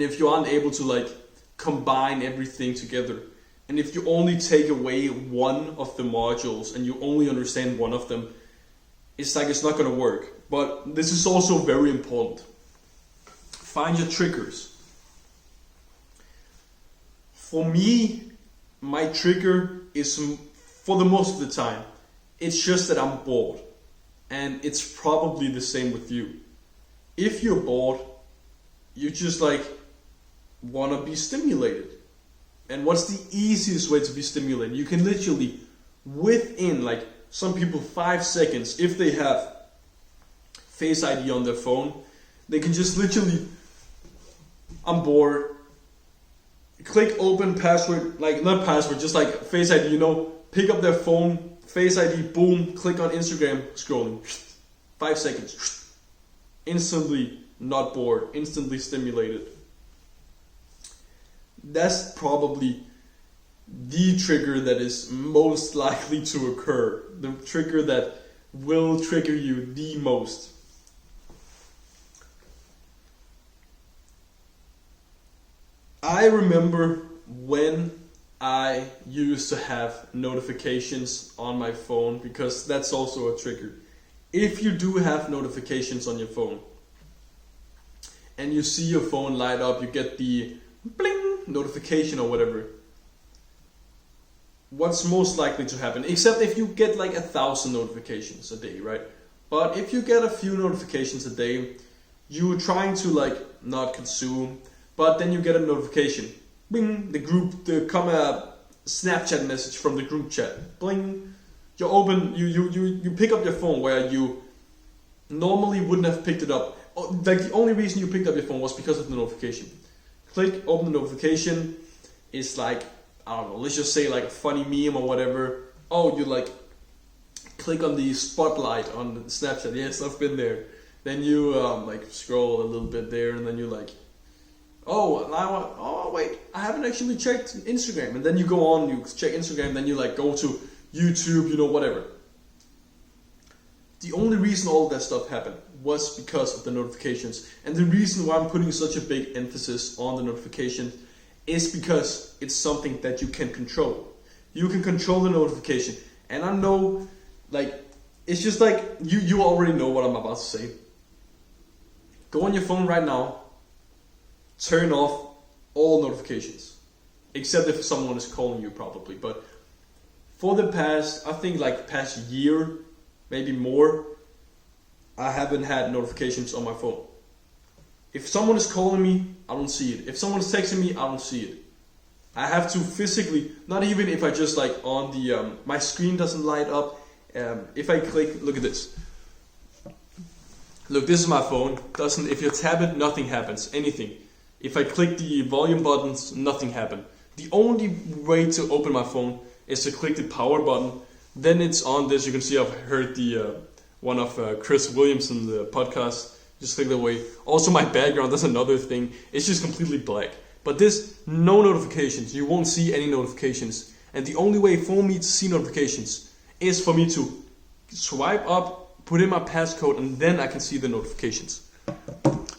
S2: if you aren't able to like combine everything together, and if you only take away one of the modules and you only understand one of them, it's like it's not gonna work. But this is also very important. Find your triggers. For me, my trigger is, for the most of the time, it's just that I'm bored. And it's probably the same with you. If you're bored, you just like wanna be stimulated. And what's the easiest way to be stimulated? You can literally, within like some people 5 seconds, if they have Face ID on their phone, they can just literally, I'm bored, click open password, like not password, just like Face ID, pick up their phone, Face ID, boom, click on Instagram, scrolling, 5 seconds, instantly not bored, instantly stimulated. That's probably the trigger that is most likely to occur. The trigger that will trigger you the most. I remember when I used to have notifications on my phone, because that's also a trigger. If you do have notifications on your phone and you see your phone light up, you get the bling notification or whatever, what's most likely to happen, except if you get like 1,000 notifications a day, right? But if you get a few notifications a day, you're trying to like not consume, but then you get a notification, bing, come a Snapchat message from the group chat, bling, you open, you pick up your phone where you normally wouldn't have picked it up. Like the only reason you picked up your phone was because of the notification. Click, open the notification, it's like, I don't know, let's just say like a funny meme or whatever. Oh, you like click on the spotlight on Snapchat. Yes, I've been there. Then you like scroll a little bit there, and then you like, wait, I haven't actually checked Instagram. And then you go on, you check Instagram, then you like go to YouTube, whatever. The only reason all of that stuff happened was because of the notifications. And the reason why I'm putting such a big emphasis on the notification is because it's something that you can control. You can control the notification. And I know, like, it's just like, you already know what I'm about to say. Go on your phone right now, turn off all notifications. Except if someone is calling you, probably. But for the past, I think like past year, maybe more, I haven't had notifications on my phone. If someone is calling me, I don't see it. If someone is texting me, I don't see it. I have to physically, not even if I just like on the, my screen doesn't light up. If I click, look at this. Look, this is my phone. If you tap it, nothing happens, anything. If I click the volume buttons, nothing happens. The only way to open my phone is to click the power button. Then it's on this. You can see I've heard the one of Chris Williamson, the podcast. Just click that way. Also my background, that's another thing. It's just completely black. But this, no notifications. You won't see any notifications. And the only way for me to see notifications is for me to swipe up, put in my passcode, and then I can see the notifications.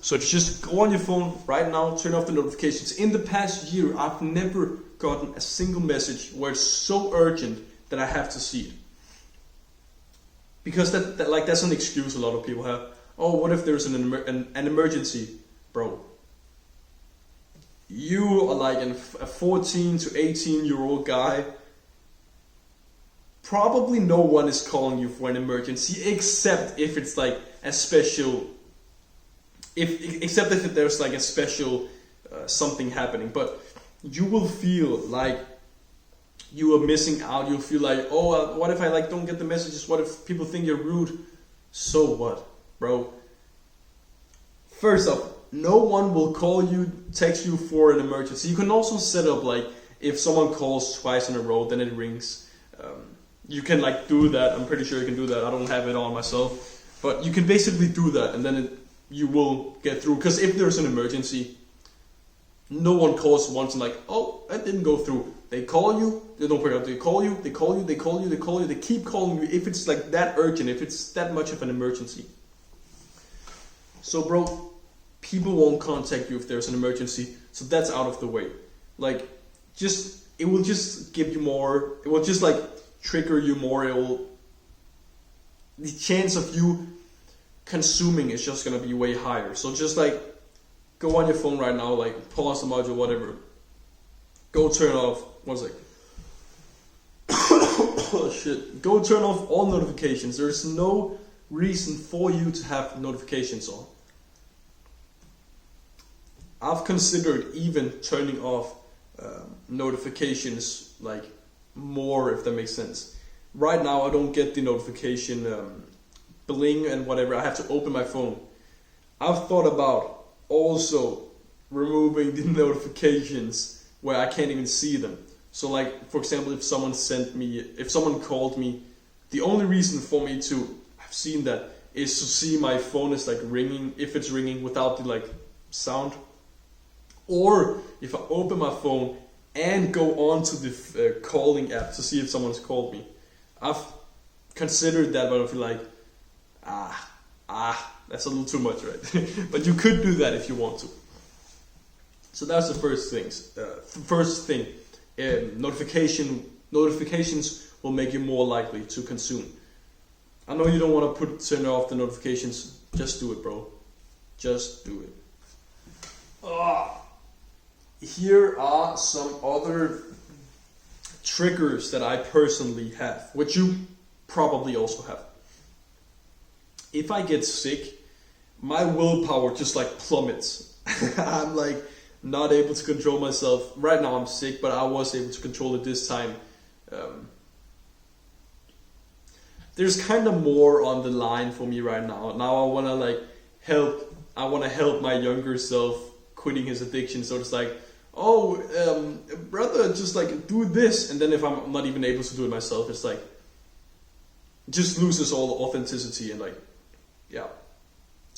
S2: So just go on your phone right now, turn off the notifications. In the past year, I've never gotten a single message where it's so urgent that I have to see it. Because that's an excuse a lot of people have. Oh, what if there's an emergency? Bro, you are like a 14 to 18 year old guy. Probably no one is calling you for an emergency, except if it's like a special, except if there's like a special something happening. But you will feel like you are missing out. You'll feel like, oh, what if I like don't get the messages? What if people think you're rude? So what, bro? First off, no one will call you, text you for an emergency. You can also set up like if someone calls twice in a row, then it rings. You can like do that. I'm pretty sure you can do that. I don't have it on myself, but you can basically do that, and then you will get through. Because if there's an emergency, no one calls once and like, oh, that didn't go through. They call you, they don't pick up. They call you, they call you, they call you, they call you. They keep calling you if it's like that urgent, if it's that much of an emergency. So, bro, people won't contact you if there's an emergency. So that's out of the way. Like, it will just give you more. It will just like trigger you more. The chance of you consuming is just gonna be way higher. So just like go on your phone right now, like pause the module, whatever. Go turn off. 1 sec. Oh shit. Go turn off all notifications. There's no reason for you to have notifications on. I've considered even turning off notifications like more, if that makes sense. Right now I don't get the notification bling and whatever. I have to open my phone. I've thought about also removing the notifications where I can't even see them. So like, for example, if someone called me, the only reason for me to have seen that is to see my phone is like ringing, if it's ringing without the like sound. Or if I open my phone and go on to the calling app to see if someone's called me. I've considered that, but I feel like, that's a little too much, right? But you could do that if you want to. So that's the first thing. Notifications will make you more likely to consume. I know you don't want to turn off the notifications. Just do it, bro. Just do it. Here are some other triggers that I personally have, which you probably also have. If I get sick, my willpower just like plummets. I'm like not able to control myself. Right now I'm sick, but I was able to control it this time. There's kind of more on the line for me right now. Now I want to like help my younger self quitting his addiction. So it's like, brother, just like do this. And then if I'm not even able to do it myself, it's like, it just loses all the authenticity and like, yeah.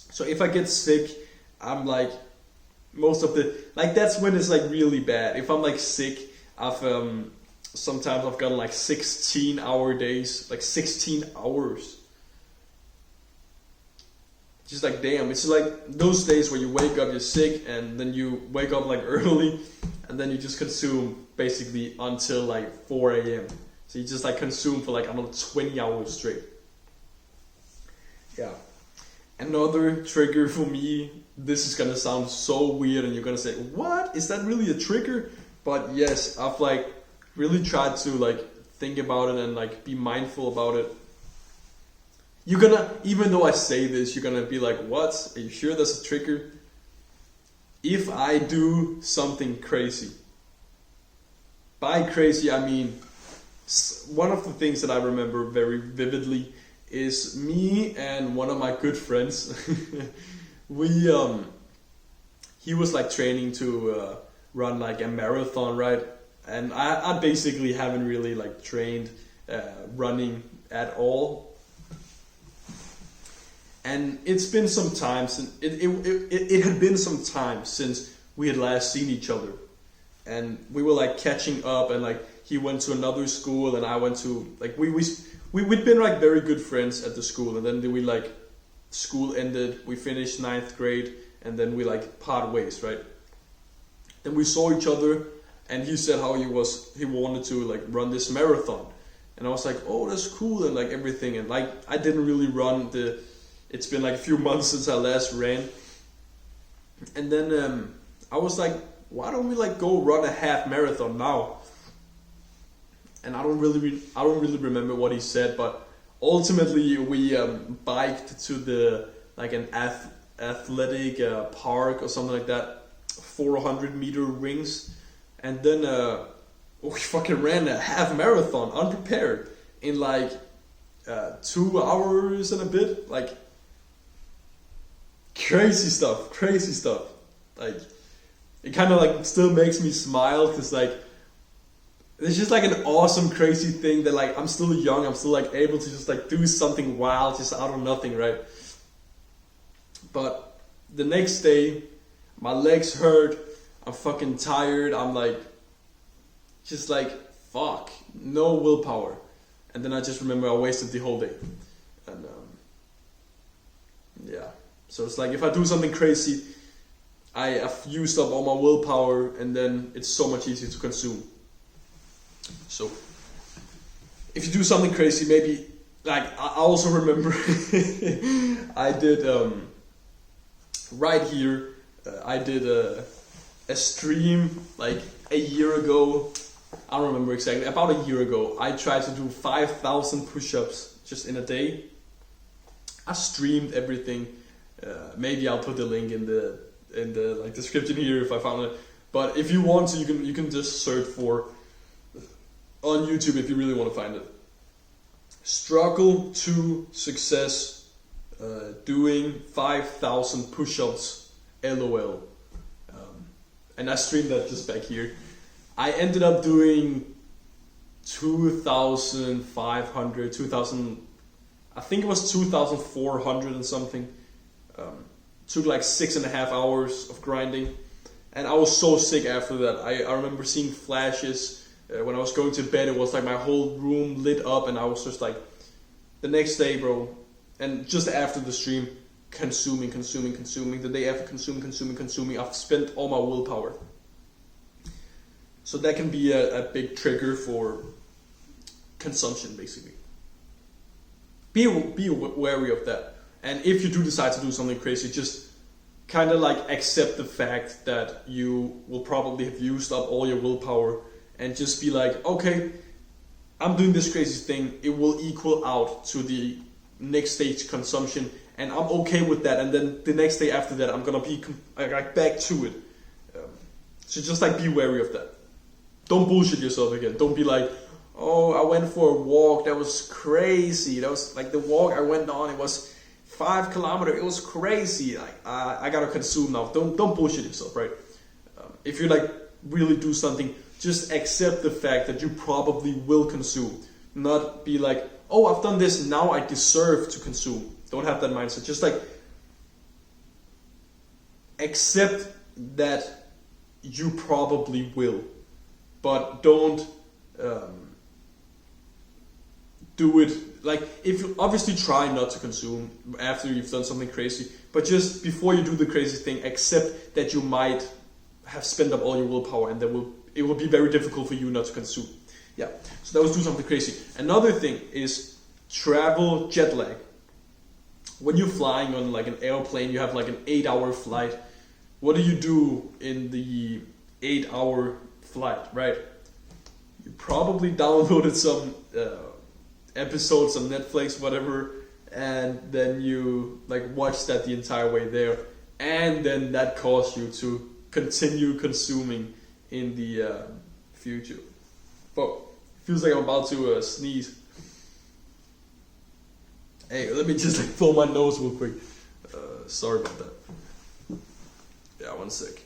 S2: So if I get sick, I'm like, that's when it's like really bad. If I'm like sick, sometimes I've gotten like 16-hour days, like 16 hours. Just like, damn, it's like those days where you wake up, you're sick, and then you wake up like early, and then you just consume basically until like 4 a.m. So you just like consume for like, I don't know, 20 hours straight. Yeah. Another trigger for me, this is gonna sound so weird, and you're gonna say, what? Is that really a trigger? But yes, I've like really tried to like think about it and like be mindful about it. You're gonna, even though I say this, you're gonna be like, what? Are you sure that's a trigger? If I do something crazy. By crazy, I mean, one of the things that I remember very vividly is me and one of my good friends. He was like training to run like a marathon, right? And I basically haven't really like trained running at all. And it's been some time since it had been some time since we had last seen each other, and we were like catching up, and like he went to another school and I went to like we'd been like very good friends at the school, and then we like school ended, we finished 9th grade, and then we like part ways, right? Then we saw each other, and he said how he wanted to like run this marathon, and I was like, oh, that's cool, and like everything, and like I didn't really run it's been like a few months since I last ran, and then I was like, why don't we like go run a half marathon now? And I don't really remember what he said, but ultimately we biked to the like an athletic park or something like that, 400-meter rings, and then we fucking ran a half marathon unprepared in like 2 hours and a bit, like crazy stuff. Like it kind of like still makes me smile, because like it's just like an awesome crazy thing that like I'm still young, I'm still like able to just like do something wild just out of nothing, right? But the next day my legs hurt, I'm fucking tired, I'm like just like fuck, no willpower. And then I just remember I wasted the whole day. And yeah, so it's like if I do something crazy, I've used up all my willpower, and then it's so much easier to consume. So if you do something crazy, maybe like I also remember I did right here I did a stream like a year ago. I don't remember exactly, about a year ago. I tried to do 5,000 push-ups just in a day. I streamed everything. Maybe I'll put the link in the like description here if I found it. But if you want to, you can just search for on YouTube if you really want to find it. Struggle to success doing 5,000 push-ups, LOL. And I streamed that just back here. I ended up doing 2,500, 2,000, I think it was 2,400 and something. Took like 6.5 hours of grinding. And I was so sick after that. I remember seeing flashes. When I was going to bed, it was like my whole room lit up, and I was just like, the next day, bro, and just after the stream, consuming, the day after consuming, I've spent all my willpower. So that can be a big trigger for consumption, basically. Be wary of that. And if you do decide to do something crazy, just kind of like accept the fact that you will probably have used up all your willpower, and just be like, okay, I'm doing this crazy thing, it will equal out to the next stage consumption, and I'm okay with that, and then the next day after that I'm gonna be like back to it. So just like be wary of that. Don't bullshit yourself again. Don't be like, oh, I went for a walk, that was crazy, that was like the walk I went on, it was 5 kilometers, it was crazy, like I gotta consume now. Don't bullshit yourself, right? If you like really do something, just accept the fact that you probably will consume. Not be like, oh, I've done this, now I deserve to consume. Don't have that mindset. Just like accept that you probably will, but don't do it. Like, if you obviously try not to consume after you've done something crazy, but just before you do the crazy thing, accept that you might have spent up all your willpower, and it will be very difficult for you not to consume. Yeah, so that was do something crazy. Another thing is travel jet lag. When you're flying on like an airplane, you have like an 8-hour flight. What do you do in the 8-hour flight, right? You probably downloaded some episodes on Netflix, whatever, and then you like watch that the entire way there, and then that caused you to continue consuming in the future. But feels like I'm about to sneeze. Hey, let me just like blow my nose real quick. Sorry about that. Yeah, one sec.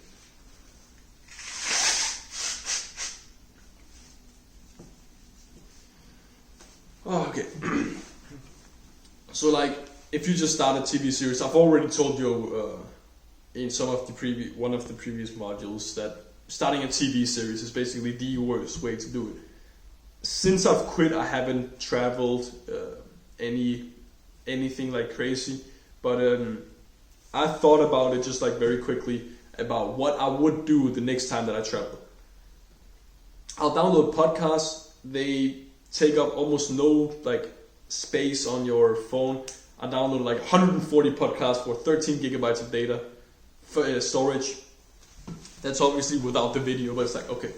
S2: Oh, okay. So like, if you just start a TV series, I've already told you in one of the previous modules that starting a TV series is basically the worst way to do it. since I've quit, I haven't traveled anything like crazy, but I thought about it just like very quickly about what I would do the next time that I travel. I'll download podcasts. They take up almost no like space on your phone. I downloaded like 140 podcasts for 13 gigabytes of data for storage. That's obviously without the video, but it's like, okay,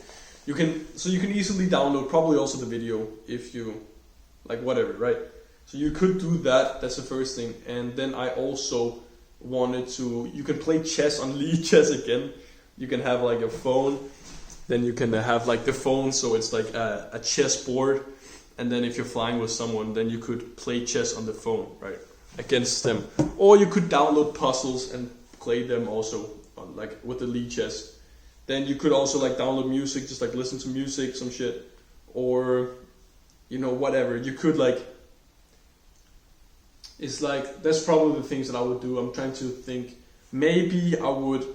S2: you can easily download probably also the video if you like whatever, right? So you could do that. That's the first thing. And then I also wanted to, you can play chess on League Chess again. You can have like a phone, then you can have like the phone, so it's like a chess board. And then if you're flying with someone, then you could play chess on the phone, right? Against them. Or you could download puzzles and play them also on, like with the League Chess. Then you could also like download music, just like listen to music, some shit. Or, you know, whatever. You could like, it's like, that's probably the things that I would do. I'm trying to think. Maybe I would,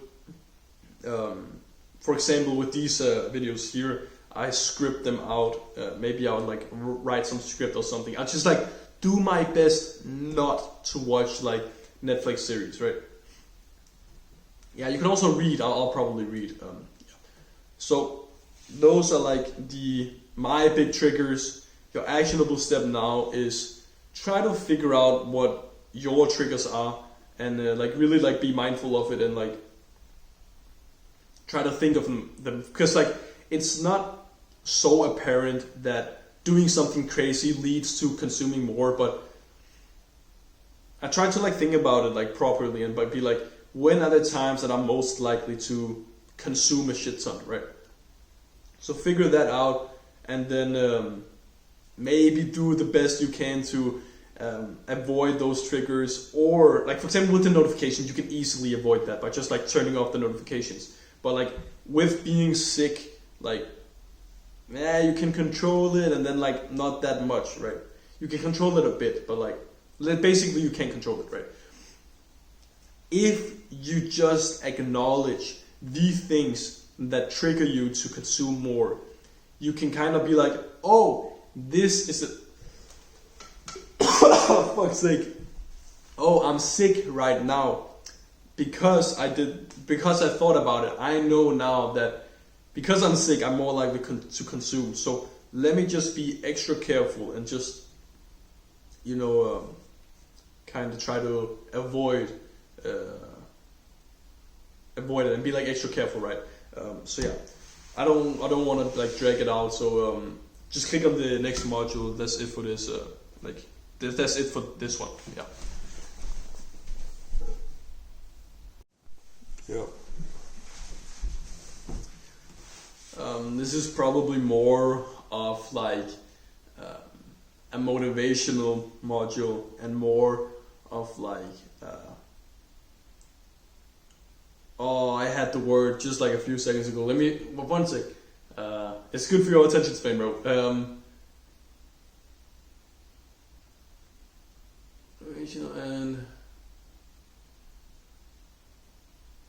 S2: for example, with these videos here, I script them out. Maybe I would like write some script or something. I just like do my best not to watch like Netflix series, right? Yeah, you can also read. I'll probably read. Yeah. So those are like my big triggers. Your actionable step now is try to figure out what your triggers are and like really like be mindful of it and like try to think of them because like it's not so apparent that doing something crazy leads to consuming more, but I try to like think about it like properly and be like, when are the times that I'm most likely to consume a shit ton, right? So figure that out and then maybe do the best you can to avoid those triggers, or like for example with the notifications, you can easily avoid that by just like turning off the notifications. But like with being sick, like you can control it and then like not that much, right? You can control it a bit, but like basically you can't control it, right? If you just acknowledge the things that trigger you to consume more, you can kind of be like, oh, this is a oh, fuck's sake. Oh, I'm sick right now because I thought about it. I know now that because I'm sick, I'm more likely to consume. So let me just be extra careful and just, you know, kind of try to avoid it and be like extra careful, right? So yeah, I don't want to like drag it out. So just click on the next module. That's it for this. That's it for this one. Yeah. Yeah. This is probably more of like a motivational module and more of like oh, I had the word just like a few seconds ago. Let me, one sec. It's good for your attention span, bro. And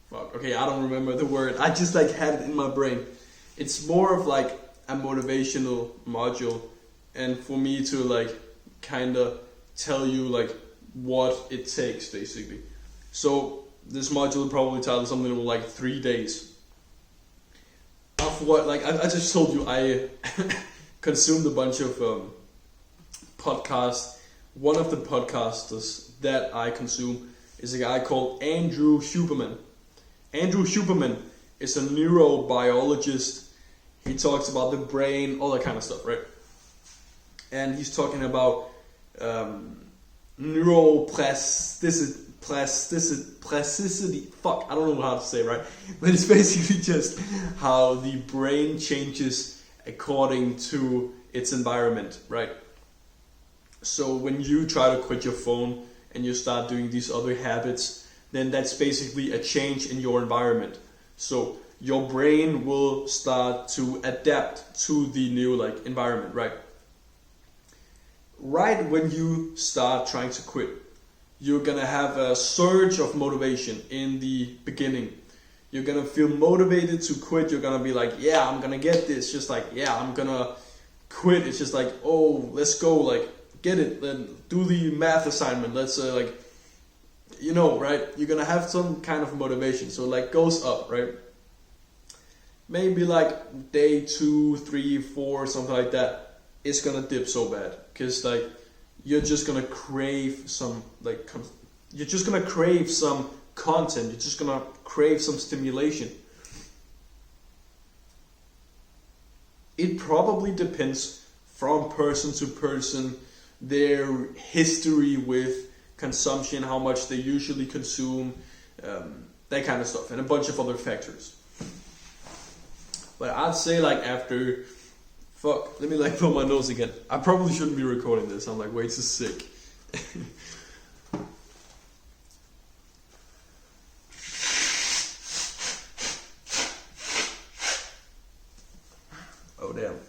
S2: fuck. Okay, I don't remember the word. I just like had it in my brain. It's more of like a motivational module, and for me to like kind of tell you like what it takes, basically. So this module will probably title something like 3 days of what, like I just told you I consumed a bunch of podcasts. One of the podcasters that I consume is a guy called Andrew Huberman. Andrew Huberman is a neurobiologist. He talks about the brain, all that kind of stuff, right? And he's talking about neuroplasticity. Fuck, I don't know how to say it, right? But it's basically just how the brain changes according to its environment, right? So when you try to quit your phone and you start doing these other habits, then that's basically a change in your environment. So your brain will start to adapt to the new like environment, right? Right when you start trying to quit, you're gonna have a surge of motivation in the beginning. You're gonna feel motivated to quit. You're gonna be like, yeah, I'm gonna get this. Just like, yeah, I'm gonna quit is just like, oh, let's go, like, get it, then do the math assignment, let's like, you know, right? You're gonna have some kind of motivation, so like goes up, right? Maybe like day 2, 3, 4, something like that, it's gonna dip so bad, because like you're just gonna crave some like you're just gonna crave some content, you're just gonna crave some stimulation. It probably depends from person to person, their history with consumption, how much they usually consume, that kind of stuff, and a bunch of other factors. But I'd say like after, let me like put my nose again. I probably shouldn't be recording this, I'm like way too sick. Oh damn.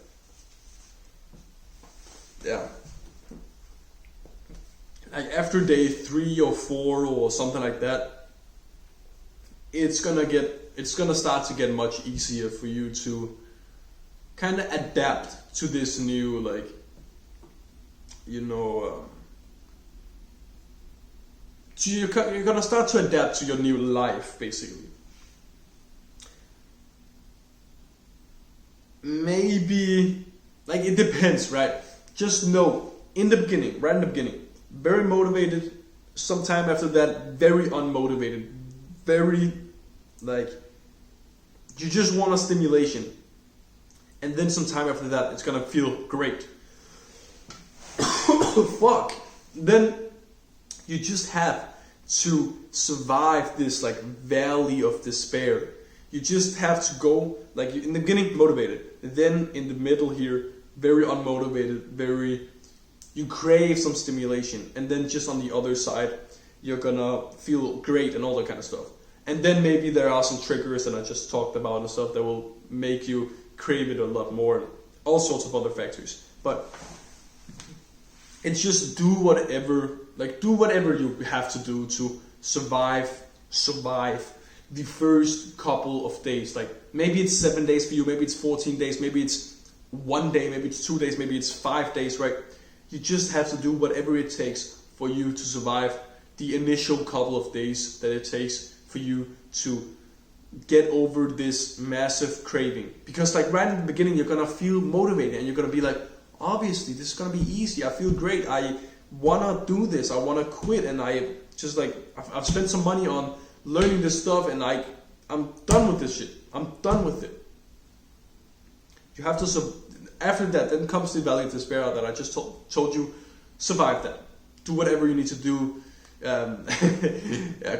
S2: Yeah. Like after day 3 or 4 or something like that, it's gonna start to get much easier for you to kind of adapt to this new, like, you know, so you're gonna start to adapt to your new life, basically. Maybe, like, it depends, right? Just know, in the beginning, right in the beginning, very motivated, sometime after that, very unmotivated, very, like, you just want a stimulation. And then sometime after that, it's gonna feel great. Fuck. Then you just have to survive this, like, valley of despair. You just have to go, like, in the beginning, motivated. Then in the middle here, very unmotivated, you crave some stimulation. And then just on the other side, you're gonna feel great and all that kind of stuff. And then maybe there are some triggers that I just talked about and stuff that will make you crave it a lot more. And all sorts of other factors. But it's just do whatever you have to do to survive the first couple of days. Like, maybe it's 7 days for you, maybe it's 14 days, maybe it's 1 day, maybe it's 2 days, maybe it's 5 days, right? You just have to do whatever it takes for you to survive the initial couple of days that it takes for you to get over this massive craving. Because like right in the beginning, you're gonna feel motivated and you're gonna be like, obviously this is gonna be easy, I feel great, I wanna do this, I wanna quit, and I just like, I've spent some money on learning this stuff, and like, I'm done with this shit, I'm done with it. You have to, after that, then comes the valley of despair that I just told you. Survive that. Do whatever you need to do.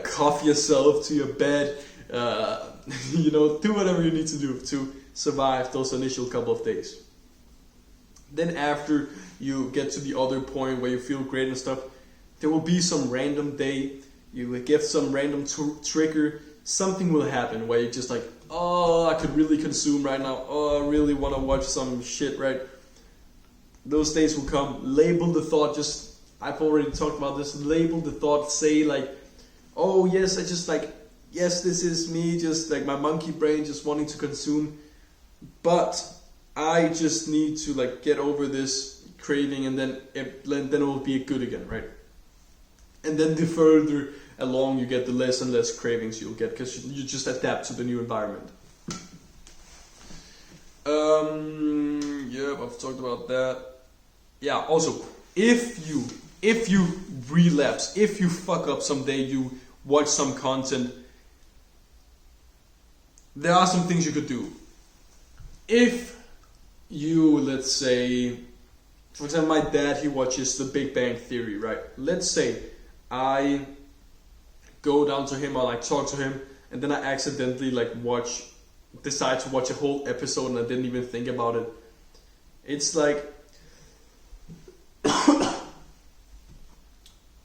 S2: Cuff yourself to your bed. You know, do whatever you need to do to survive those initial couple of days. Then after you get to the other point where you feel great and stuff, there will be some random day, you will get some random trigger, something will happen where you're just like, oh, I could really consume right now, oh, I really want to watch some shit, right? Those days will come. Label the thought, just, I've already talked about this, label the thought, say like, oh yes, I just like, yes, this is me, just like my monkey brain just wanting to consume, but I just need to like get over this craving, and then it will be good again, right? And then the further along you get, the less and less cravings you'll get, because you just adapt to the new environment. Yep, I've talked about that. Yeah, also, if you relapse, if you fuck up someday, you watch some content, there are some things you could do. If you, let's say, for example, my dad, he watches The Big Bang Theory, right? Let's say I go down to him or like talk to him, and then I accidentally like decide to watch a whole episode and I didn't even think about it. It's like,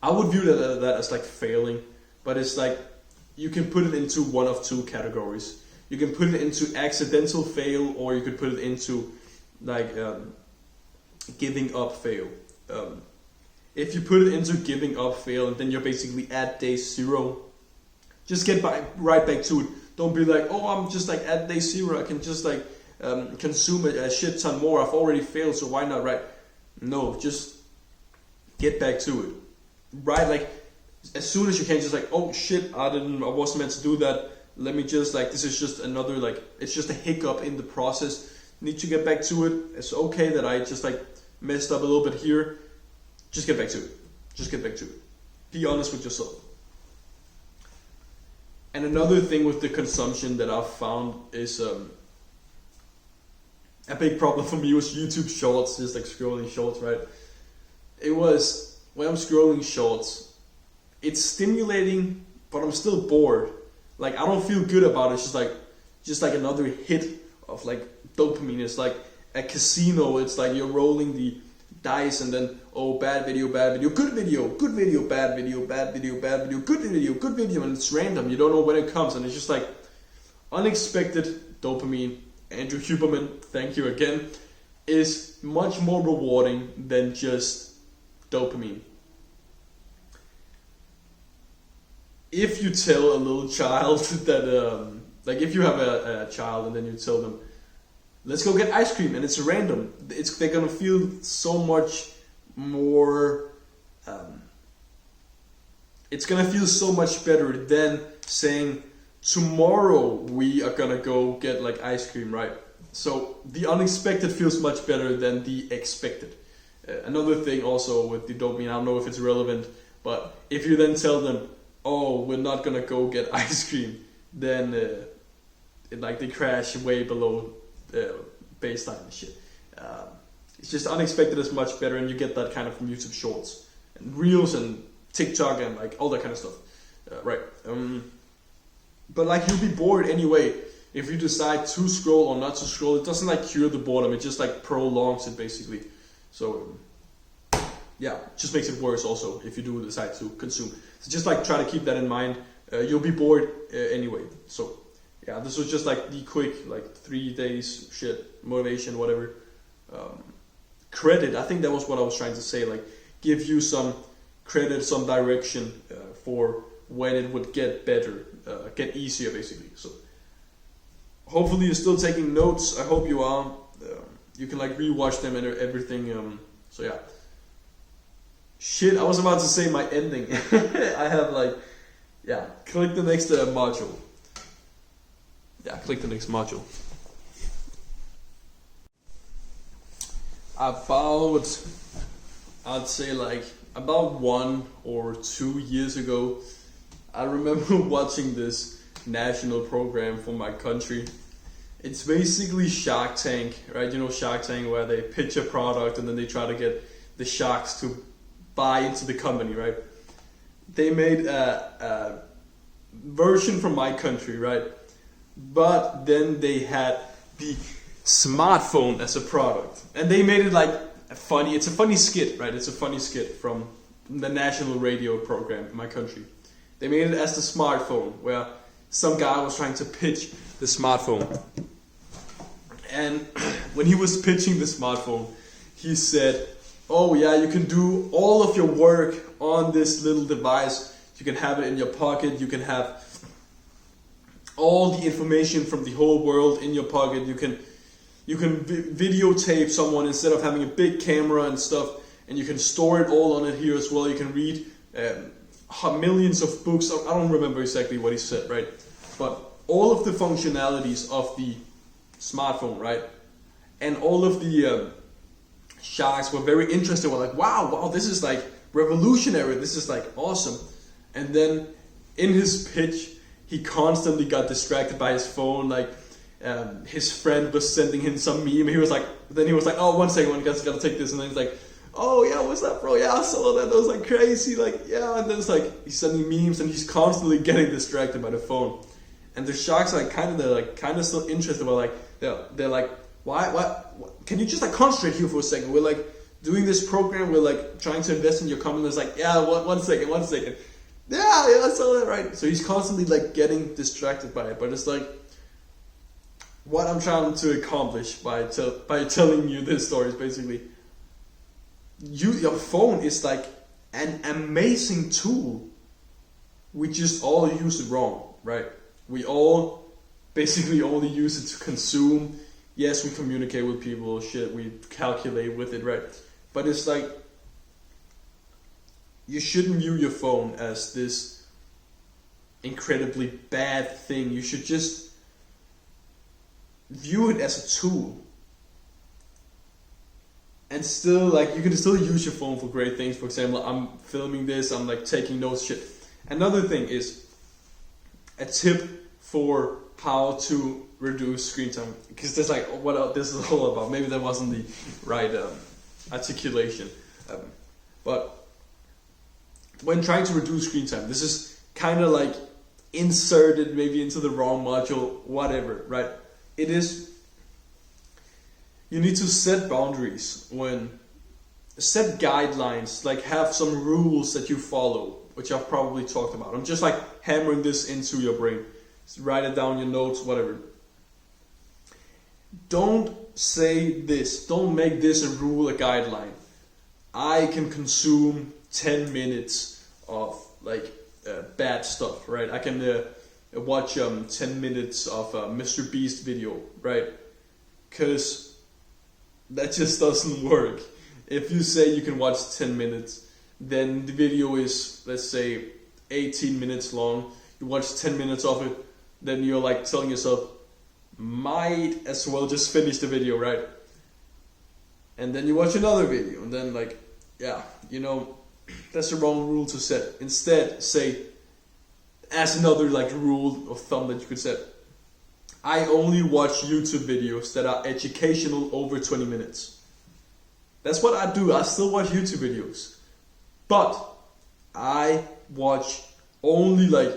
S2: I would view that as like failing, but it's like, you can put it into one of two categories. You can put it into accidental fail, or you could put it into like giving up fail. If you put it into giving up fail, and then you're basically at day 0, just get right back to it. Don't be like, oh, I'm just like at day 0, I can just like consume a shit ton more. I've already failed, so why not, right? No, just get back to it, right? Like as soon as you can, just like, oh shit, I wasn't meant to do that. Let me just like, this is just another like, it's just a hiccup in the process. Need to get back to it. It's okay that I just like messed up a little bit here. Just get back to it. Just get back to it. Be honest with yourself. And another thing with the consumption that I've found is a big problem for me was YouTube Shorts, just like scrolling Shorts, right? It was, when I'm scrolling Shorts, it's stimulating, but I'm still bored. Like I don't feel good about it. It's just like another hit of like dopamine. It's like a casino. It's like you're rolling the dice and then, oh, bad video, good video, good video, bad video, bad video, bad video, good video, and it's random. You don't know when it comes, and it's just like unexpected dopamine. Andrew Huberman, thank you again, is much more rewarding than just dopamine. If you tell a little child that, like if you have a child and then you tell them, let's go get ice cream, and it's random, they're gonna feel so much more, it's gonna feel so much better than saying, tomorrow we are gonna go get like ice cream, right? So the unexpected feels much better than the expected. Another thing also with the dopamine, I don't know if it's relevant, but if you then tell them, oh, we're not gonna go get ice cream, then they crash way below baseline and shit. It's just unexpected is much better, and you get that kind of from YouTube Shorts and Reels and TikTok and like all that kind of stuff, right? But like you'll be bored anyway if you decide to scroll or not to scroll. It doesn't like cure the boredom; it just like prolongs it basically. So yeah, just makes it worse also if you do decide to consume. So just like try to keep that in mind. You'll be bored anyway. So yeah, this was just like the quick like 3 days shit motivation, whatever. Credit. I think that was what I was trying to say. Like give you some credit, some direction for when it would get better, get easier basically. So hopefully you're still taking notes. I hope you are. You can like rewatch them and everything. So yeah. Shit, I was about to say my ending. I have like, yeah, click the next module. Yeah, click the next module. I'd say like about 1 or 2 years ago, I remember watching this national program for my country. It's basically Shark Tank, right? You know Shark Tank, where they pitch a product and then they try to get the sharks to buy into the company, right? They made a version from my country, right? But then they had the smartphone as a product, and they made it like funny. It's a funny skit, right? It's a funny skit from the national radio program in my country. They made it as the smartphone, where some guy was trying to pitch the smartphone, and when he was pitching the smartphone, he said, oh yeah, you can do all of your work on this little device. You can have it in your pocket. You can have all the information from the whole world in your pocket. You can videotape someone instead of having a big camera and stuff, and you can store it all on it here as well. You can read millions of books. I don't remember exactly what he said, right? But all of the functionalities of the smartphone, right? And all of the sharks were very interested. Were like, wow, this is like revolutionary. This is like awesome. And then in his pitch, he constantly got distracted by his phone. Like his friend was sending him some meme. He was like, oh, 1 second, I gotta take this. And then he's like, oh yeah, what's up, bro? Yeah, I saw that. That was like crazy. Like yeah. And then it's like he's sending memes and he's constantly getting distracted by the phone. And the sharks are kind of still interested. But like they're like, why? What? Can you just like concentrate here for a second? We're like doing this program. We're like trying to invest in your company. It's like, yeah, one second. Yeah, I saw that, right? So he's constantly like getting distracted by it. But it's like what I'm trying to accomplish by telling you this story is basically your phone is like an amazing tool. We just all use it wrong, right? We all basically only use it to consume, yes, we communicate with people, shit, we calculate with it, right? But it's like, you shouldn't view your phone as this incredibly bad thing. You should just view it as a tool. And still, like, you can still use your phone for great things. For example, I'm filming this, I'm like taking notes, shit. Another thing is a tip for how to reduce screen time, because there's like what this is all about. Maybe that wasn't the right articulation, but when trying to reduce screen time, this is kind of like inserted maybe into the wrong module, whatever, right? It is, you need to set boundaries, set guidelines, like have some rules that you follow, which I've probably talked about. I'm just like hammering this into your brain. Just write it down, your notes, whatever. Don't say this, don't make this a rule, a guideline. I can consume 10 minutes of like bad stuff, right? I can watch 10 minutes of a Mr. Beast video, right? Because that just doesn't work. If you say you can watch 10 minutes, then the video is, let's say, 18 minutes long. You watch 10 minutes of it, then you're like telling yourself, might as well just finish the video, right? And then you watch another video, and then like, yeah, you know, that's the wrong rule to set. Instead, say, as another like rule of thumb that you could set, I only watch YouTube videos that are educational over 20 minutes. That's what I do. I still watch YouTube videos. But I watch only like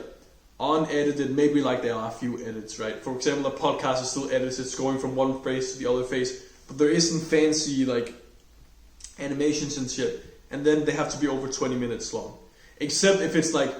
S2: unedited, maybe like there are a few edits, right? For example, a podcast is still edited. It's going from one phase to the other phase. But there isn't fancy like animations and shit. And then they have to be over 20 minutes long. Except if it's like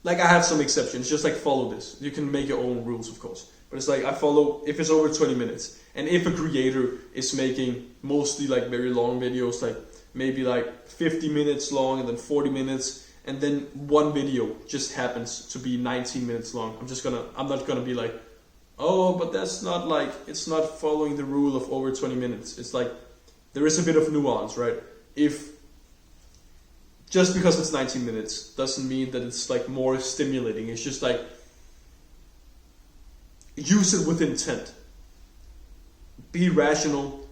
S2: I have some exceptions. Just like follow this. You can make your own rules, of course. But it's like I follow if it's over 20 minutes. And if a creator is making mostly like very long videos, like maybe like 50 minutes long and then 40 minutes, and then one video just happens to be 19 minutes long, I'm not gonna be like, oh, but that's not like, it's not following the rule of over 20 minutes. It's like, there is a bit of nuance, right? If just because it's 19 minutes doesn't mean that it's like more stimulating. It's just like, use it with intent. Be rational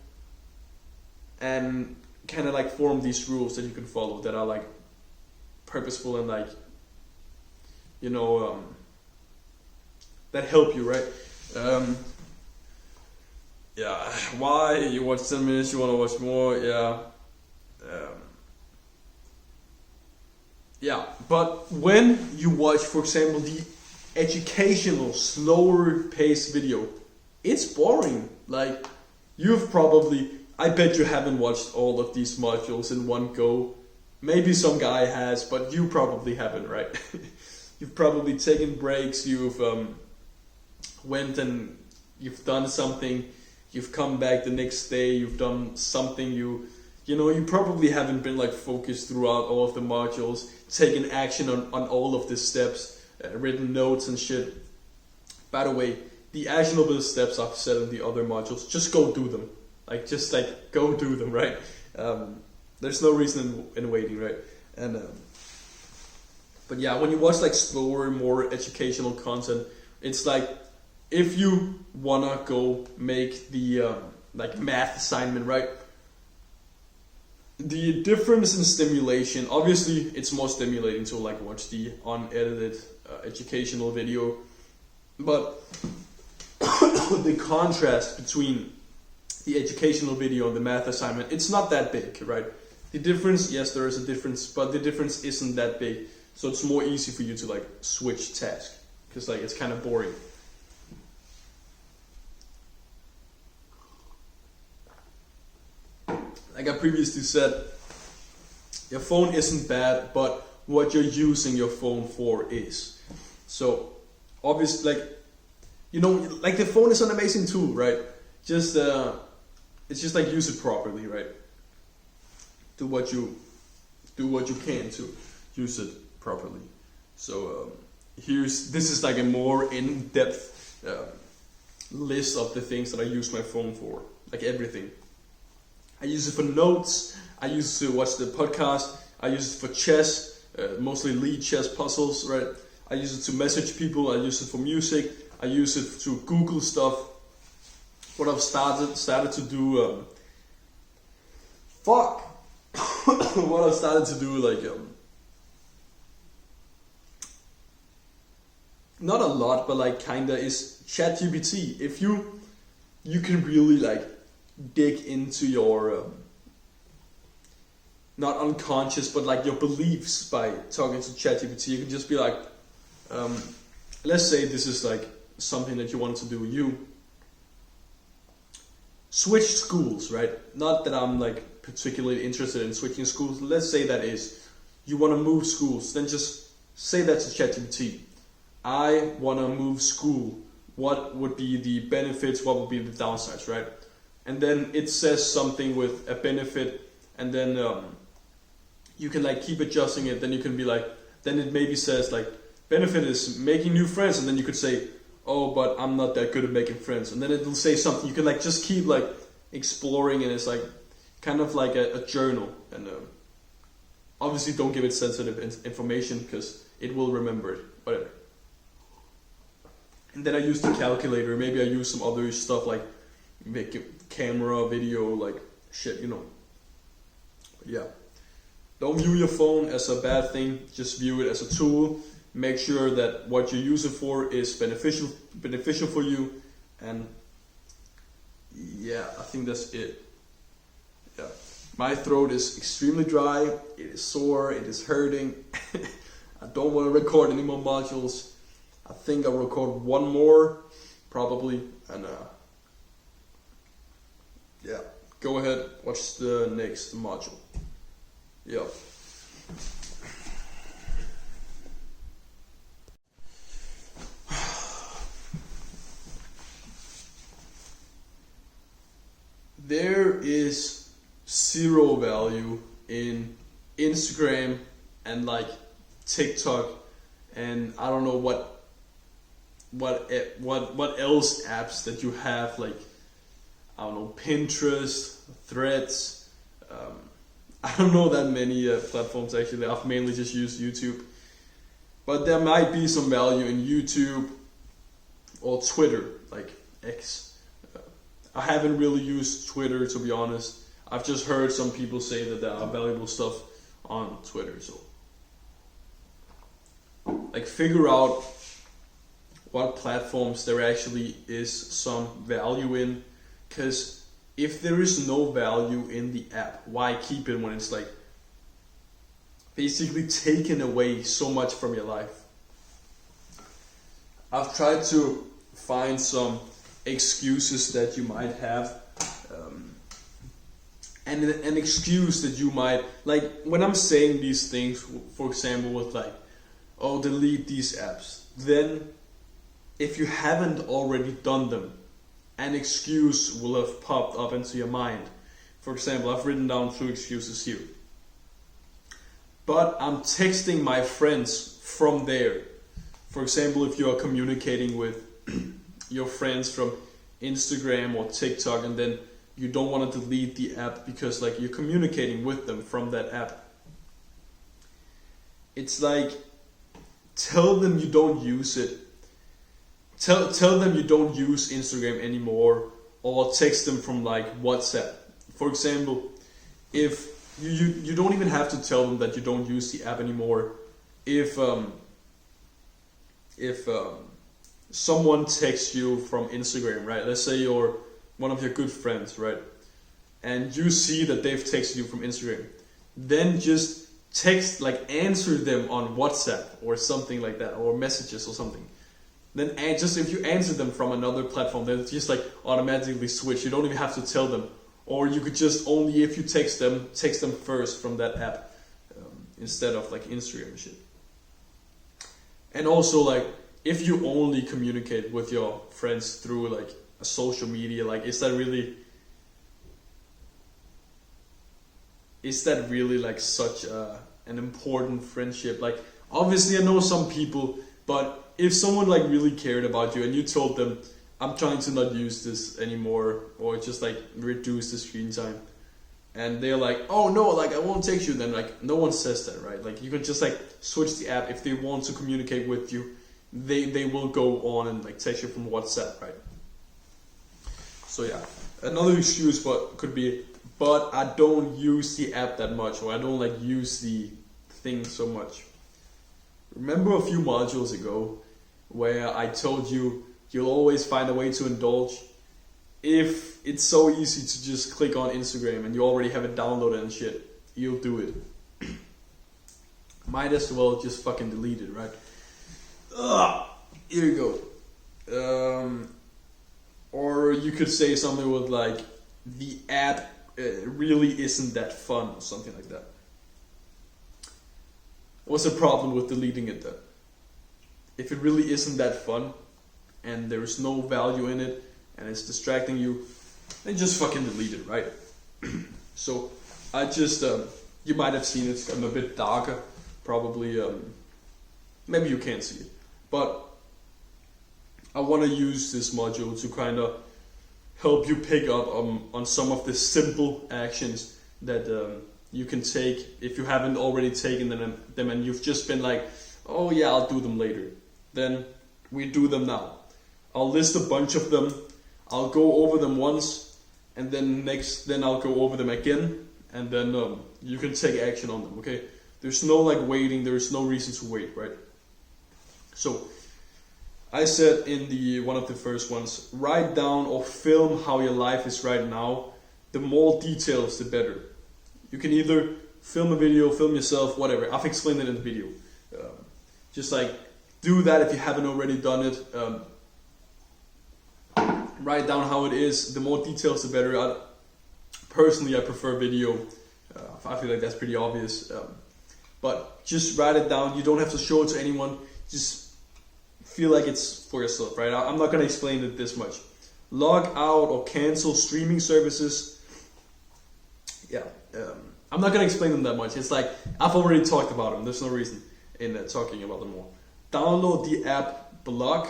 S2: and kind of like form these rules that you can follow that are like purposeful and like, you know, that help you, right? Yeah, why you watch 10 minutes, you want to watch more, yeah. Yeah, but when you watch, for example, the educational, slower paced video, it's boring. Like, you've probably, I bet you haven't watched all of these modules in one go. Maybe some guy has, but you probably haven't, right? You've probably taken breaks, you've went and you've done something, you've come back the next day, you've done something, you know, you probably haven't been like focused throughout all of the modules, taken action on all of the steps, written notes and shit. By the way, the actionable steps I've said in the other modules, just go do them. Like, just like, go do them, right? There's no reason in waiting, right? And but yeah, when you watch like slower, more educational content, it's like, if you wanna go make the like math assignment, right? The difference in stimulation, obviously it's more stimulating to like watch the unedited educational video, but the contrast between the educational video and the math assignment, it's not that big, right? The difference, yes, there is a difference, but the difference isn't that big, so it's more easy for you to like switch tasks, because like it's kind of boring. Like I previously said, your phone isn't bad, but what you're using your phone for is. So, obviously, like, you know, like the phone is an amazing tool, right? Just, it's just like use it properly, right? Do what you can to use it properly. So, this is like a more in-depth list of the things that I use my phone for, like everything. I use it for notes, I use it to watch the podcast, I use it for chess, mostly lead chess puzzles, right? I use it to message people, I use it for music, I use it to Google stuff. What I've started to do, what I've started to do, like, not a lot, but like kinda, is ChatGPT. If you can really like dig into your not unconscious, but like your beliefs by talking to ChatGPT. You can just be like, let's say this is like something that you want to do. You switch schools, right? Not that I'm like particularly interested in switching schools. Let's say that is, you want to move schools. Then just say that to ChatGPT. I want to move school. What would be the benefits? What would be the downsides, right? And then it says something with a benefit, and then you can like keep adjusting it. Then you can be like, then it maybe says like, benefit is making new friends, and then you could say, oh, but I'm not that good at making friends. And then it'll say something. You can like just keep like exploring, and it's like kind of like a journal. And obviously don't give it sensitive information because it will remember it, whatever. And then I use the calculator. Maybe I use some other stuff like make a camera, video, like shit, you know. But yeah, don't view your phone as a bad thing. Just view it as a tool. Make sure that what you use it for is beneficial for you. And yeah, I think that's it. Yeah, my throat is extremely dry. It is sore. It is hurting. I don't want to record any more modules. I think I'll record one more, probably, and yeah, go ahead, watch the next module. Yeah. There is zero value in Instagram and like TikTok, and I don't know what else apps that you have, like, I don't know, Pinterest, Threads. I don't know that many platforms actually. I've mainly just used YouTube, but there might be some value in YouTube or Twitter, like X. I haven't really used Twitter, to be honest. I've just heard some people say that there are valuable stuff on Twitter. So, like, figure out what platforms there actually is some value in, because if there is no value in the app, why keep it when it's like basically taken away so much from your life? I've tried to find some excuses that you might have, and an excuse that you might, like, when I'm saying these things, for example, with like, oh, delete these apps, then if you haven't already done them, an excuse will have popped up into your mind. For example, I've written down 2 excuses here. But I'm texting my friends from there. For example, if you are communicating with your friends from Instagram or TikTok, and then you don't want to delete the app because like you're communicating with them from that app. It's like, tell them you don't use it. Tell them you don't use Instagram anymore, or text them from like WhatsApp. For example, if you don't even have to tell them that you don't use the app anymore. If someone texts you from Instagram, right? Let's say you're one of your good friends, right? And you see that they've texted you from Instagram. Then just text, like, answer them on WhatsApp or something like that, or messages or something. Then just if you answer them from another platform, they'll just like automatically switch. You don't even have to tell them. Or you could just only, if you text them first from that app, instead of like Instagram and shit. And also, like, if you only communicate with your friends through like a social media, like, is that really like such an important friendship? Like, obviously I know some people, but if someone like really cared about you and you told them, I'm trying to not use this anymore, or just like reduce the screen time. And they're like, oh no, like I won't text you. Then like no one says that, right? Like you can just like switch the app if they want to communicate with you. They will go on and like text you from WhatsApp, right? So yeah, another excuse could be, but I don't use the app that much, or I don't like use the thing so much. Remember a few modules ago where I told you you'll always find a way to indulge? If it's so easy to just click on Instagram and you already have it downloaded and shit, you'll do it. Might as well just fucking delete it, right? Ugh, here you go. Or you could say something with like, the app really isn't that fun, or something like that. What's the problem with deleting it then? If it really isn't that fun, and there's no value in it, and it's distracting you, then just fucking delete it, right? So, I just, you might have seen it, I'm a bit darker, probably, maybe you can't see it, but I want to use this module to kind of help you pick up on some of the simple actions that you can take if you haven't already taken them and you've just been like, oh yeah, I'll do them later. Then we do them now. I'll list a bunch of them. I'll go over them once, and then I'll go over them again, and then you can take action on them. Okay? There's no like waiting. There's no reason to wait, right? So I said in one of the first ones, write down or film how your life is right now. The more details, the better. You can either film a video, film yourself, whatever. I've explained it in the video. Just like do that if you haven't already done it. Write down how it is. The more details, the better. Personally, I prefer video. I feel like that's pretty obvious. But just write it down. You don't have to show it to anyone. Just feel like it's for yourself, right? I'm not going to explain it this much. Log out or cancel streaming services. Yeah, I'm not going to explain them that much. It's like, I've already talked about them. There's no reason in talking about them more. Download the app Block.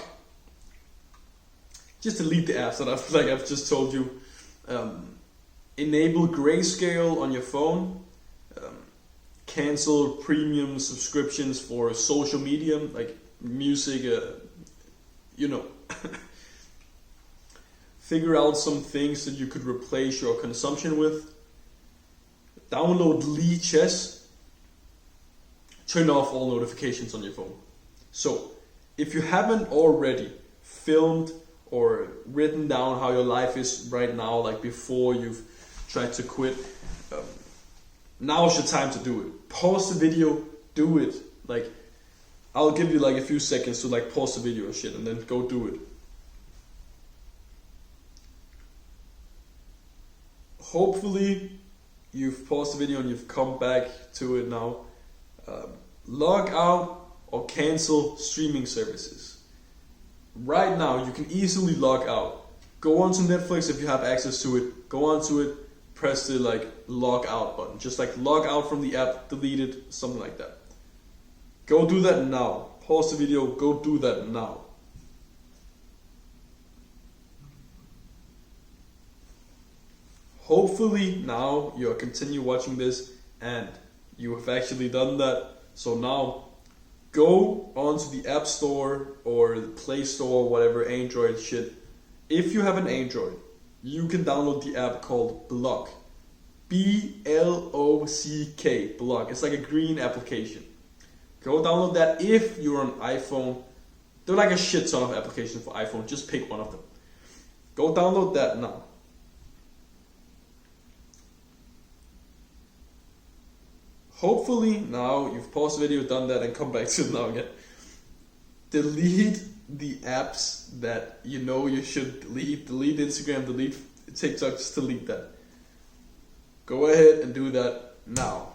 S2: Just delete the apps that I've just told you. Enable grayscale on your phone. Cancel premium subscriptions for social media, like music, Figure out some things that you could replace your consumption with. Download Chess. Turn off all notifications on your phone. So, if you haven't already filmed or written down how your life is right now, like before you've tried to quit, now's your time to do it. Pause the video, do it. Like, I'll give you like a few seconds to like pause the video and shit, and then go do it. Hopefully, you've paused the video and you've come back to it now. Log out or cancel streaming services. Right now, you can easily log out. Go onto Netflix if you have access to it. Go onto it, press the like log out button. Just like log out from the app, delete it, something like that. Go do that now. Pause the video, go do that now. Hopefully now you'll continue watching this and you have actually done that. So now go onto the App Store or the Play Store, whatever, Android shit. If you have an Android, you can download the app called Block. B-L-O-C-K, Block. It's like a green application. Go download that. If you're on iPhone, there are like a shit ton of applications for iPhone. Just pick one of them. Go download that now. Hopefully now you've paused the video, done that, and come back to it now again. Delete the apps that you know you should delete. Delete Instagram, delete TikTok, just delete that. Go ahead and do that now.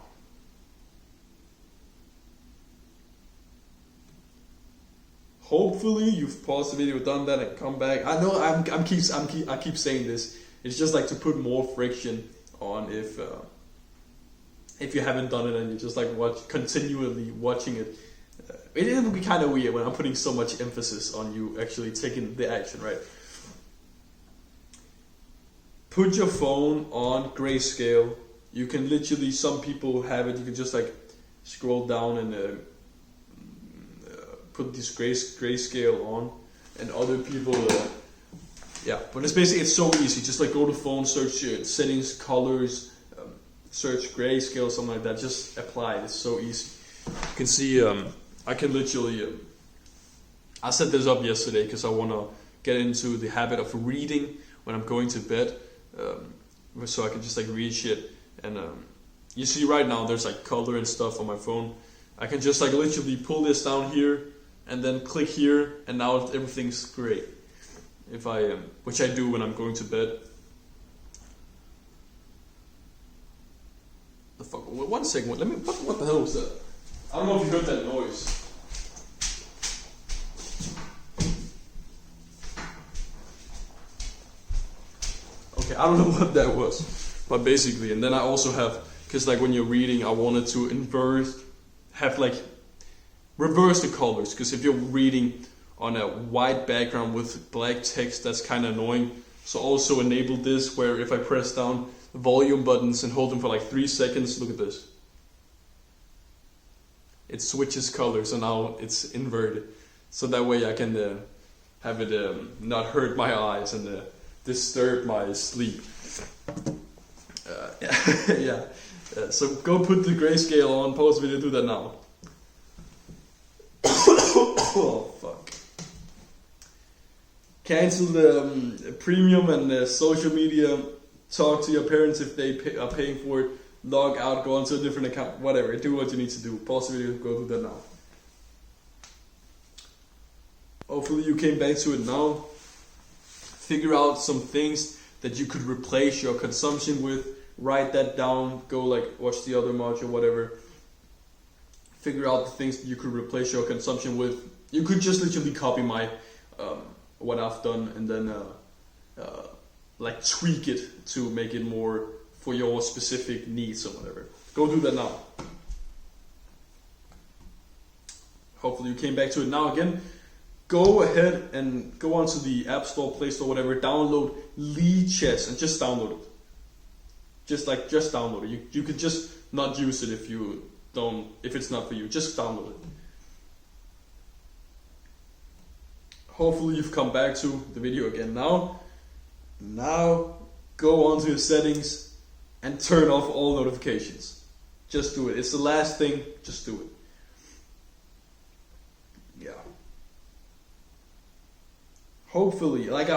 S2: Hopefully you've paused the video, done that, and come back. I know I keep saying this. It's just like to put more friction on if you haven't done it and you're just like continually watching it. It would be kind of weird when I'm putting so much emphasis on you actually taking the action, right? put your phone on grayscale. You can literally, some people have it, you can just like scroll down and put this grayscale on, and other people, yeah, but it's basically, it's so easy. Just like go to phone, search settings, colors, search grayscale, something like that, just apply it. It's so easy. You can see, I can literally, I set this up yesterday because I want to get into the habit of reading when I'm going to bed, so I can just like read shit. And you see right now there's like color and stuff on my phone. I can just like literally pull this down here and then click here, and now everything's great. If I which I do when I'm going to bed. The fuck? 1 second. Let me. What the hell was that? I don't know if you heard that noise. Okay, I don't know what that was, but basically, and then I also have, because like when you're reading, I wanted to reverse the colors, because if you're reading on a white background with black text, that's kind of annoying. So also enable this, where if I press down the volume buttons and hold them for like 3 seconds, look at this. It switches colors, and now it's inverted. So that way I can have it not hurt my eyes and disturb my sleep. Yeah. So go put the grayscale on, pause video, do that now. Oh fuck. Cancel the premium and social media. Talk to your parents if they are paying for it. Log out, go onto a different account, whatever. Do what you need to do. Pause the video, go do that now. Hopefully you came back to it now. Figure out some things that you could replace your consumption with. Write that down. Go like watch the other module, whatever. Figure out the things that you could replace your consumption with. You could just literally copy my what I've done, and then like tweak it to make it more for your specific needs or whatever. Go do that now. Hopefully you came back to it now again. Go ahead and go onto the App Store, Play Store, whatever. Download Lead Chess and just download it. Just download it. You could just not use it if it's not for you. Just download it. Hopefully you've come back to the video again now. Now go onto your settings and turn off all notifications. Just do it. It's the last thing. Just do it. Yeah. Hopefully, like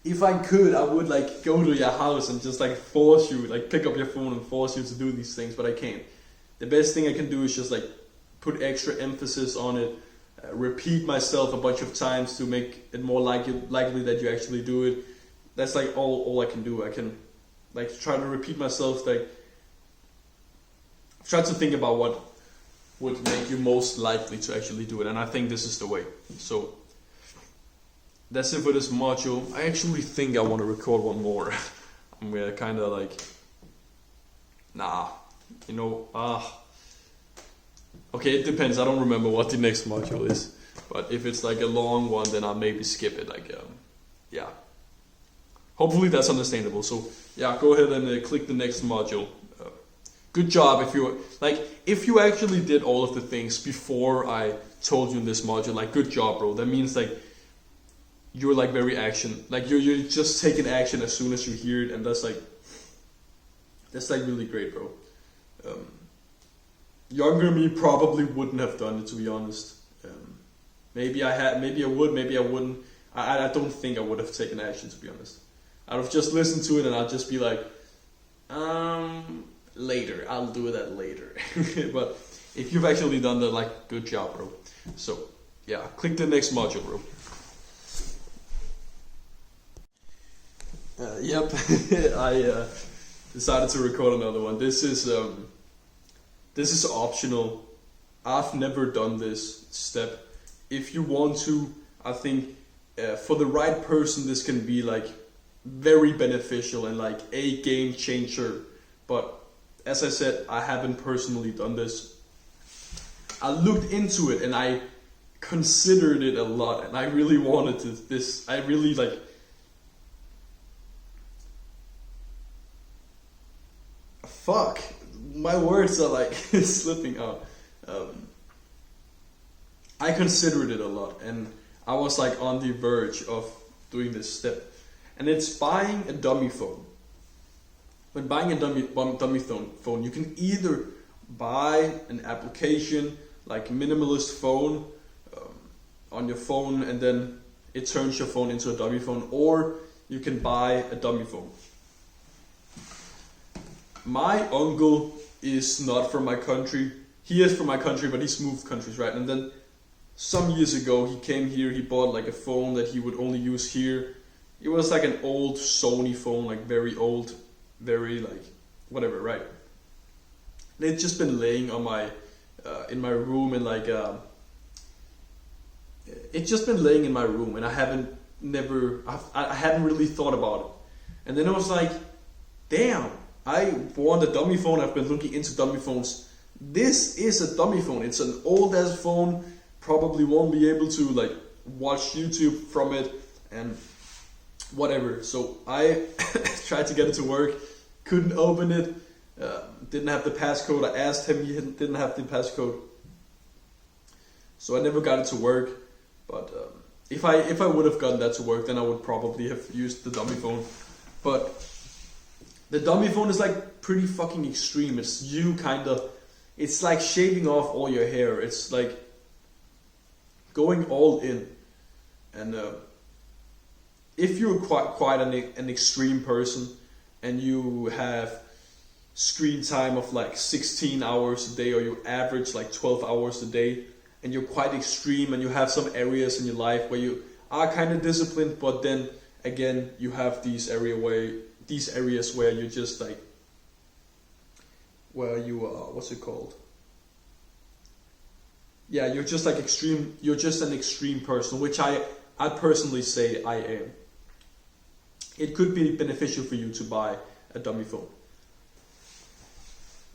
S2: if I could, I would like go to your house and just like force you, like pick up your phone and force you to do these things, but I can't. The best thing I can do is just like put extra emphasis on it, repeat myself a bunch of times to make it more likely that you actually do it. That's like all I can do. I can like try to repeat myself, like try to think about what would make you most likely to actually do it, and I think this is the way. So that's it for this module. I actually think I want to record one more. I'm kind of like, okay, it depends. I don't remember what the next module is, but if it's like a long one, then I'll maybe skip it. Like, yeah. Hopefully that's understandable. So yeah, go ahead and click the next module. Good job if you actually did all of the things before I told you in this module. Like, good job, bro. That means like you're like very action. Like you're just taking action as soon as you hear it, and that's like really great, bro. Younger me probably wouldn't have done it, to be honest. Maybe I would, maybe I wouldn't. I don't think I would have taken action, to be honest. I'd have just listened to it and I'd just be like, later, I'll do that later. But if you've actually done that, like, good job, bro. So yeah, click the next module, bro. Yep, I decided to record another one. This is optional. I've never done this step. If you want to, I think for the right person, this can be like very beneficial and like a game changer. But as I said, I haven't personally done this. I looked into it and I considered it a lot, and I really wanted to. I really like. fuck, my words are like slipping out. I considered it a lot, and I was like on the verge of doing this step. And it's buying a dummy phone. When buying a dummy phone, you can either buy an application like minimalist phone on your phone, and then it turns your phone into a dummy phone, or you can buy a dummy phone. My uncle is not from my country. He is from my country, but he's moved countries, right? And then some years ago, he came here, he bought like a phone that he would only use here. It was like an old Sony phone, like very old, very like, whatever, right? And it's just been laying on my, in my room, and like, it's just been laying in my room, and I hadn't really thought about it. And then I was like, damn, I want a dummy phone. I've been looking into dummy phones. This is a dummy phone. It's an old ass phone. Probably won't be able to like watch YouTube from it and whatever. So I tried to get it to work. Couldn't open it. Didn't have the passcode. I asked him. He didn't have the passcode. So I never got it to work. But if I would have gotten that to work, then I would probably have used the dummy phone. But the dummy phone is like pretty fucking extreme. It's you it's like shaving off all your hair. It's like going all in. And if you're quite an extreme person, and you have screen time of like 16 hours a day, or you average like 12 hours a day, and you're quite extreme, and you have some areas in your life where you are kind of disciplined, but then again you have these areas where you're just like, where you what's it called? Yeah, you're just like extreme. You're just an extreme person, which I personally say I am. It could be beneficial for you to buy a dummy phone.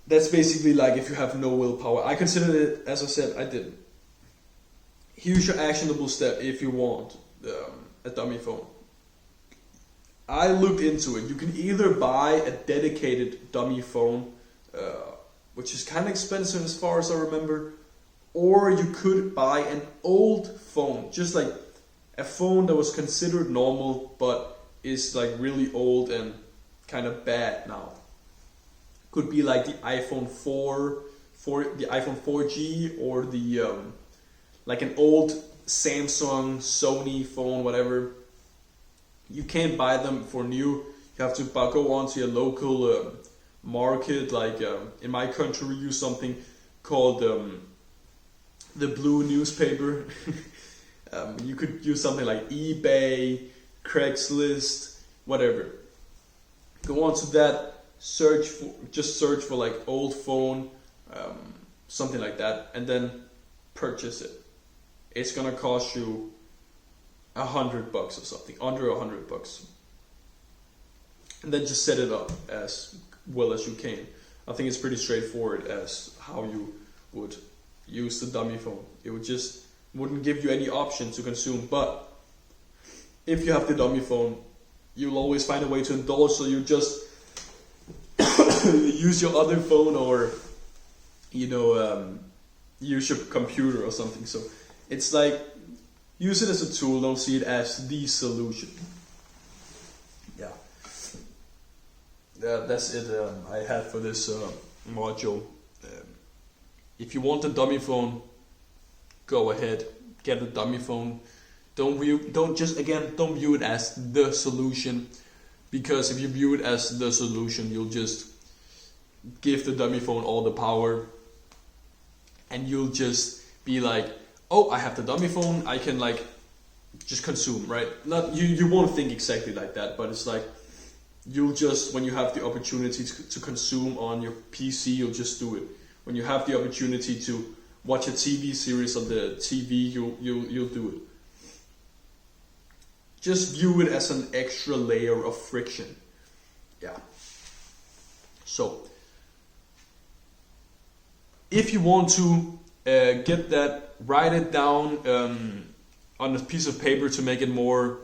S2: That's basically like if you have no willpower. I considered it, as I said, I didn't. Here's your actionable step if you want a dummy phone. I looked into it. You can either buy a dedicated dummy phone, which is kind of expensive as far as I remember, or you could buy an old phone, just like a phone that was considered normal but is like really old and kind of bad now. Could be like the iPhone 4, the iPhone 4G, or the like an old Samsung, Sony phone, whatever. You can't buy them for new. You have to go on to your local market. Like in my country, we use something called the blue newspaper. You could use something like eBay, Craigslist, whatever. Go on to that, search for like old phone, something like that, and then purchase it. It's gonna cost you $100 or something, under $100, and then just set it up as well as you can. I think it's pretty straightforward as how you would use the dummy phone. It wouldn't give you any option to consume, but if you have the dummy phone, you'll always find a way to indulge, so you just use your other phone, or use your computer or something. So it's like, use it as a tool, don't see it as the solution. Yeah. That's it I had for this module. If you want a dummy phone, go ahead, get a dummy phone. Don't view it as the solution, because if you view it as the solution, you'll just give the dummy phone all the power, and you'll just be like, oh, I have the dummy phone, I can like just consume, right? Not you won't think exactly like that, but it's like, you'll just, when you have the opportunity to consume on your PC, you'll just do it. When you have the opportunity to watch a TV series on the TV, you'll do it. Just view it as an extra layer of friction. Yeah. So, if you want to get that, write it down on a piece of paper to make it more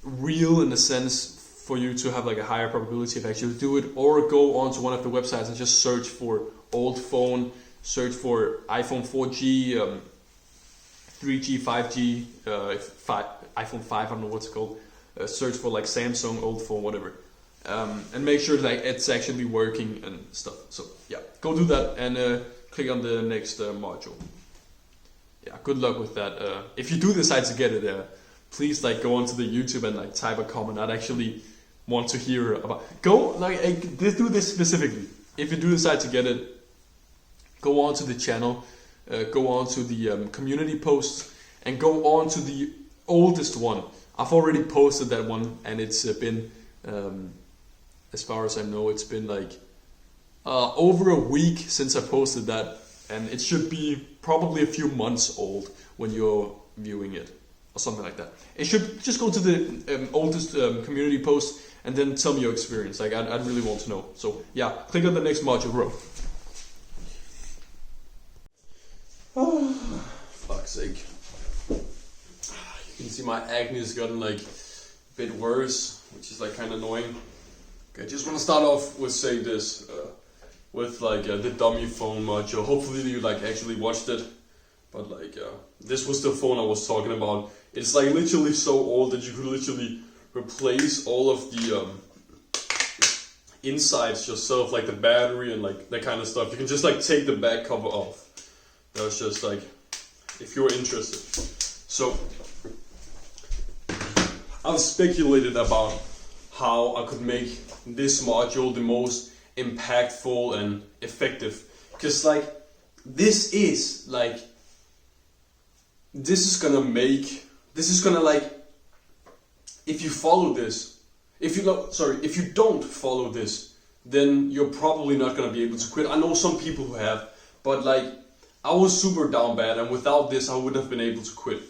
S2: real, in a sense, for you to have like a higher probability of actually do it, or go onto one of the websites and just search for old phone, search for iPhone 4G, 3G, 5G, iPhone 5, I don't know what's it called. Search for like Samsung old phone, whatever, and make sure that it's actually working and stuff. So yeah, go do that and click on the next module. Yeah, good luck with that. If you do decide to get it, please like go onto the YouTube and like type a comment. I'd actually want to hear about. Do this specifically. If you do decide to get it, go on to the channel, go on to the community posts, and go on to the oldest one. I've already posted that one, and it's been, as far as I know, it's been like over a week since I posted that, and it should be probably a few months old when you're viewing it, or something like that. It should just go to the oldest community post and then tell me your experience. Like I'd really want to know. So yeah, click on the next module, bro. Oh, fuck's sake. You can see my acne has gotten like a bit worse, which is like kind of annoying. Okay, I just want to start off with saying this, with like the dummy phone module. Hopefully you like actually watched it, but like this was the phone I was talking about. It's like literally so old that you could literally replace all of the insides yourself, like the battery and like that kind of stuff. You can just like take the back cover off. That was just like, if you're interested. So I've speculated about how I could make this module the most impactful and effective, because like this is gonna like, if you follow this, if you don't follow this, then you're probably not gonna be able to quit. I know some people who have, but like I was super down bad, and without this I wouldn't have been able to quit.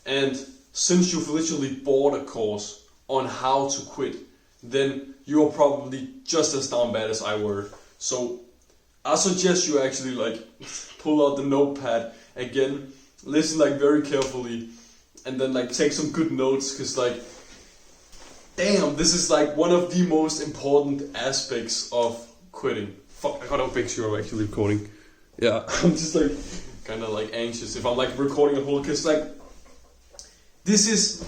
S2: And since you've literally bought a course on how to quit, then you're probably just as down bad as I were. So I suggest you actually like pull out the notepad again, listen like very carefully, and then like take some good notes, because like, damn, this is like one of the most important aspects of quitting. Fuck, I got a picture of actually recording. Yeah, I'm just like kind of like anxious if I'm like recording a whole, because like this is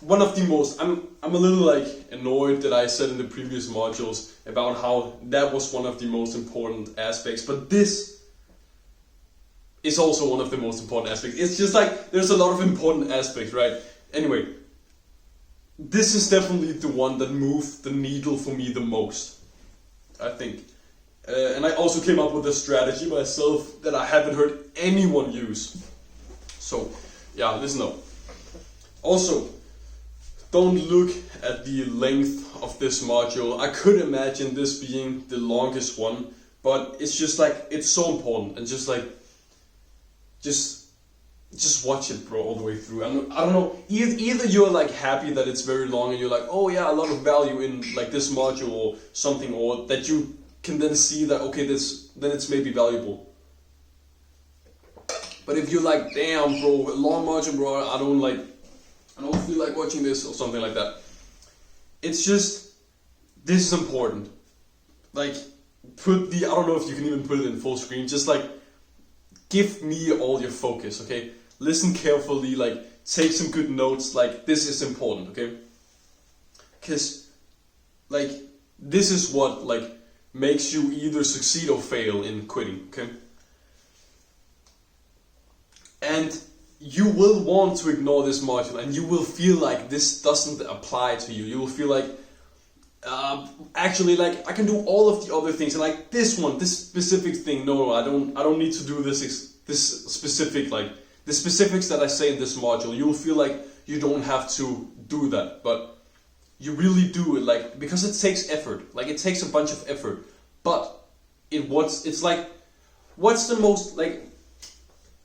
S2: one of the most, I'm a little like annoyed that I said in the previous modules about how that was one of the most important aspects, but this is also one of the most important aspects. It's just like, there's a lot of important aspects, right? Anyway, this is definitely the one that moved the needle for me the most, I think. And I also came up with a strategy myself that I haven't heard anyone use. So, yeah, listen up. Also, don't look at the length of this module. I could imagine this being the longest one, but it's just like, it's so important, and just like, just watch it, bro, all the way through. I don't know, either you're like happy that it's very long and you're like, oh yeah, a lot of value in like this module or something, or that you can then see that, okay, then it's maybe valuable. But if you're like, damn, bro, a long module, bro, I don't feel like watching this, or something like that. It's just, this is important. Like, I don't know if you can even put it in full screen, just like, give me all your focus, okay? Listen carefully, like, take some good notes, like, this is important, okay? Because, like, this is what, like, makes you either succeed or fail in quitting, okay? And you will want to ignore this module, and you will feel like this doesn't apply to you. You will feel like, actually, like, I can do all of the other things, and like this specific thing, no, I don't need to do this specific, like, the specifics that I say in this module. You will feel like you don't have to do that, but you really do it, like, because it takes effort. Like, it takes a bunch of effort, but it's like, what's the most, like,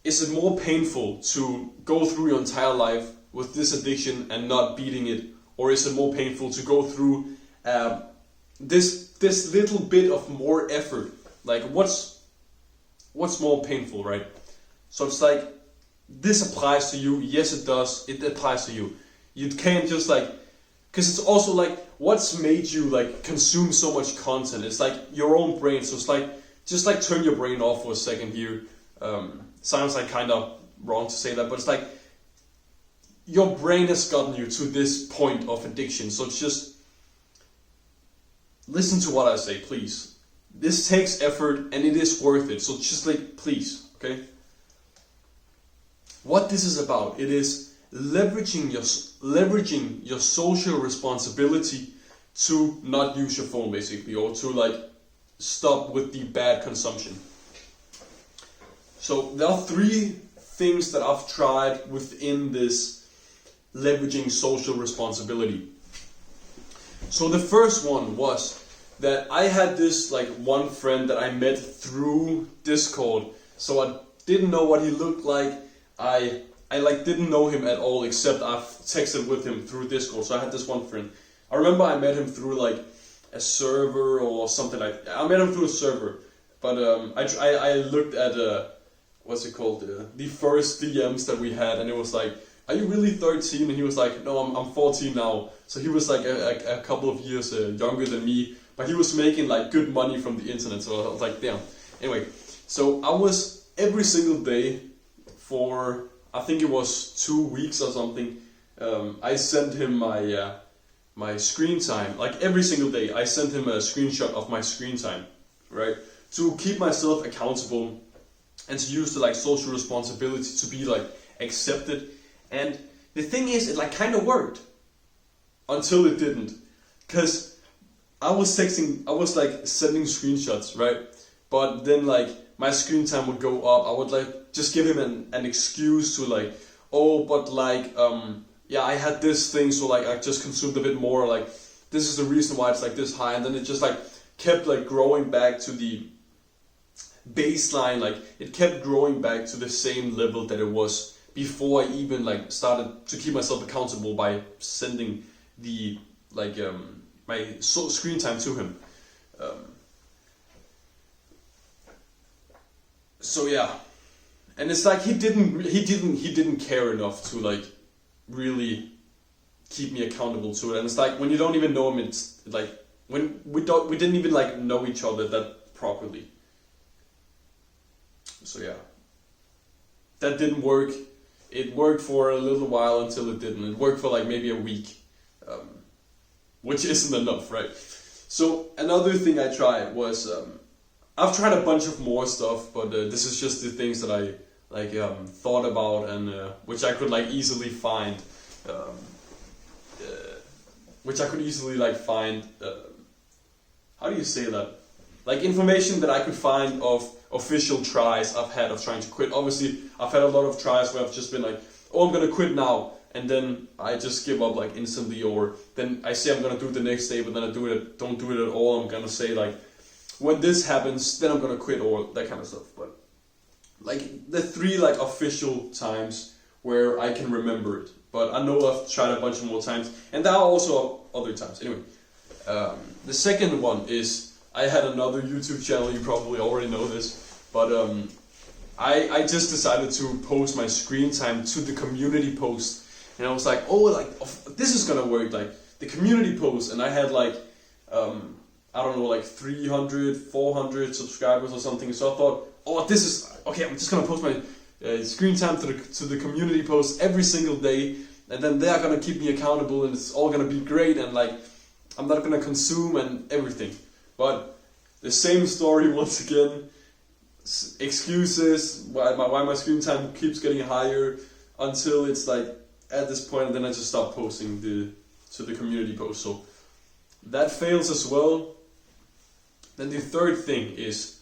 S2: is it more painful to go through your entire life with this addiction and not beating it, or is it more painful to go through this little bit of more effort? Like, what's more painful, right? So it's like, this applies to you. Yes, it does. It applies to you. You can't just like,
S1: because it's also like what's made you like consume so much content. It's like your own brain. So it's like just like turn your brain off for a second here. Sounds like kind of wrong to say that, but it's like your brain has gotten you to this point of addiction. So it's just listen to what I say, please. This takes effort and it is worth it. So just like, please, okay? What this is about, it is leveraging your social responsibility to not use your phone, basically, or to like stop with the bad consumption. So there are 3 things that I've tried within this leveraging social responsibility. So the first one was that I had this like one friend that I met through Discord. So I didn't know what he looked like. I like didn't know him at all, except I've texted with him through Discord. So I had this one friend. I remember I met him through like a server or something like that. I met him through a server, but I looked at what's it called, the first DMs that we had, and it was like, are you really 13? And he was like, no, I'm 14 now. So he was like a couple of years younger than me, but he was making like good money from the internet. So I was like, damn. Anyway, so I was every single day for, I think it was 2 weeks or something, I sent him my screen time. Like every single day, I sent him a screenshot of my screen time, right? To keep myself accountable and to use the like social responsibility to be like accepted. And the thing is, it like kind of worked until it didn't, because I was like sending screenshots, right? But then like my screen time would go up. I would like just give him an excuse to like, oh, but like yeah, I had this thing, so like I just consumed a bit more. Like this is the reason why it's like this high, and then it just like kept like growing back to the baseline. Like it kept growing back to the same level that it was before I even like started to keep myself accountable by sending the like my screen time to him. So yeah, and it's like he didn't care enough to like really keep me accountable to it. And it's like when you don't even know him, it's like when we didn't even like know each other that properly. So yeah, that didn't work. It worked for a little while until it didn't. It worked for like maybe a week, which isn't enough, right? So another thing I tried was I've tried a bunch of more stuff, but this is just the things that I like thought about and which I could like easily find, how do you say that? Like information that I could find of official tries I've had of trying to quit. Obviously, I've had a lot of tries where I've just been like, oh, I'm gonna quit now, and then I just give up like instantly, or then I say I'm gonna do it the next day, but then I don't do it at all. I'm gonna say like, when this happens, then I'm gonna quit, or that kind of stuff. But like the 3 like official times where I can remember it. But I know I've tried a bunch more times, and there are also other times. Anyway, the second one is I had another YouTube channel. You probably already know this, but I just decided to post my screen time to the community post, and I was like, oh, like this is gonna work, like the community post, and I had like I don't know, like 300, 400 subscribers or something. So I thought, oh, this is okay. I'm just gonna post my screen time to the community post every single day, and then they're gonna keep me accountable, and it's all gonna be great, and like I'm not gonna consume and everything. But the same story once again. Excuses why my screen time keeps getting higher until it's like at this point, and then I just stop posting to the community post. So that fails as well. Then the third thing is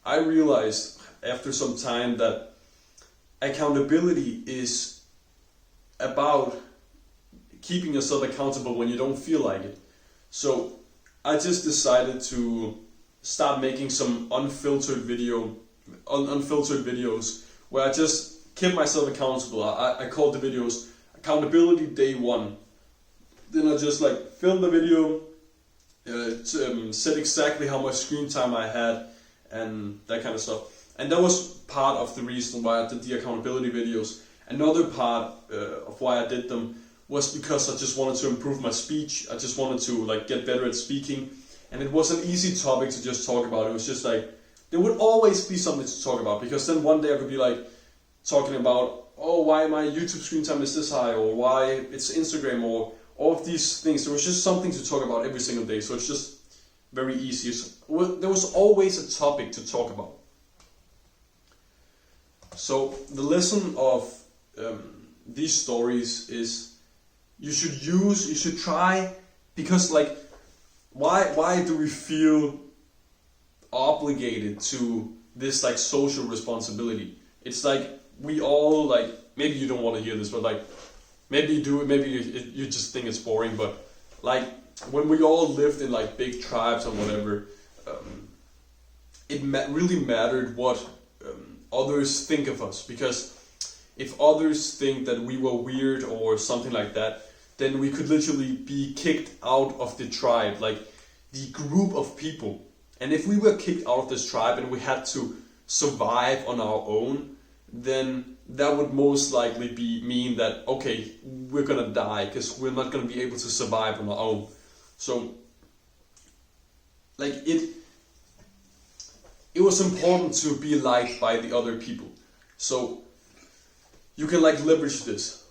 S1: I realized after some time that accountability is about keeping yourself accountable when you don't feel like it. So I just decided to start making some unfiltered videos where I just kept myself accountable. I called the videos Accountability Day 1. Then I just like filmed the video, said exactly how much screen time I had and that kind of stuff. And that was part of the reason why I did the accountability videos. Another part of why I did them was because I just wanted to improve my speech. I just wanted to like get better at speaking, and it was an easy topic to just talk about. It was just like there would always be something to talk about, because then one day I could be like talking about, oh, why my YouTube screen time is this high, or why it's Instagram, or all of these things. There was just something to talk about every single day, so it's just very easy. There was always a topic to talk about. So the lesson of these stories is you should try, because like why do we feel obligated to this like social responsibility? It's like we all, like, maybe you don't want to hear this, but like maybe you do, maybe you just think it's boring, but like when we all lived in like big tribes or whatever, it really mattered what others think of us, because if others think that we were weird or something like that, then we could literally be kicked out of the tribe, like the group of people. And if we were kicked out of this tribe and we had to survive on our own, then that would most likely mean that, okay, we're gonna die because we're not gonna be able to survive on our own. So like it was important to be liked by the other people. So you can like leverage this.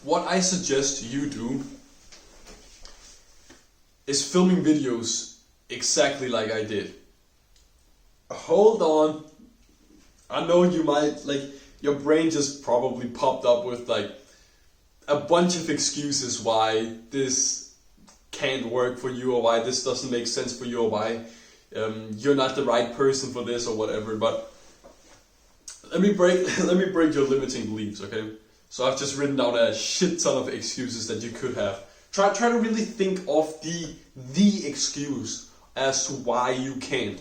S1: What I suggest you do is filming videos exactly like I did. Hold on. I know you might, like, your brain just probably popped up with like a bunch of excuses why this can't work for you, or why this doesn't make sense for you, or why you're not the right person for this, or whatever. But let me break your limiting beliefs, okay? So I've just written down a shit ton of excuses that you could have. Try to really think of the excuse as to why you can't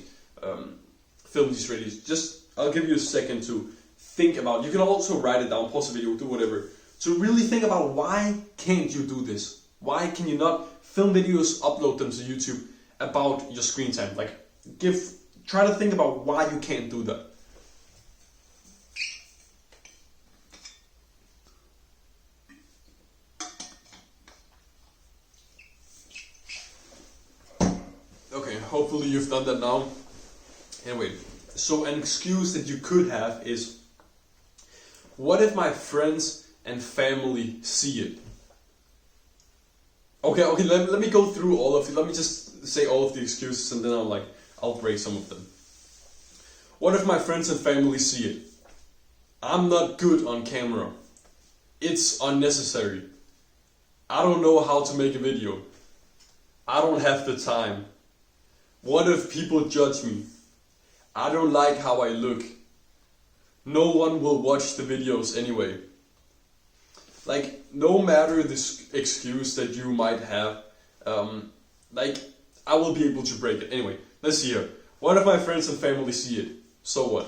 S1: film these videos. Just, I'll give you a second to think about. You can also write it down, pause the video, do whatever. To really think about, why can't you do this? Why can you not film videos, upload them to YouTube about your screen time? Like, try to think about why you can't do that. Okay, hopefully you've done that now. Anyway, so an excuse that you could have is, what if my friends and family see it? Okay, let me go through all of it. Let me just say all of the excuses, and then I'll break some of them. What if my friends and family see it? I'm not good on camera. It's unnecessary. I don't know how to make a video. I don't have the time. What if people judge me? I don't like how I look. No one will watch the videos anyway. Like, no matter this excuse that you might have, like, I will be able to break it. Anyway, let's see here. What if my friends and family see it? So what?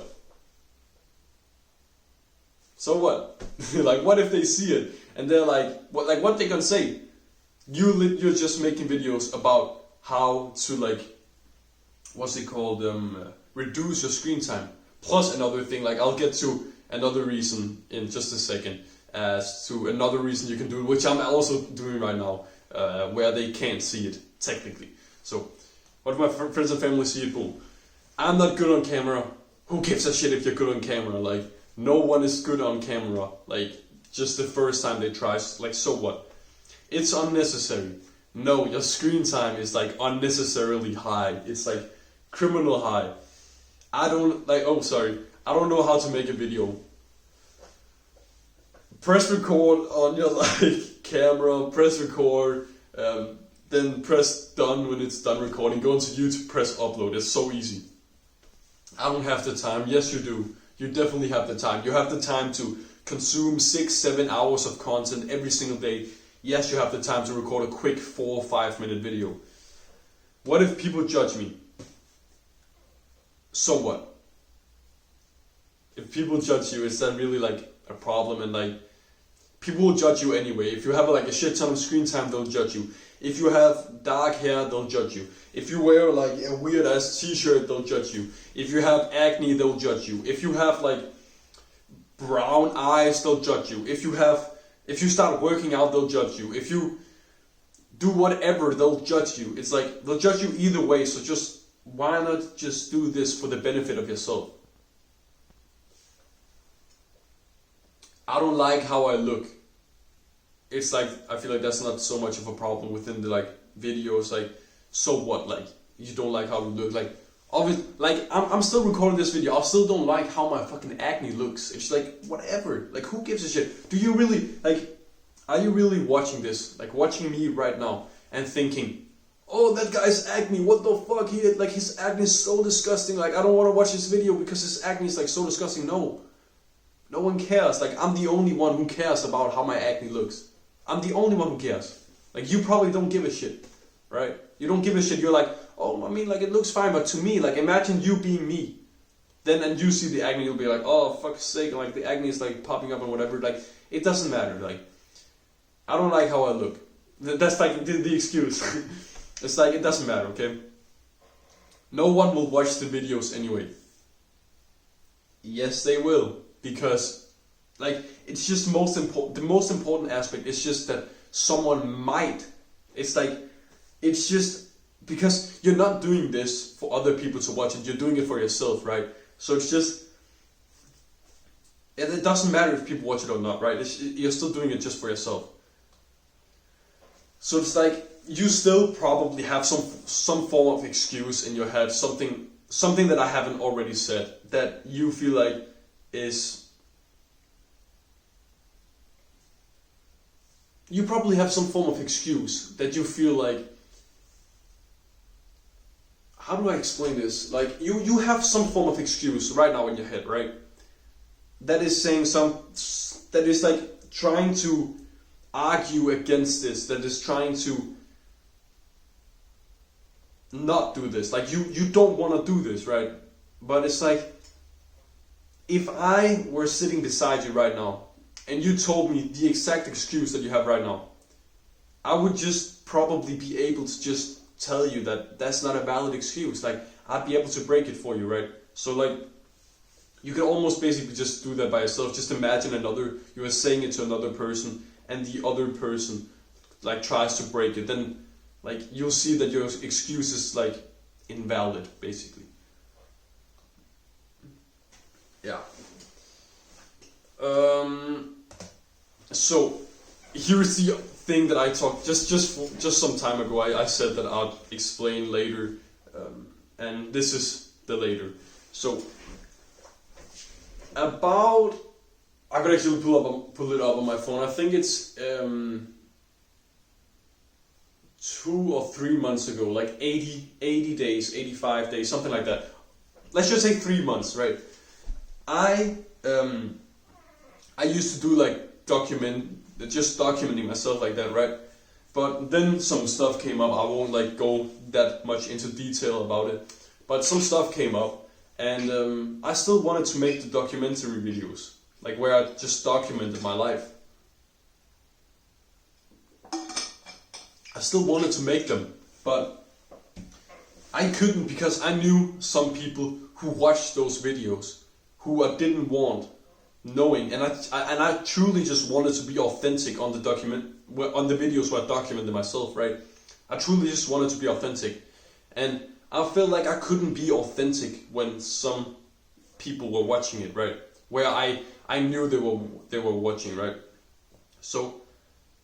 S1: So what? Like, what if they see it and they're like, what they gonna say? You're just making videos about how to, like, what's it called? Reduce your screen time. Plus another thing, like, I'll get to another reason in just a second, as to another reason you can do it, which I'm also doing right now, where they can't see it technically. So, what if my friends and family see it? Boom. I'm not good on camera. Who gives a shit if you're good on camera? Like, no one is good on camera. Like, just the first time they try. Like, so what? It's unnecessary. No, your screen time is like unnecessarily high. It's like criminal high. I don't know how to make a video. Press record on your like camera, press record, then press done when it's done recording. Go into YouTube, press upload. It's so easy. I don't have the time. Yes, you do. You definitely have the time. You have the time to consume 6-7 hours of content every single day. Yes, you have the time to record a quick 4 or 5 minute video. What if people judge me? So what? If people judge you, is that really like a problem? And like, people will judge you anyway. If you have like a shit ton of screen time, they'll judge you.
S2: If you have dark hair, they'll judge you. If you wear like a weird ass t-shirt, they'll judge you. If you have acne, they'll judge you. If you have like brown eyes, they'll judge you. If you start working out, they'll judge you. If you do whatever, they'll judge you. It's like they'll judge you either way. So just why not just do this for the benefit of yourself? I don't like how I look. It's like I feel like that's not so much of a problem within the like videos. Like, so what? Like, you don't like how you look. Like, obviously, like I'm still recording this video. I still don't like how my fucking acne looks. It's like whatever. Like, who gives a shit? Do you really like? Are you really watching this? Like, watching me right now and thinking, oh, that guy's acne. What the fuck? His acne is so disgusting. Like, I don't want to watch this video because his acne is like so disgusting. No. No one cares. Like, I'm the only one who cares about how my acne looks. I'm the only one who cares. Like, you probably don't give a shit, right? You don't give a shit. You're like, oh, I mean, like, it looks fine. But to me, like, imagine you being me. Then, and you see the acne, you'll be like, oh, fuck's sake. Like, the acne is, like, popping up and whatever. Like, it doesn't matter. Like, I don't like how I look. That's, like, the excuse. It's like, it doesn't matter, okay? No one will watch the videos anyway. Yes, they will. Because, like, it's just the most important aspect is just that someone might. It's like, it's just because you're not doing this for other people to watch it, you're doing it for yourself, right? So it's just, it doesn't matter if people watch it or not, right? You're still doing it just for yourself. So it's like, you still probably have some form of excuse in your head, something that I haven't already said, that you feel like is, you probably have some form of excuse that you feel like, how do I explain this? Like, you have some form of excuse right now in your head, right? That is saying that is like trying to argue against this, that is trying to not do this. Like, you don't want to do this, right? But it's like, if I were sitting beside you right now and you told me the exact excuse that you have right now, I would just probably be able to just tell you that that's not a valid excuse. Like, I'd be able to break it for you, right? So like, you can almost basically just do that by yourself. Just imagine you are saying it to another person and the other person like tries to break it. Then like, you'll see that your excuse is like invalid, basically. Yeah. So here's the thing that I talked just some time ago. I said that I'd explain later, and this is the later. So I could actually pull it up on my phone. I think it's 2 or 3 months ago, like 80 days, 85 days, something like that. Let's just say 3 months, right? I used to do like just documenting myself like that, right? But then some stuff came up. I won't like go that much into detail about it, but some stuff came up, and I still wanted to make the documentary videos, like where I just documented my life. I still wanted to make them, but I couldn't because I knew some people who watched those videos who I didn't want knowing, and I truly just wanted to be authentic on the videos where I documented myself, right? I truly just wanted to be authentic, and I felt like I couldn't be authentic when some people were watching it, right? Where I knew they were watching, right? So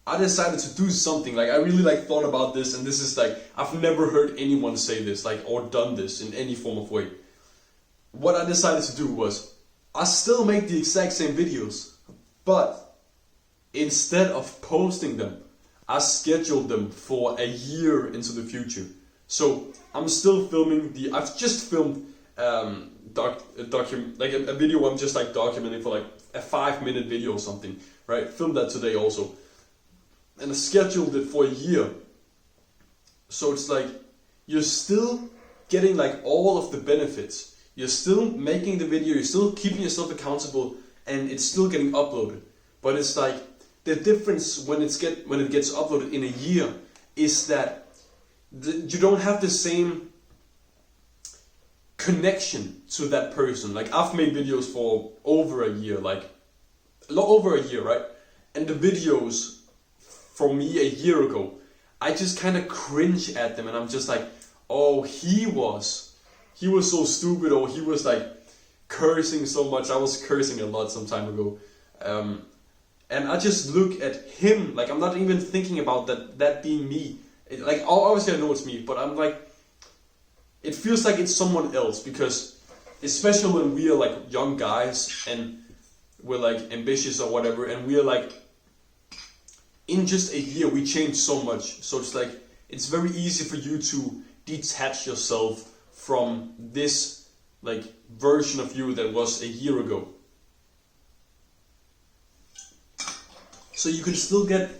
S2: I decided to do something. Like, I really like thought about this, and this is like, I've never heard anyone say this, like, or done this in any form of way. What I decided to do was, I still make the exact same videos, but instead of posting them, I scheduled them for a year into the future. So I'm still filming I've just filmed a video where I'm just like documenting for like a 5-minute video or something, right? Filmed that today also. And I scheduled it for a year. So it's like, you're still getting like all of the benefits. You're still making the video, you're still keeping yourself accountable, and it's still getting uploaded. But it's like, the difference when it gets uploaded in a year
S1: is that you don't have the same connection to that person. Like, I've made videos for over a year, like over a year, right? And the videos from me a year ago, I just kind of cringe at them, and I'm just like, oh, he was so stupid, or he was like cursing so much. I was cursing a lot some time ago, and I just look at him, like, I'm not even thinking about that being me. Like, obviously I know it's me, but I'm like, it feels like it's someone else, because especially when we are like young guys and we're like ambitious or whatever, and we are like, in just a year we change so much. So it's like, it's very easy for you to detach yourself from this like version of you that was a year ago. So you can still get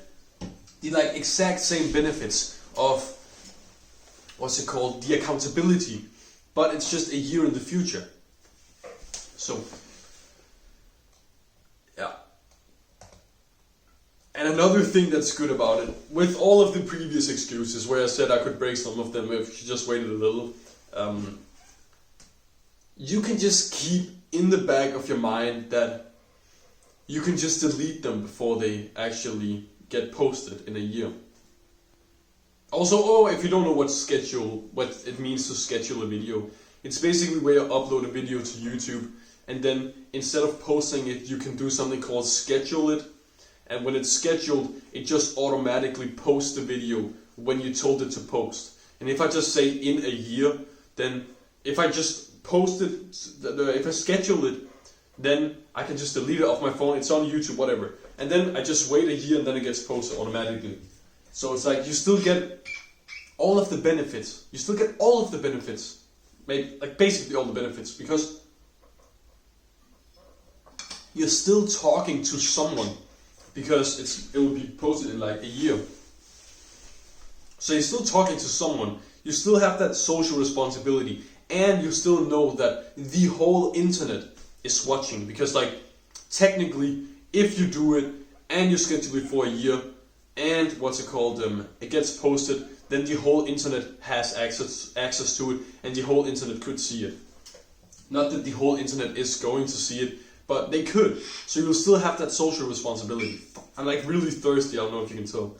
S1: the like exact same benefits of, what's it called, the accountability, but it's just a year in the future. So yeah. And another thing that's good about it, with all of the previous excuses where I said I could break some of them if you just waited a little, you can just keep in the back of your mind that you can just delete them before they actually get posted in a year. Also, if you don't know what it means to schedule a video, it's basically where you upload a video to YouTube, and then instead of posting it, you can do something called schedule it. And when it's scheduled, it just automatically posts the video when you told it to post. And if I just say in a year, then if I just post it, if I schedule it, then I can just delete it off my phone. It's on YouTube, whatever. And then I just wait a year, and then it gets posted automatically. So it's like, you still get all of the benefits. You still get all of the benefits. Like basically all the benefits, because you're still talking to someone, because it will be posted in like a year. So you're still talking to someone, you still have that social responsibility, and you still know that the whole internet is watching, because like technically if you do it and you schedule it for a year and it gets posted, then the whole internet has access to it, and the whole internet could see it. Not that the whole internet is going to see it, but they could. So you will still have that social responsibility. I'm like really thirsty, I don't know if you can tell.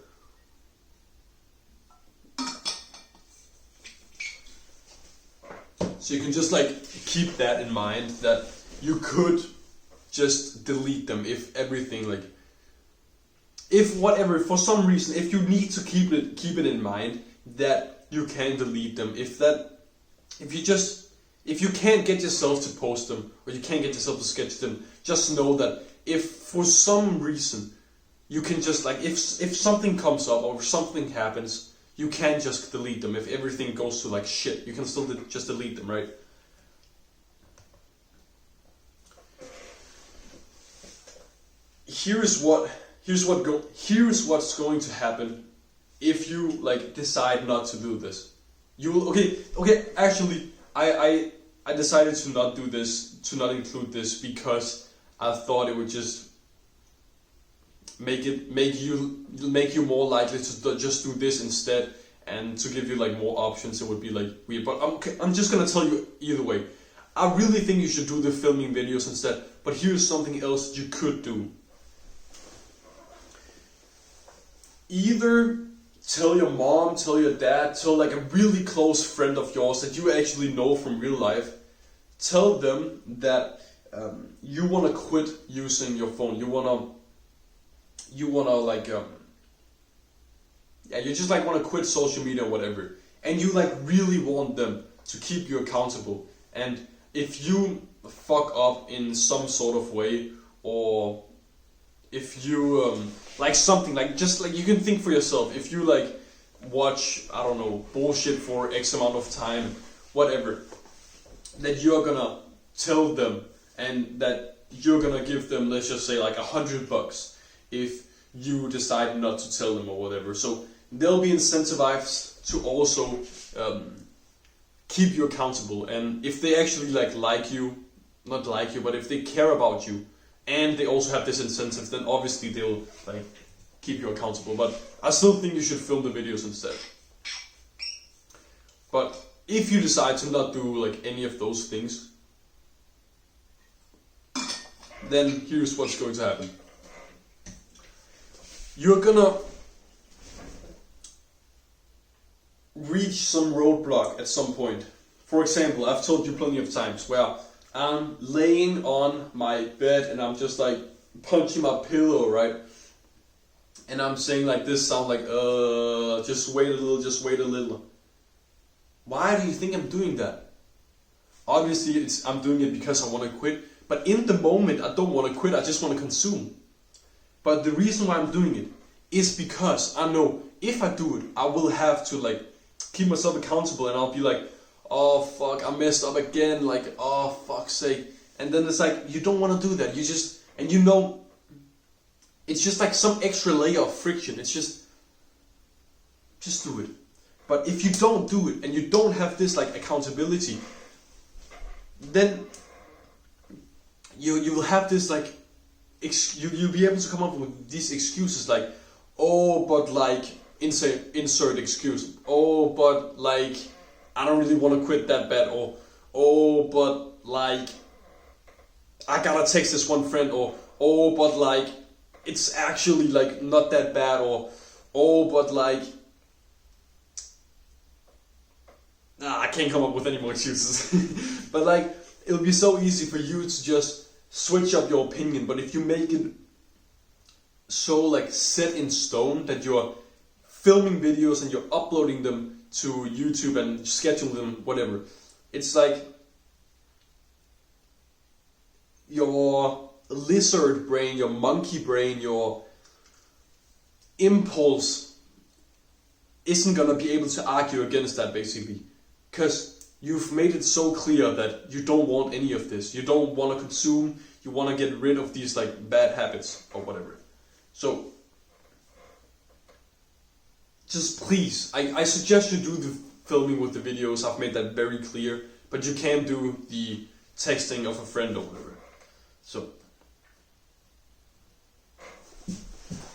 S1: So you can just like keep that in mind, that you could just delete them if everything like, if whatever, for some reason, if you need to keep it in mind that you can delete them. If you can't get yourself to post them, or you can't get yourself to sketch them, just know that if for some reason you can just like, if something comes up or something happens, you can just delete them. If everything goes to like shit, you can still just delete them, right? Here's what's going to happen if you like decide not to do this. You will actually I decided to not do this, to not include this, because I thought it would just make you more likely to just do this instead, and to give you like more options. It would be like weird, but I'm just gonna tell you either way. I really think you should do the filming videos instead, but here's something else you could do. Either tell your mom, tell your dad, tell like a really close friend of yours that you actually know from real life. Tell them that you wanna quit using your phone. You wanna like you just like wanna quit social media or whatever, and you like really want them to keep you accountable. And if you fuck up in some sort of way, or if you like something, like just like you can think for yourself, if you like watch, I don't know, bullshit for X amount of time, whatever, that you're gonna tell them, and that you're gonna give them, let's just say like $100 if you decide not to tell them or whatever. So they'll be incentivized to also keep you accountable. And if they actually like you, not like you, but if they care about you, and they also have this incentive, then obviously they'll like keep you accountable. But I still think you should film the videos instead. But if you decide to not do like any of those things, then here's what's going to happen. You're gonna reach some roadblock at some point. For example, I've told you plenty of times where I'm laying on my bed and I'm just like punching my pillow, right? And I'm saying like this sound like, just wait a little, just wait a little. Why do you think I'm doing that? Obviously, I'm doing it because I want to quit. But in the moment, I don't want to quit, I just want to consume. But the reason why I'm doing it is because I know if I do it, I will have to like keep myself accountable, and I'll be like, oh fuck, I messed up again, like, oh fuck's sake. And then it's like, you don't want to do that. You just, and you know, it's just like some extra layer of friction. It's just do it. But if you don't do it and you don't have this like accountability, then you will have this like you'll be able to come up with these excuses like, oh but like insert excuse, oh but like I don't really want to quit that bad, or oh but like I gotta text this one friend, or oh but like it's actually like not that bad, or oh but like I can't come up with any more excuses. But like it'll be so easy for you to just switch up your opinion. But if you make it so like set in stone that you're filming videos and you're uploading them to YouTube and scheduling them, whatever, it's like your lizard brain, your monkey brain, your impulse isn't gonna be able to argue against that, basically. Because you've made it so clear that you don't want any of this. You don't want to consume. You want to get rid of these like bad habits or whatever. So, just please, I suggest you do the filming with the videos. I've made that very clear. But you can't do the texting of a friend or whatever. So,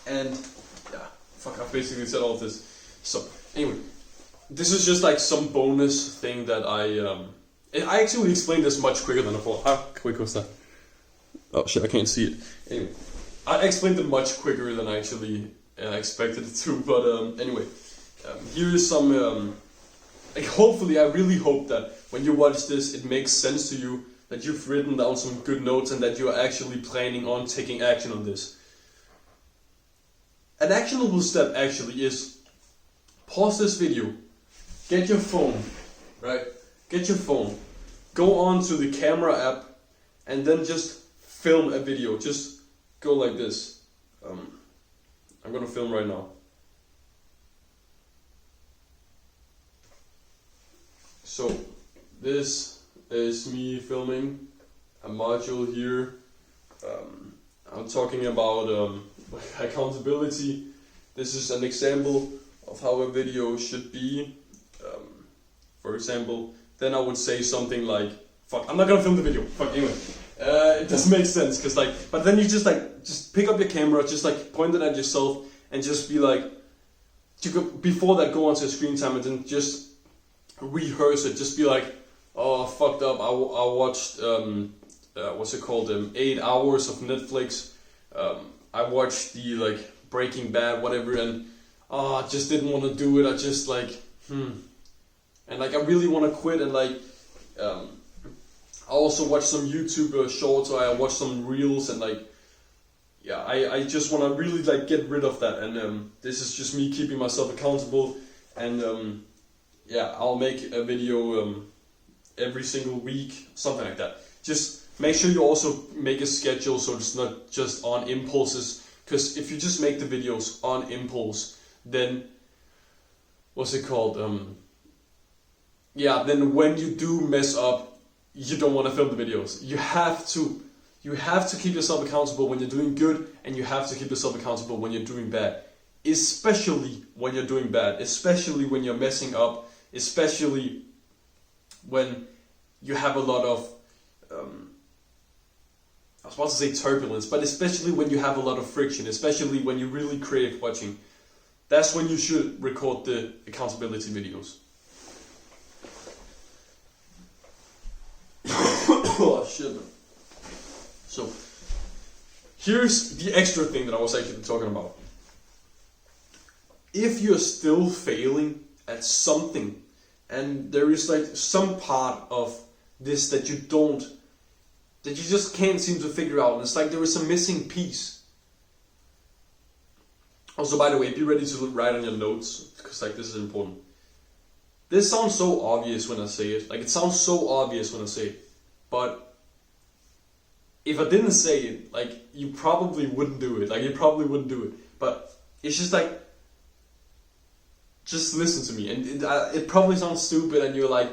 S1: and yeah, fuck, I've basically said all of this. So, anyway. This is just like some bonus thing that I actually explained this much quicker than I thought. How quick was that? Oh shit, I can't see it. Anyway, I explained it much quicker than I actually expected it to. But anyway, here is some. Like hopefully, I really hope that when you watch this, it makes sense to you. That you've written down some good notes and that you are actually planning on taking action on this. An actionable step actually is pause this video. Get your phone, right? Get your phone. Go on to the camera app and then just film a video. Just go like this. I'm gonna film right now. So, this is me filming a module here. I'm talking about accountability. This is an example of how a video should be. For example, then I would say something like, fuck, I'm not gonna film the video, fuck, anyway. It doesn't make sense, cause like, but then you just pick up your camera, just like point it at yourself and just be like, before that go onto screen time and then just rehearse it, just be like, oh, fucked up, I watched, what's it called, 8 hours of Netflix, I watched the like Breaking Bad, whatever, and I just didn't want to do it, I just like, and like I really want to quit, and like I also watch some YouTube shorts, or I watch some reels, and like yeah, I just want to really like get rid of that, and this is just me keeping myself accountable, and yeah, I'll make a video every single week, something like that. Just make sure you also make a schedule so it's not just on impulses, because if you just make the videos on impulse, then what's it called, yeah, then when you do mess up, you don't want to film the videos. You have to keep yourself accountable when you're doing good, and you have to keep yourself accountable when you're doing bad. Especially when you're doing bad, especially when you're messing up, especially when you have a lot of was about to say turbulence, but especially when you have a lot of friction, especially when you're really creative watching, that's when you should record the accountability videos. Oh shit, man. So, here's the extra thing that I was actually talking about. If you're still failing at something, and there is like some part of this that you just can't seem to figure out, and it's like there is a missing piece. Also, by the way, be ready to write on your notes, because like this is important. This sounds so obvious when I say it. Like, it sounds so obvious when I say it. But if I didn't say it, like, you probably wouldn't do it. Like, you probably wouldn't do it. But it's just like, just listen to me. And it probably sounds stupid, and you're like,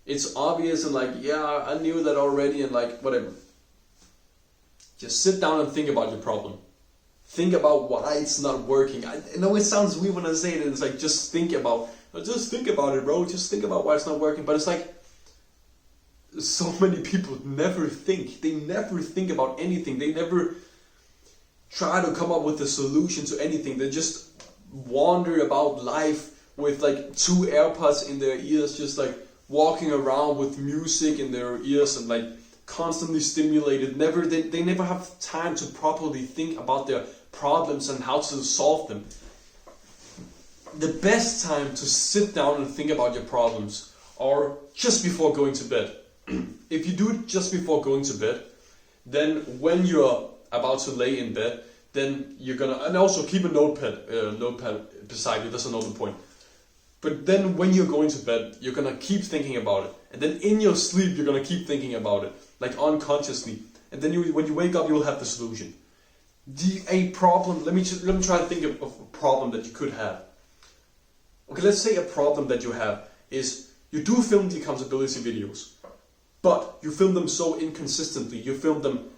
S1: it's obvious, and like, yeah, I knew that already, and like, whatever. Just sit down and think about your problem. Think about why it's not working. I know it sounds weird when I say it, and it's like, just think about it, bro. Just think about why it's not working. But it's like, so many people never think. They never think about anything. They never try to come up with a solution to anything. They just wander about life with like 2 AirPods in their ears, just like walking around with music in their ears and like constantly stimulated. They never have time to properly think about their problems and how to solve them. The best time to sit down and think about your problems are just before going to bed. If you do it just before going to bed, then when you're about to lay in bed, then you're gonna, and also keep a notepad beside you, that's another point. But then when you're going to bed, you're gonna keep thinking about it. And then in your sleep, you're gonna keep thinking about it, like unconsciously. And then when you wake up, you'll have the solution. A problem, let me try to think of a problem that you could have. Okay, let's say a problem that you have is, you do film the accountability videos, but you film them so inconsistently. You film them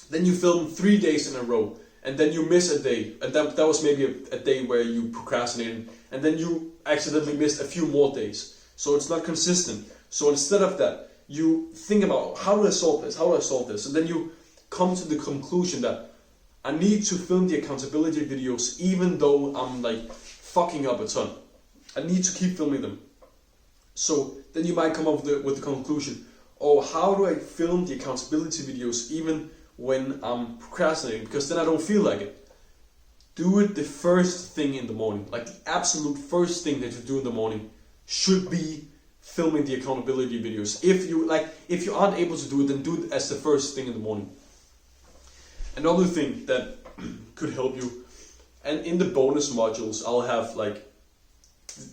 S1: then you film 3 days in a row, and then you miss a day, and that was maybe a day where you procrastinated, and then you accidentally missed a few more days. So it's not consistent. So instead of that, you think about, how do I solve this? And then you come to the conclusion that I need to film the accountability videos even though I'm like fucking up a ton. I need to keep filming them. So then you might come up with the conclusion, oh, how do I film the accountability videos even when I'm procrastinating? Because then I don't feel like it. Do it the first thing in the morning. Like the absolute first thing that you do in the morning should be filming the accountability videos. If you aren't able to do it, then do it as the first thing in the morning. Another thing that could help you, and in the bonus modules, I'll have like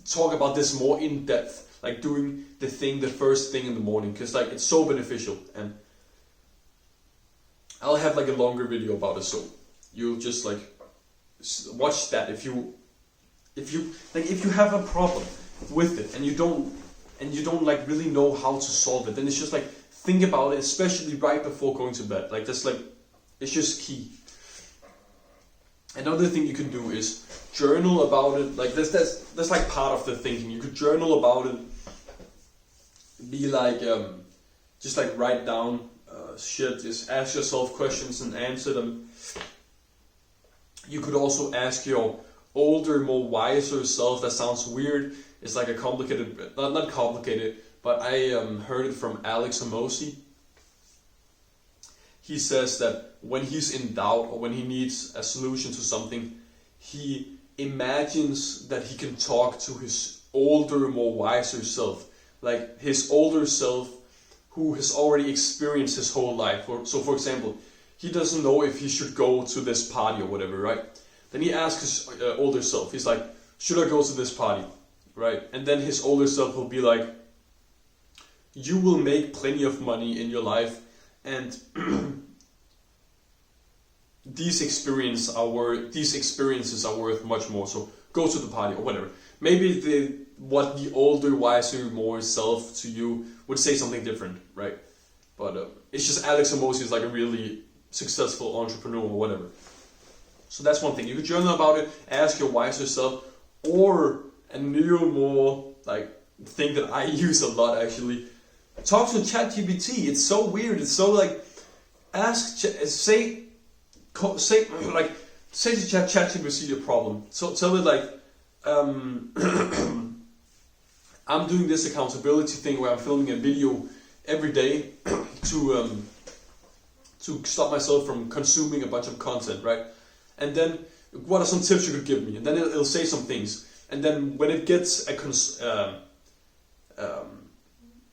S1: talk about this more in depth. Like doing the thing the first thing in the morning, because like it's so beneficial, and I'll have like a longer video about it, so you'll just like watch that if you have a problem with it and you don't like really know how to solve it, then it's just like think about it, especially right before going to bed. Like that's like, it's just key. Another thing you can do is journal about it. Like that's like part of the thinking. You could journal about it. Be like, just like write down shit. Just ask yourself questions and answer them. You could also ask your older, more wiser self. That sounds weird. It's like a complicated, not complicated, but I heard it from Alex Amosi. He says that when he's in doubt or when he needs a solution to something, he imagines that he can talk to his older, more wiser self. Like his older self who has already experienced his whole life. So for example, he doesn't know if he should go to this party or whatever, right? Then he asks his older self, he's like, should I go to this party, right? And then his older self will be like, you will make plenty of money in your life, and these experiences are worth much more, so go to the party or whatever. Maybe what the older, wiser, more self to you would say something different, right? But it's just Alex Amosi is like a really successful entrepreneur or whatever. So that's one thing. You could journal about it, ask your wiser self, or a new, more like thing that I use a lot actually. Talk to ChatGPT. It's so weird. It's so like, say like say to ChatGPT your problem. So tell it like, I'm doing this accountability thing where I'm filming a video every day to stop myself from consuming a bunch of content, right? And then what are some tips you could give me? And then it'll say some things. And then when it gets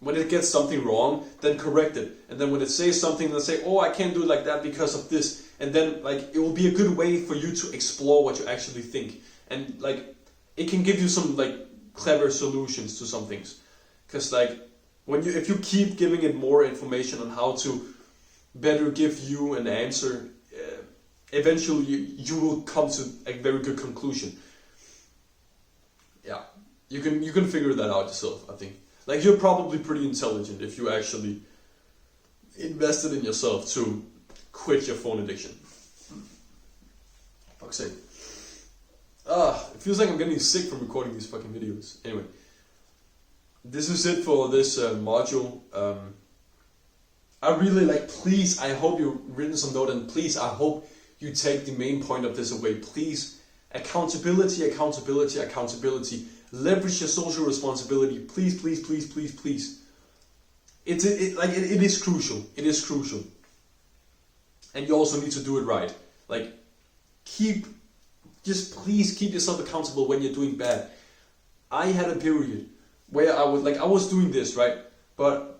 S1: when it gets something wrong, then correct it. And then when it says something, they'll say, oh, I can't do it like that because of this. And then like it will be a good way for you to explore what you actually think. And like it can give you some like clever solutions to some things. Because like if you keep giving it more information on how to better give you an answer, eventually you will come to a very good conclusion. Yeah, you can figure that out yourself, I think. Like you're probably pretty intelligent if you actually invested in yourself to quit your phone addiction. Fuck's sake. It feels like I'm getting sick from recording these fucking videos. Anyway, this is it for this module. I really please, I hope you've written some note, and please, I hope you take the main point of this away. Please, accountability. Leverage your social responsibility. Please. It is crucial. It is crucial. And you also need to do it right. Like, please keep yourself accountable when you're doing bad. I had a period where I was doing this, right? But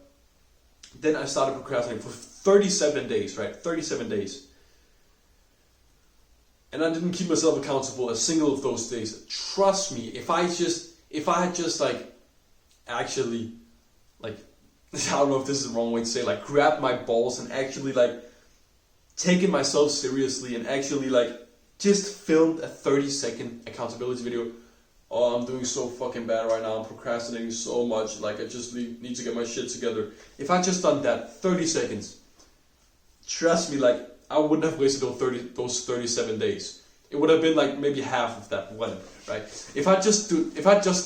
S1: then I started procrastinating for 37 days, right? 37 days. And I didn't keep myself accountable a single of those days. Trust me, if I had just actually I don't know if this is the wrong way to say, grab my balls and actually taken myself seriously and actually just filmed a 30-second accountability video. Oh, I'm doing so fucking bad right now. I'm procrastinating so much. I just need to get my shit together. If I just done that 30 seconds, trust me, I wouldn't have wasted those 37 days. It would have been maybe half of that one, right? If I just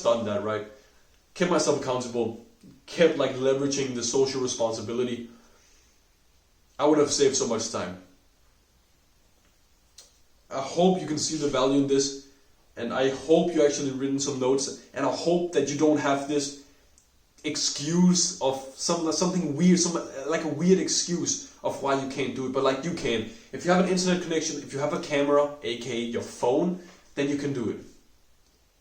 S1: done that, right? Kept myself accountable, kept leveraging the social responsibility, I would have saved so much time. I hope you can see the value in this, and I hope you actually written some notes, and I hope that you don't have this excuse of something weird, a weird excuse of why you can't do it, but you can. If you have an internet connection, if you have a camera, aka your phone, then you can do it.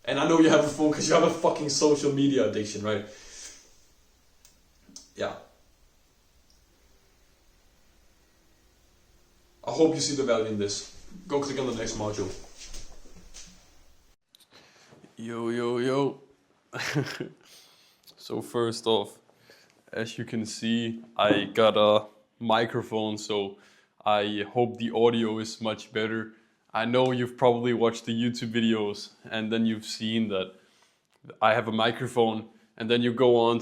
S1: And I know you have a phone because you have a fucking social media addiction, right? Yeah. I hope you see the value in this. Go click on the next module. Yo. So first off, as you can see, I got a microphone, so I hope the audio is much better. I know you've probably watched the YouTube videos and then you've seen that I have a microphone, and then you go on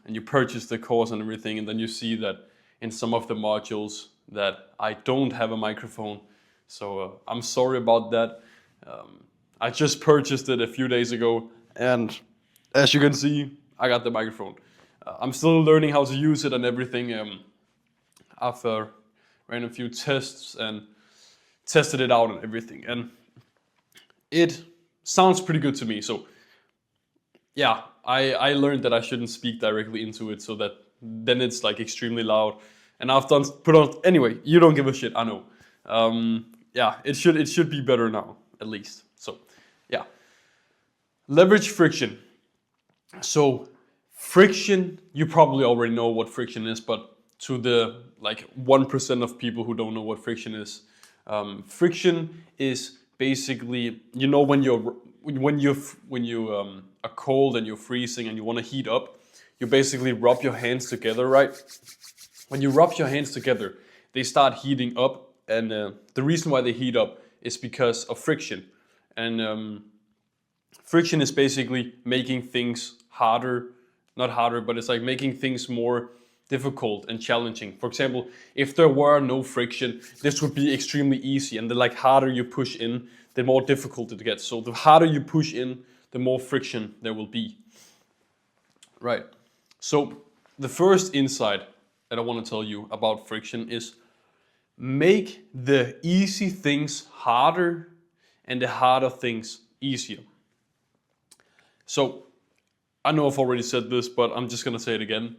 S1: and you purchase the course and everything, and then you see that in some of the modules that I don't have a microphone. So I'm sorry about that. I just purchased it a few days ago, and as you can see, I got the microphone. I'm still learning how to use it and everything. I've ran a few tests and tested it out and everything, and it sounds pretty good to me. So yeah, I learned that I shouldn't speak directly into it, so that then it's extremely loud. And I've put on anyway. You don't give a shit, I know. Yeah, it should be better now, at least. So yeah, leverage friction. So friction, you probably already know what friction is, but to the 1% of people who don't know what friction is, friction is basically, when you are cold and you're freezing and you want to heat up, you basically rub your hands together, right? When you rub your hands together, they start heating up, and the reason why they heat up is because of friction. And friction is basically making things harder, not harder, but it's making things more difficult and challenging. For example, if there were no friction, this would be extremely easy, and the harder you push in, the more difficult it gets. So the harder you push in, the more friction there will be. Right. So the first insight that I want to tell you about friction is make the easy things harder and the harder things easier. So I know I've already said this, but I'm just gonna say it again.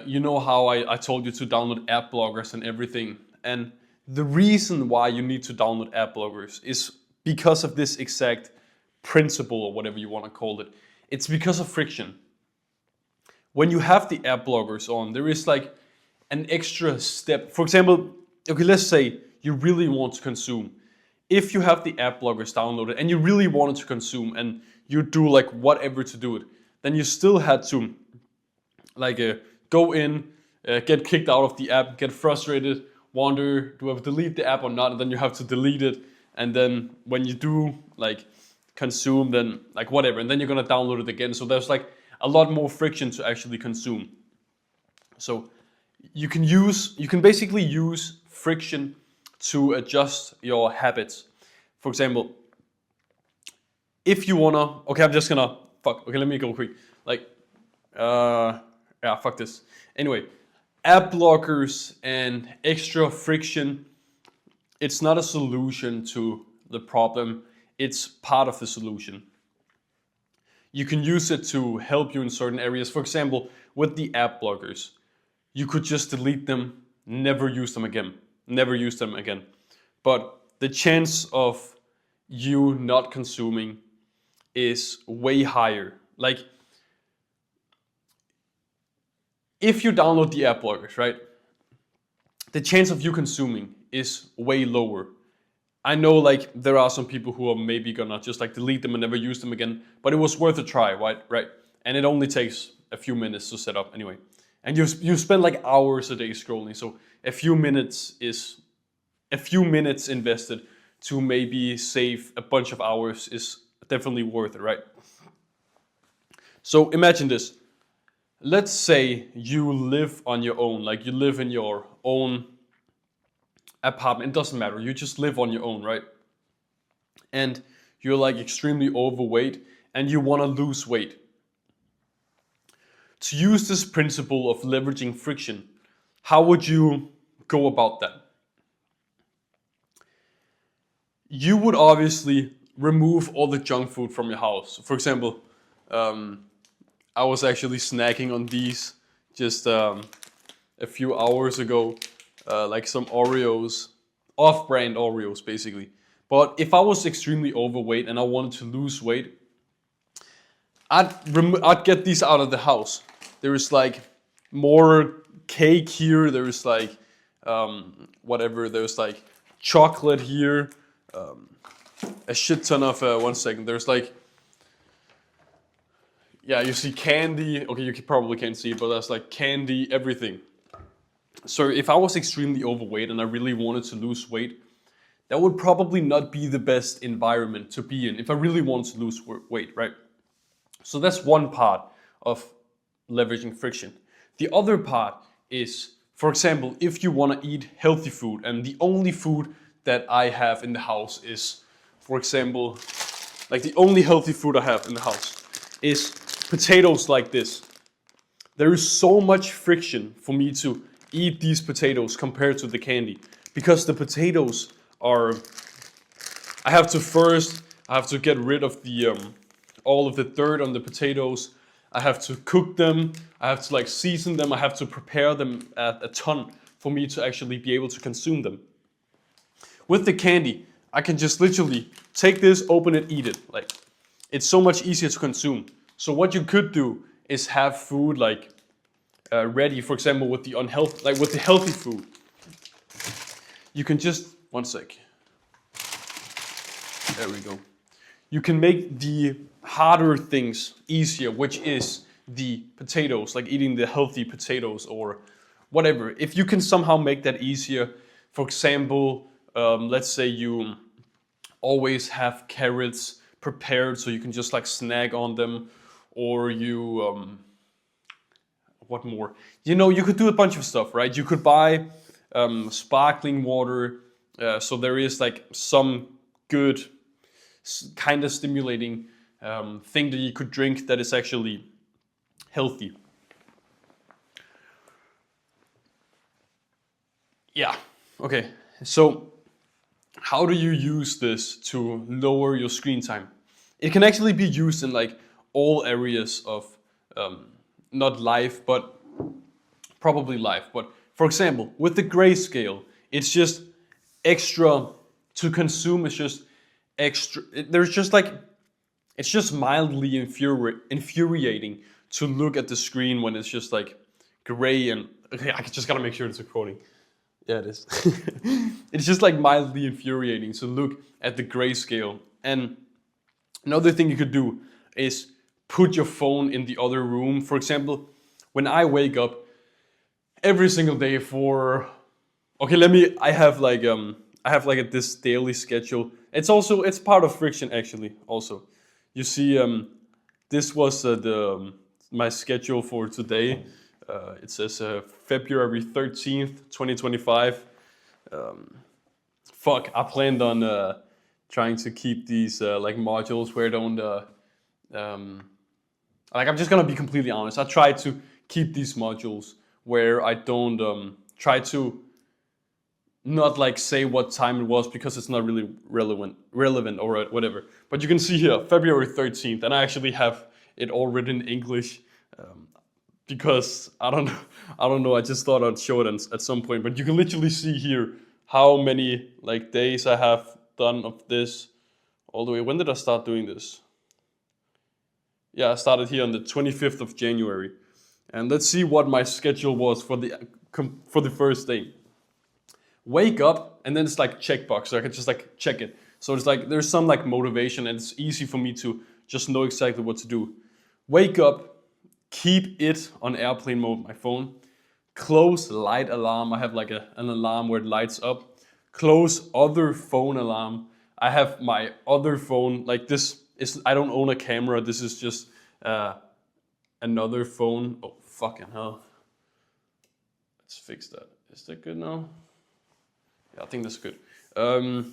S1: You know how I told you to download app blockers and everything. And the reason why you need to download app blockers is because of this exact principle, or whatever you want to call it. It's because of friction. When you have the app blockers on, there is like an extra step. For example, okay, let's say you really want to consume. If you have the app blockers downloaded and you really wanted to consume and you do like whatever to do it, then you still had to like go in, get kicked out of the app, get frustrated, wonder, do I delete the app or not? And then you have to delete it. And then when you do like consume, then like whatever, and then you're gonna download it again. So there's like a lot more friction to actually consume. So you can basically use friction to adjust your habits. For example, if you wanna, okay, I'm just gonna, okay, let me go quick. Like, yeah, fuck this. Anyway, app blockers and extra friction, it's not a solution to the problem, it's part of the solution. You can use it to help you in certain areas. For example, with the app blockers, you could just delete them, never use them again. Never use them again. But the chance of you not consuming is way higher. Like, if you download the app blockers, right, the chance of you consuming is way lower. I know like there are some people who are maybe gonna just like delete them and never use them again, but it was worth a try, right? And it only takes a few minutes to set up anyway. And you spend like hours a day scrolling, so a few minutes invested to maybe save a bunch of hours is definitely worth it, right? So imagine this. Let's say you live on your own, like you live in your own apartment, it doesn't matter, you just live on your own, right? And you're like extremely overweight and you want to lose weight. To use this principle of leveraging friction, how would you go about that? You would obviously remove all the junk food from your house. For example, I was actually snacking on these just a few hours ago, like some Oreos, off-brand Oreos basically. But if I was extremely overweight and I wanted to lose weight, I'd get these out of the house. There is like more cake here. There is like whatever. There's like chocolate here. A shit ton of one second. There's like, yeah, you see candy. Okay, you probably can't see it, but there's like candy, everything. So if I was extremely overweight and I really wanted to lose weight, that would probably not be the best environment to be in if I really wanted to lose weight, right? So that's one part of leveraging friction. The other part is, for example, if you want to eat healthy food and the only food that I have in the house is, for example, like the only healthy food I have in the house is potatoes like this. There is so much friction for me to eat these potatoes compared to the candy, because the potatoes are, I have to get rid of the all of the dirt on the potatoes. I have to cook them, I have to like season them, I have to prepare them a ton for me to actually be able to consume them. With the candy, I can just literally take this, open it, eat it. Like, it's so much easier to consume. So what you could do is have food like ready, for example, with the with the healthy food. You can just, one sec. There we go. You can make the harder things easier, which is the potatoes, like eating the healthy potatoes or whatever. If you can somehow make that easier, for example, let's say you always have carrots prepared so you can just like snack on them, or you, what more? You know, you could do a bunch of stuff, right? You could buy sparkling water, so there is like some good kind of stimulating thing that you could drink that is actually healthy. Yeah, Okay, so how do you use this to lower your screen time? It can actually be used in like all areas of not life, but probably life. But for example, with the grayscale, it's just extra to consume. It's just extra. There's just like it's just mildly infuriating to look at the screen when it's just like gray and okay. I just gotta make sure it's recording. Yeah, it is. It's just like mildly infuriating to look at the grayscale. And another thing you could do is put your phone in the other room. For example, when I wake up every single day for okay, I have like this daily schedule. It's part of friction actually also. You see this was my schedule for today. It says February 13th, 2025. Fuck, I planned on trying to keep these like modules where I don't like I'm just gonna be completely honest. I try to keep these modules where I don't try to not like say what time it was because it's not really relevant or whatever. But you can see here February 13th, and I actually have it all written in English because I don't know. I just thought I'd show it at some point. But you can literally see here how many like days I have done of this all the way. When did I start doing this? Yeah, I started here on the 25th of January. And let's see what my schedule was for the first day. Wake up, and then it's like checkbox, so I can just like check it. So it's like there's some like motivation, and it's easy for me to just know exactly what to do. Wake up, keep it on airplane mode, my phone. Close light alarm. I have like an alarm where it lights up. Close other phone alarm. I have my other phone, like this is, I don't own a camera. This is just another phone. Oh, fucking hell. Let's fix that. Is that good now? Yeah, I think that's good. So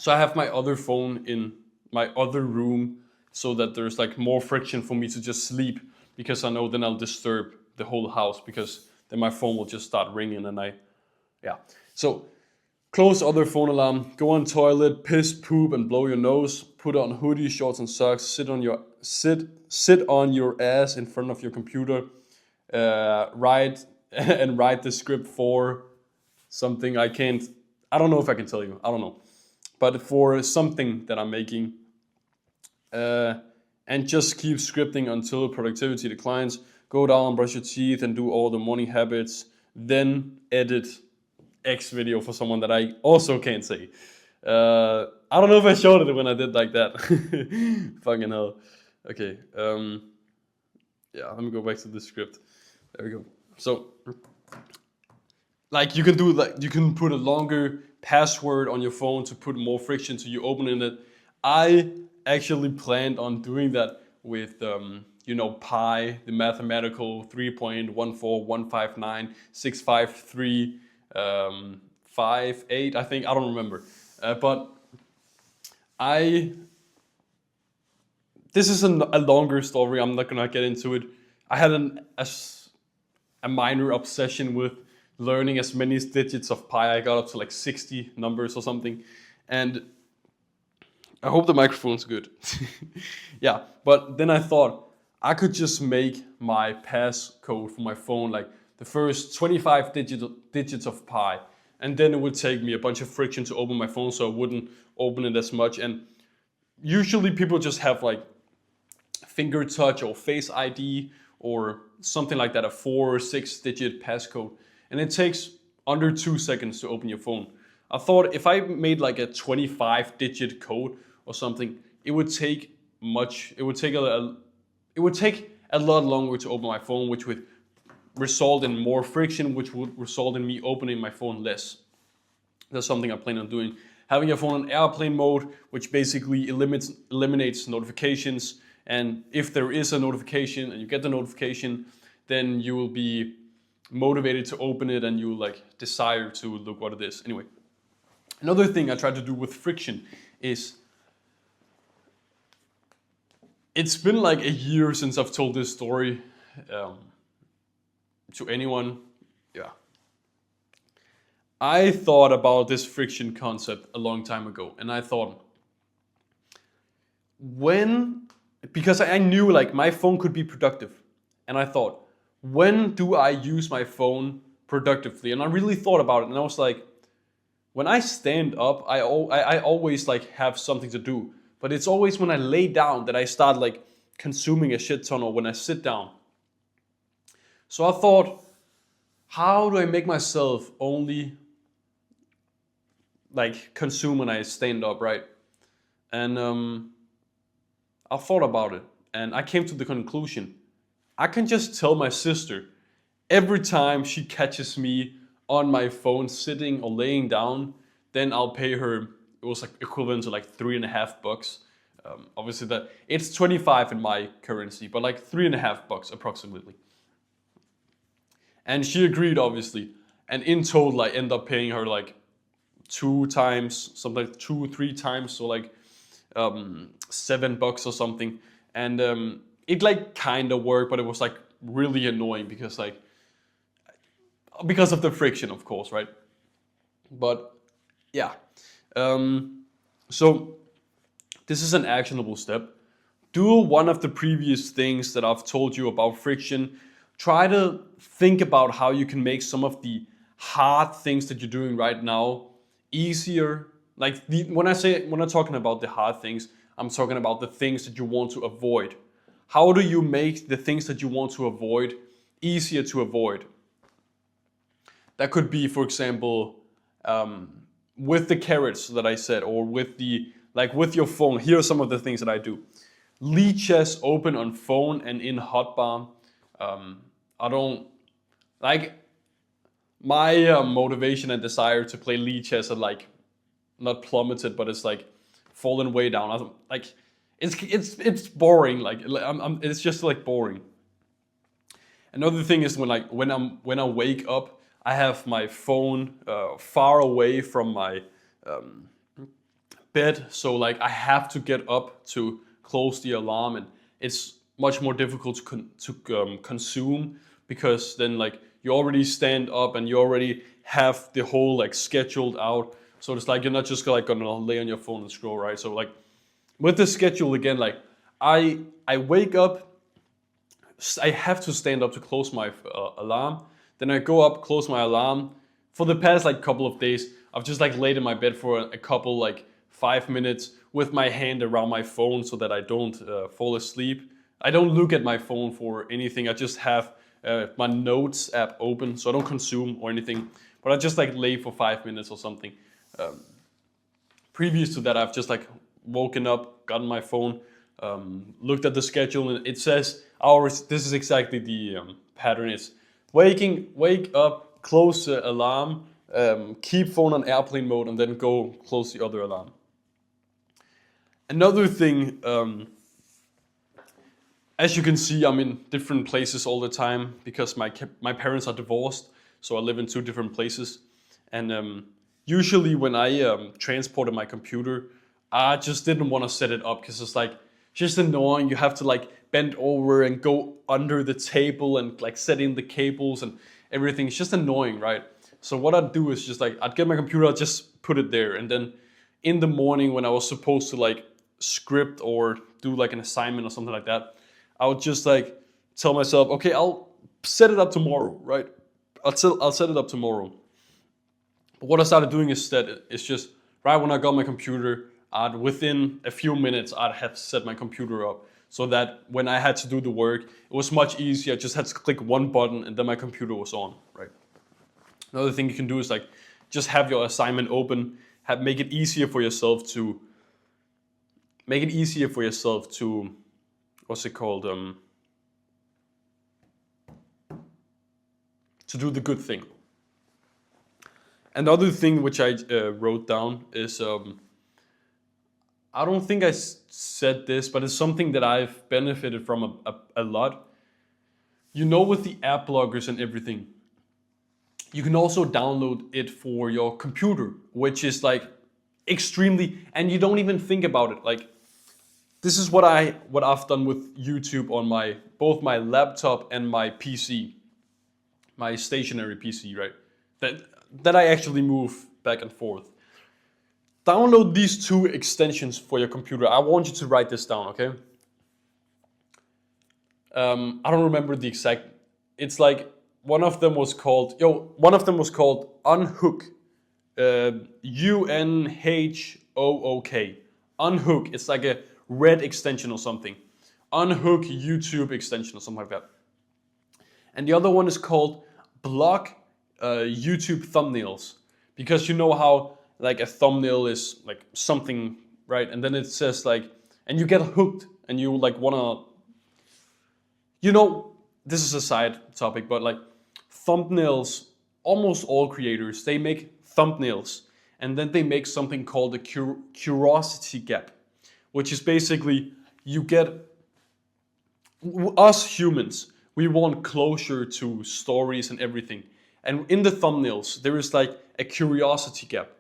S1: I have my other phone in my other room so that there's like more friction for me to just sleep because I know then I'll disturb the whole house because then my phone will just start ringing and yeah. So close other phone alarm, go on toilet, piss, poop, and blow your nose, put on hoodie, shorts, and socks, sit on your ass in front of your computer, write the script for something I don't know if I can tell you, I don't know. But for something that I'm making, and just keep scripting until productivity declines, go down, brush your teeth, and do all the morning habits, then edit X video for someone that I also can't say. I don't know if I showed it when I did like that. Fucking hell. Okay. Yeah, let me go back to the script. There we go. So, like you can put a longer password on your phone to put more friction to you opening it. I actually planned on doing that with pi, the mathematical 3.14159,653 58, I think, I don't remember. But this is a longer story. I'm not gonna get into it. I had a minor obsession with learning as many digits of pi. I got up to like 60 numbers or something. And I hope the microphone's good. Yeah, but then I thought I could just make my passcode for my phone like the first 25 digits of pi. And then it would take me a bunch of friction to open my phone so I wouldn't open it as much. And usually people just have like finger touch or face ID or something like that, a 4 or 6 digit passcode. And it takes under 2 seconds to open your phone. I thought if I made like a 25 digit code or something, it would take a lot longer to open my phone, which would result in more friction, which would result in me opening my phone less. That's something I plan on doing. Having your phone on airplane mode, which basically eliminates notifications. And if there is a notification and you get the notification, then you will be motivated to open it and you will like desire to look what it is. Anyway, another thing I try to do with friction is it's been like a year since I've told this story to anyone. Yeah. I thought about this friction concept a long time ago, and I thought, when, because I knew like my phone could be productive, and I thought, when do I use my phone productively? And I really thought about it, and I was like, when I stand up, I always like have something to do, but it's always when I lay down that I start like consuming a shit ton, or when I sit down. So I thought, how do I make myself only like consume when I stand up, right? And I thought about it, and I came to the conclusion: I can just tell my sister every time she catches me on my phone sitting or laying down, then I'll pay her. It was like equivalent to like $3.50. Obviously, that it's 25 in my currency, but like $3.50 approximately. And she agreed, obviously. And in total, I end up paying her like 2 times, something like 2, 3 times, so like $7 or something. And it like kind of worked, but it was like really annoying because of the friction, of course, right? But yeah. So this is an actionable step. Do one of the previous things that I've told you about friction. Try to think about how you can make some of the hard things that you're doing right now easier. Like when I'm talking about the hard things, I'm talking about the things that you want to avoid. How do you make the things that you want to avoid easier to avoid? That could be, for example, with the carrots that I said, or with with your phone. Here are some of the things that I do. Leeches open on phone and in hotbar. I don't like my motivation and desire to play leeches are like not plummeted, but it's like fallen way down. Like it's boring. Like it's just like boring. Another thing is when I wake up, I have my phone far away from my bed, so like I have to get up to close the alarm, and it's much more difficult to consume, because then like you already stand up and you already have the whole like scheduled out. So it's like you're not just like gonna lay on your phone and scroll, right? So like with the schedule again, like I wake up, I have to stand up to close my alarm. Then I go up, close my alarm. For the past like couple of days, I've just like laid in my bed for a couple like 5 minutes with my hand around my phone so that I don't fall asleep. I don't look at my phone for anything. I just have my notes app open, so I don't consume or anything. But I just like lay for 5 minutes or something. Previous to that, I've just like woken up, gotten my phone, looked at the schedule, and it says hours. This is exactly the pattern. It's wake up, close the alarm, keep phone on airplane mode, and then go close the other alarm. Another thing, as you can see, I'm in different places all the time because my parents are divorced, so I live in 2 different places. And usually when I transported my computer, I just didn't want to set it up because it's like just annoying. You have to like bend over and go under the table and like set in the cables and everything. It's just annoying, right? So what I'd do is just like I'd get my computer, I'd just put it there, and then in the morning when I was supposed to like script or do like an assignment or something like that, I would just like tell myself, okay, I'll set it up tomorrow, right? I'll set it up tomorrow. But what I started doing instead is just right when I got my computer, within a few minutes I'd have set my computer up, so that when I had to do the work, it was much easier. I just had to click one button and then my computer was on, right? Another thing you can do is like just have your assignment open, make it easier for yourself to what's it called? To do the good thing. Another thing which I wrote down is I don't think I said this, but it's something that I've benefited from a lot. You know, with the app blockers and everything, you can also download it for your computer, which is like extremely, and you don't even think about it. Like this is what I've done with YouTube on both my laptop and my PC, my stationary PC, right? That that I actually move back and forth. Download these 2 extensions for your computer. I want you to write this down, okay? I don't remember the exact. It's like one of them was called Unhook. UNHOOK. Unhook. It's like a red extension or something. Unhook YouTube extension or something like that. And the other one is called Block YouTube Thumbnails. Because you know how like a thumbnail is like something, right? And then it says like, and you get hooked and you like wanna, this is a side topic, but like thumbnails, almost all creators, they make thumbnails and then they make something called a curiosity gap, which is basically you get, us humans, we want closure to stories and everything. And in the thumbnails, there is like a curiosity gap.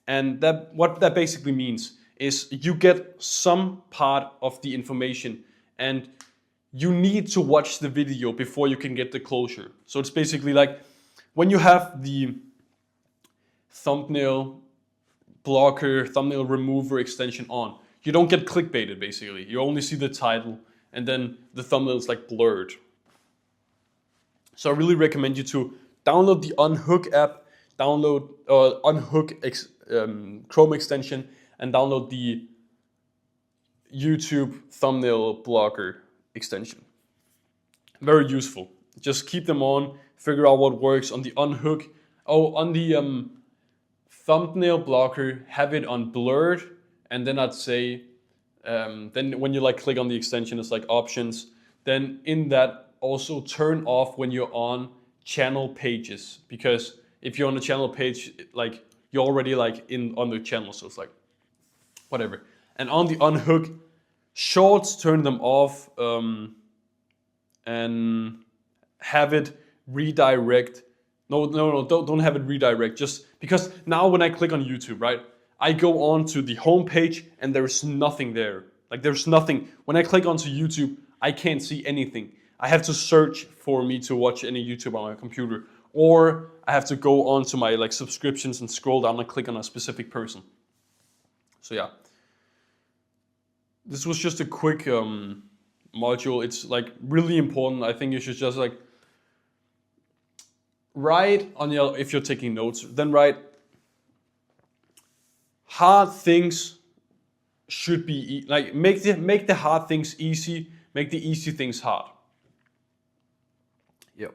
S1: And what that basically means is you get some part of the information and you need to watch the video before you can get the closure. So it's basically like when you have the thumbnail blocker, thumbnail remover extension on, you don't get clickbaited basically. You only see the title and then the thumbnail is like blurred. So I really recommend you to download the Unhook app, download Unhook Chrome extension, and download the YouTube thumbnail blocker extension. Very useful. Just keep them on, figure out what works on the Unhook. On the thumbnail blocker, have it on blurred, and then I'd say, then when you like click on the extension, it's like options. Then in that also turn off when you're on channel pages, because if you're on a channel page, like you're already like on the channel, so it's like whatever. And on the Unhook, shorts, turn them off, and have it redirect. No, don't have it redirect. Just because now when I click on YouTube, right, I go on to the home page and there's nothing there. Like there's nothing. When I click onto YouTube, I can't see anything. I have to search for me to watch any YouTube on my computer, or I have to go on to my like subscriptions and scroll down and click on a specific person. So yeah, this was just a quick module. It's like really important. I think you should just like write on your, if you're taking notes, then write hard things should be like make the hard things easy, make the easy things hard. Yep.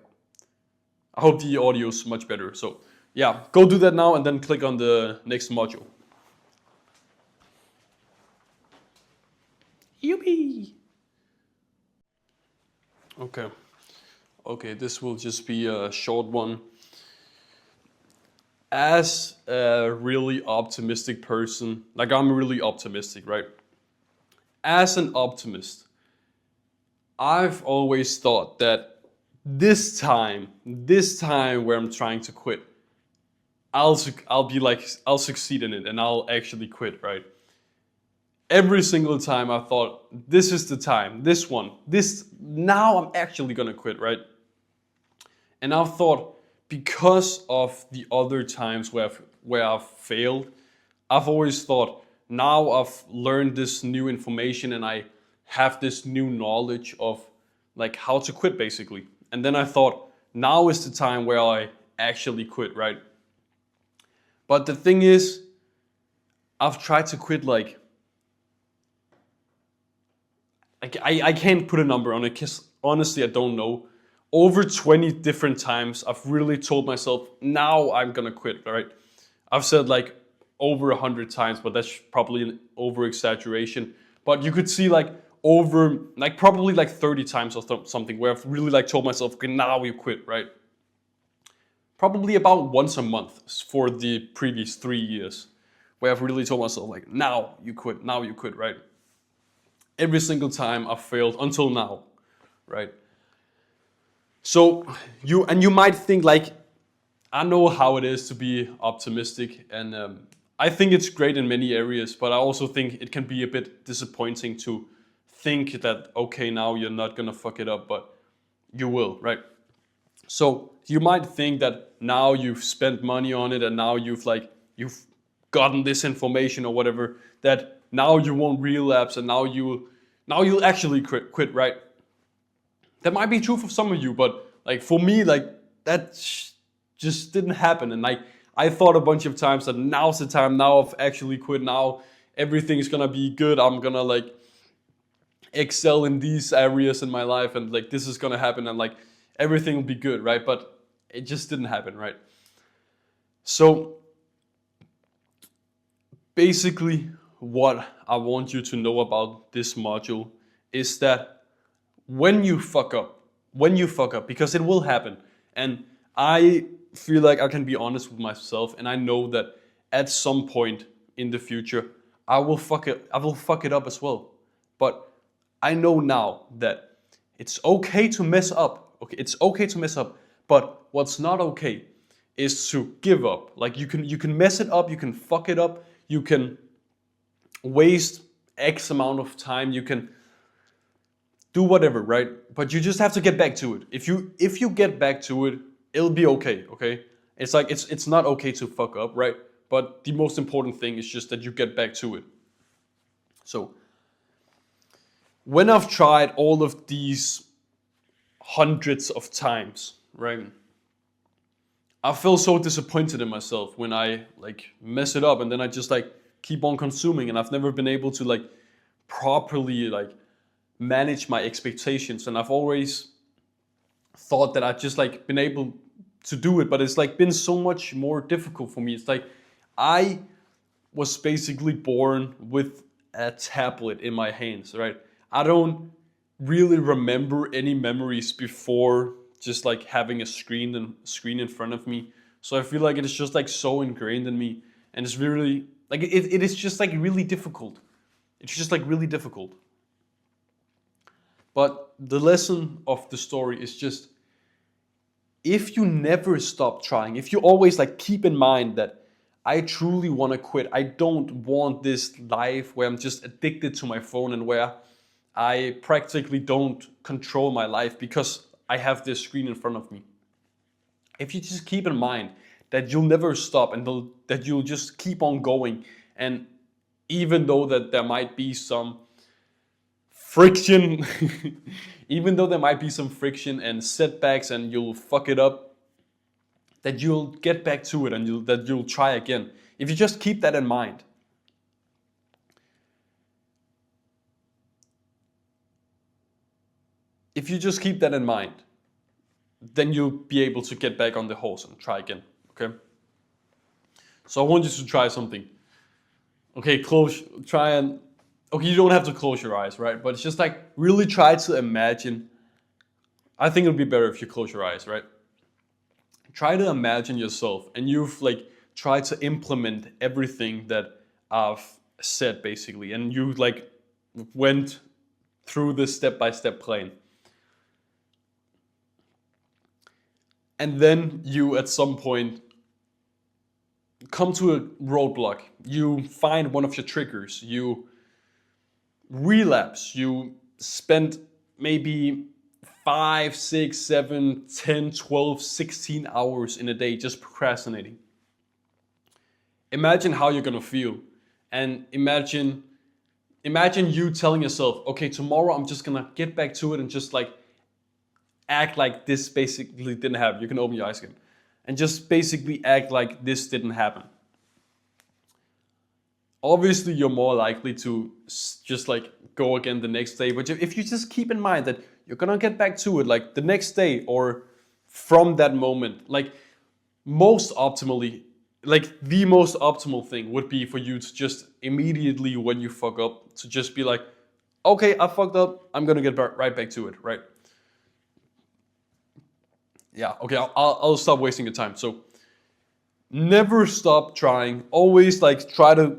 S1: I hope the audio is much better. So yeah, go do that now and then click on the next module. Yippee! Okay, this will just be a short one. As a really optimistic person, like I'm really optimistic, right? As an optimist, I've always thought that this time where I'm trying to quit, I'll succeed in it and I'll actually quit, right? Every single time I thought, this is the time, now I'm actually gonna quit, right? And I've thought, because of the other times where I've failed, I've always thought, now I've learned this new information and I have this new knowledge of like how to quit basically. And then I thought, now is the time where I actually quit, right? But the thing is, I've tried to quit like I can't put a number on it because honestly I don't know. Over 20 different times I've really told myself, now I'm gonna quit, right? I've said like over 100 times, but that's probably an over exaggeration. But you could see like over like probably like 30 times or something where I've really like told myself, okay, now you quit, right? Probably about once a month for the previous 3 years where I've really told myself like, now you quit, right? Every single time I've failed until now, right? So you might think like, I know how it is to be optimistic, and I think it's great in many areas, but I also think it can be a bit disappointing to think that, okay, now you're not gonna fuck it up, but you will, right? So You might think that now you've spent money on it and now you've gotten this information or whatever, that now you won't relapse and now you'll actually quit, right? That might be true for some of you, but like for me, like that just didn't happen. And like I thought a bunch of times that now's the time, now I've actually quit, now everything's gonna be good, I'm gonna like excel in these areas in my life, and like this is gonna happen, and like everything will be good, right? But it just didn't happen, right? So basically what I want you to know about this module is that when you fuck up, because it will happen, and I feel like I can be honest with myself, and I know that at some point in the future I will fuck it up as well. But I know now that it's okay to mess up. Okay, it's okay to mess up, but what's not okay is to give up. Like you can mess it up, you can fuck it up, you can waste X amount of time, you can do whatever, right? But you just have to get back to it. If you get back to it, it'll be okay, okay? It's like it's not okay to fuck up, right? But the most important thing is just that you get back to it. So when I've tried all of these hundreds of times, right? I feel so disappointed in myself when I like mess it up, and then I just like keep on consuming, and I've never been able to like properly like manage my expectations, and I've always thought that I've just like been able to do it, but it's like been so much more difficult for me. It's like I was basically born with a tablet in my hands, right? I don't really remember any memories before just like having a screen in front of me. So I feel like it is just like so ingrained in me, and it's really like it is just like really difficult. It's just like really difficult. But the lesson of the story is just, if you never stop trying, if you always like keep in mind that I truly want to quit, I don't want this life where I'm just addicted to my phone and where I practically don't control my life because I have this screen in front of me. If you just keep in mind that you'll never stop and that you'll just keep on going, and even though that there might be some friction, even though there might be some friction and setbacks and you'll fuck it up, that you'll get back to it and that you'll try again. If you just keep that in mind, then you'll be able to get back on the horse and try again, okay? So I want you to try something. Okay, you don't have to close your eyes, right? But it's just like really try to imagine. I think it would be better if you close your eyes, right? Try to imagine yourself, and you've like tried to implement everything that I've said basically, and you like went through this step-by-step plan. And then you at some point come to a roadblock. You find one of your triggers. You relapse. You spend maybe 5, 6, 7, 10, 12, 16 hours in a day just procrastinating. Imagine how you're gonna feel. And imagine you telling yourself, okay, tomorrow I'm just gonna get back to it and just like act like this basically didn't happen. You can open your eyes again. And just basically act like this didn't happen. Obviously, you're more likely to just like go again the next day. But if you just keep in mind that you're gonna get back to it like the next day or from that moment, like the most optimal thing would be for you to just immediately when you fuck up to just be like, okay, I fucked up. I'm gonna get right back to it, right? Yeah, okay, I'll stop wasting your time. So never stop trying. Always like try to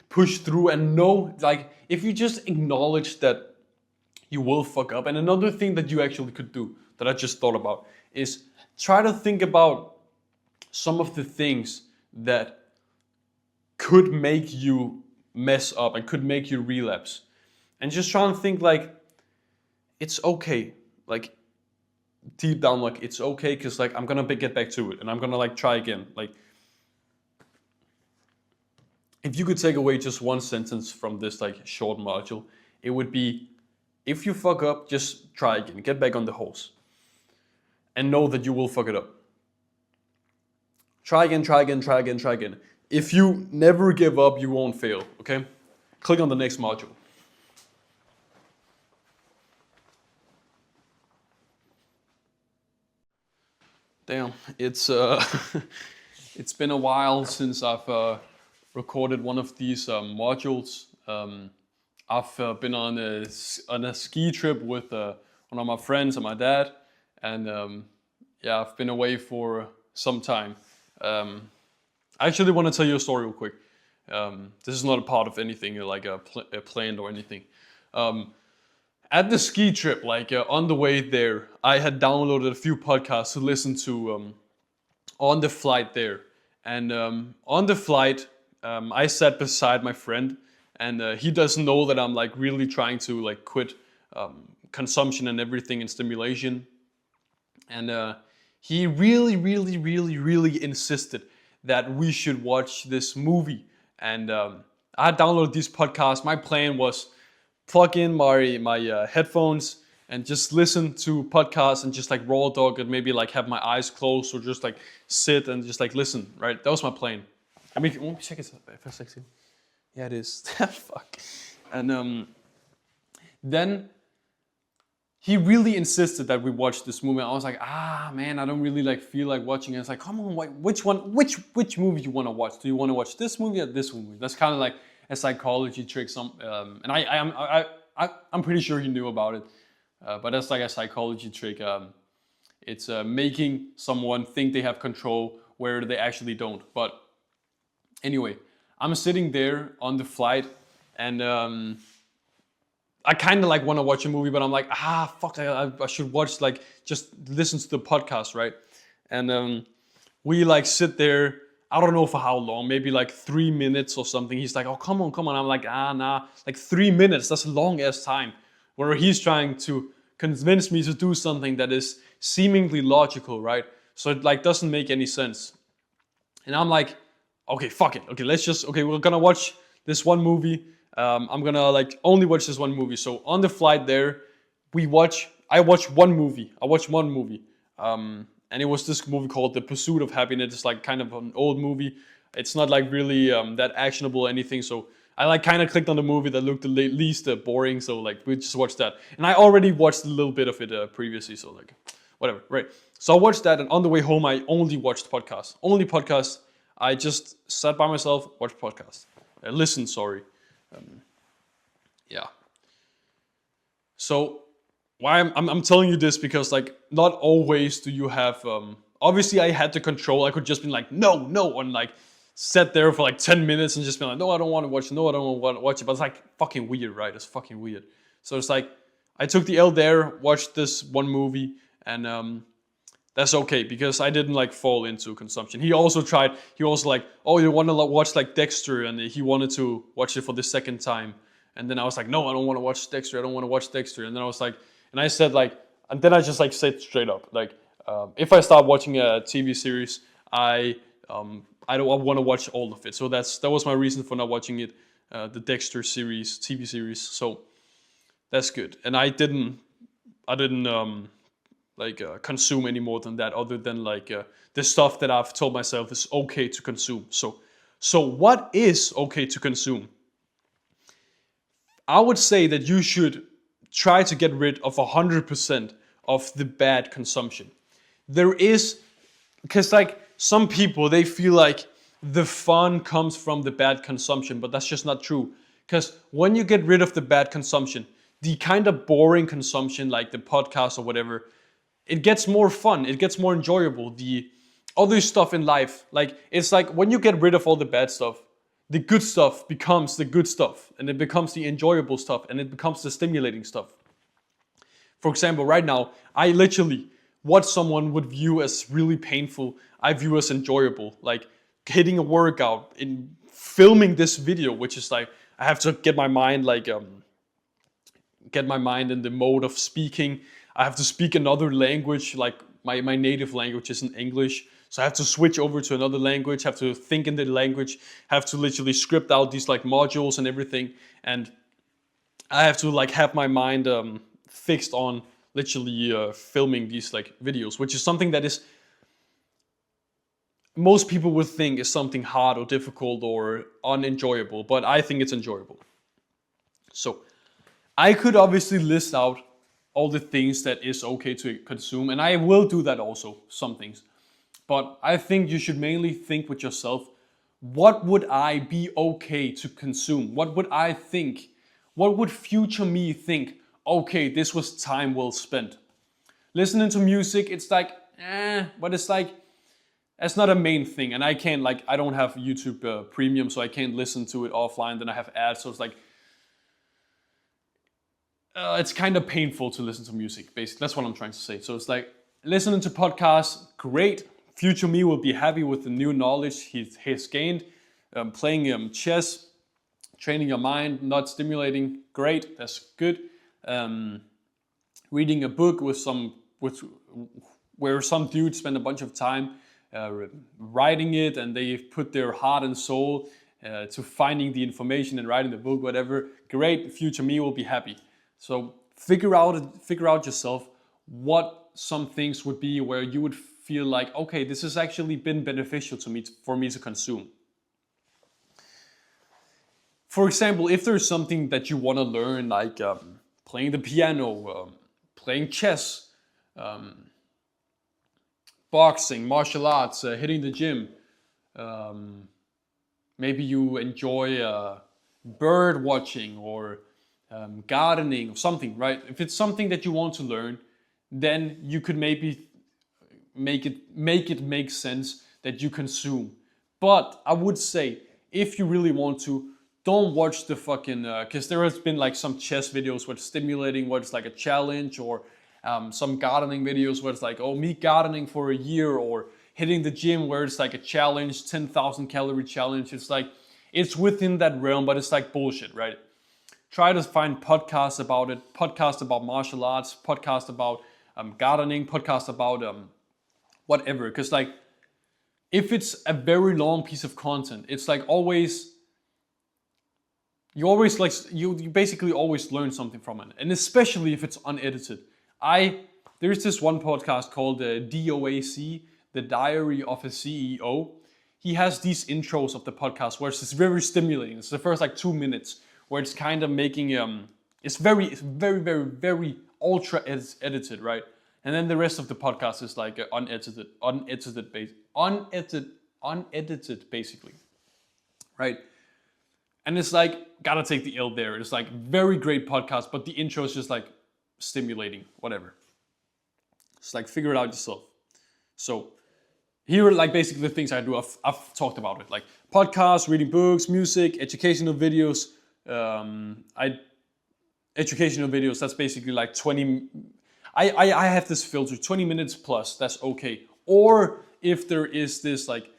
S1: push through and know, like if you just acknowledge that you will fuck up. And another thing that you actually could do that I just thought about is try to think about some of the things that could make you mess up and could make you relapse. And just try and think like, it's okay. Like, deep down, like, it's okay, because like I'm gonna get back to it, and I'm gonna like try again. Like, if you could take away just one sentence from this like short module, it would be, if you fuck up, just try again, get back on the horse, and know that you will fuck it up. Try again, try again, try again, try again. If you never give up, you won't fail, okay? Click on the next module. Damn, it's it's been a while since I've recorded one of these modules. I've been on a ski trip with one of my friends and my dad, and yeah, I've been away for some time. I actually want to tell you a story real quick. This is not a part of anything like a planned or anything. At the ski trip, like on the way there, I had downloaded a few podcasts to listen to on the flight there. And on the flight, I sat beside my friend, and he doesn't know that I'm like really trying to like quit consumption and everything and stimulation. And he really insisted that we should watch this movie. And I downloaded these podcasts. My plan was plug in my headphones and just listen to podcasts and just like raw dog and maybe like have my eyes closed or just like sit and just like listen, right? That was my plan. I mean, let me check it if it's sexy. Yeah, it is. Fuck. And then he really insisted that we watch this movie. I was like, man, I don't really like feel like watching it. It's like, come on, which movie you want to watch? Do you want to watch this movie or this movie? That's kind of like a psychology trick. And I'm pretty sure he knew about it, but that's like a psychology trick. It's making someone think they have control where they actually don't. But anyway, I'm sitting there on the flight, and I kind of like want to watch a movie, but I'm like, fuck, I should watch, like, just listen to the podcast, right? And we like sit there, I don't know for how long, maybe like 3 minutes or something. He's like, oh, come on. I'm like, nah, like 3 minutes, that's a long ass time. Where he's trying to convince me to do something that is seemingly logical, right? So it like doesn't make any sense. And I'm like, okay, fuck it. Okay, we're gonna watch this one movie. I'm gonna like only watch this one movie. So on the flight there, I watched one movie. And it was this movie called The Pursuit of Happiness. It's like kind of an old movie. It's not like really that actionable or anything. So I like kind of clicked on the movie that looked the least boring. So like we just watched that. And I already watched a little bit of it previously. So like whatever, right? So I watched that, and on the way home I only watched podcasts. Only podcasts. I just sat by myself, watched podcasts. Listened, sorry. Yeah. So why I'm telling you this, because like not always do you have obviously I had the control. I could just be like no, and like sat there for like 10 minutes and just be like, no, I don't want to watch it, no, I don't want to watch it. But it's like fucking weird, right? It's fucking weird. So it's like I took the L there, watched this one movie, and that's okay, because I didn't like fall into consumption. He also like, oh, you want to watch like Dexter, and he wanted to watch it for the second time. And then I was like, no, I don't want to watch Dexter. And then I was like, and I said like, and then I just like said straight up, like, if I start watching a TV series, I don't want to watch all of it. So that was my reason for not watching it, the Dexter series, TV series. So that's good. And I didn't consume any more than that, other than like the stuff that I've told myself is okay to consume. So what is okay to consume? I would say that you should try to get rid of 100% of the bad consumption. Because like some people, they feel like the fun comes from the bad consumption, but that's just not true. Because when you get rid of the bad consumption, the kind of boring consumption, like the podcast or whatever, it gets more fun, it gets more enjoyable. The other stuff in life, like, it's like when you get rid of all the bad stuff, the good stuff becomes the good stuff, and it becomes the enjoyable stuff, and it becomes the stimulating stuff. For example, right now, I literally, what someone would view as really painful, I view as enjoyable. Like hitting a workout, in filming this video, which is like, I have to get my mind in the mode of speaking. I have to speak another language, like my native language isn't English. So I have to switch over to another language, have to think in the language, have to literally script out these like modules and everything. And I have to like have my mind fixed on literally filming these like videos, which is something that is most people would think is something hard or difficult or unenjoyable, but I think it's enjoyable. So I could obviously list out all the things that is okay to consume, and I will do that also, some things. But I think you should mainly think with yourself, what would I be okay to consume? What would I think? What would future me think? Okay, this was time well spent. Listening to music, it's like, but it's like, that's not a main thing. And I can't like, I don't have YouTube Premium, so I can't listen to it offline. Then I have ads, so it's like, it's kind of painful to listen to music, basically. That's what I'm trying to say. So it's like, listening to podcasts, great. Future me will be happy with the new knowledge he's gained. Playing chess, training your mind, not stimulating, great, that's good. Reading a book where some dude spent a bunch of time writing it, and they put their heart and soul to finding the information and writing the book, whatever. Great, future me will be happy. So figure out yourself what some things would be where you would feel like, okay, this has actually been beneficial to me for me to consume. For example, if there's something that you want to learn, like playing the piano, playing chess, boxing, martial arts, hitting the gym, maybe you enjoy bird watching or gardening or something, right? If it's something that you want to learn, then you could maybe make it make sense that you consume. But I would say, if you really want to, don't watch the fucking, because there has been like some chess videos where it's stimulating, where it's like a challenge, or some gardening videos where it's like, oh, me gardening for a year, or hitting the gym where it's like a challenge, 10,000 calorie challenge. It's like, it's within that realm, but it's like bullshit, right? Try to find podcasts about it, podcasts about martial arts, podcasts about gardening, podcasts about whatever. Because like, if it's a very long piece of content, it's like always, you basically always learn something from it. And especially if it's unedited. There's this one podcast called DOAC, The Diary of a CEO. He has these intros of the podcast where it's just very stimulating. It's the first like 2 minutes where it's kind of making, it's very, very ultra edited, right? And then the rest of the podcast is like unedited basically, right? And it's like, gotta take the L there. It's like very great podcast, but the intro is just like stimulating, whatever. It's like, figure it out yourself. So here are like basically the things I do. I've talked about it, like podcasts, reading books, music, educational videos. Educational videos, that's basically like 20, I have this filter, 20 minutes plus, that's okay. Or if there is this like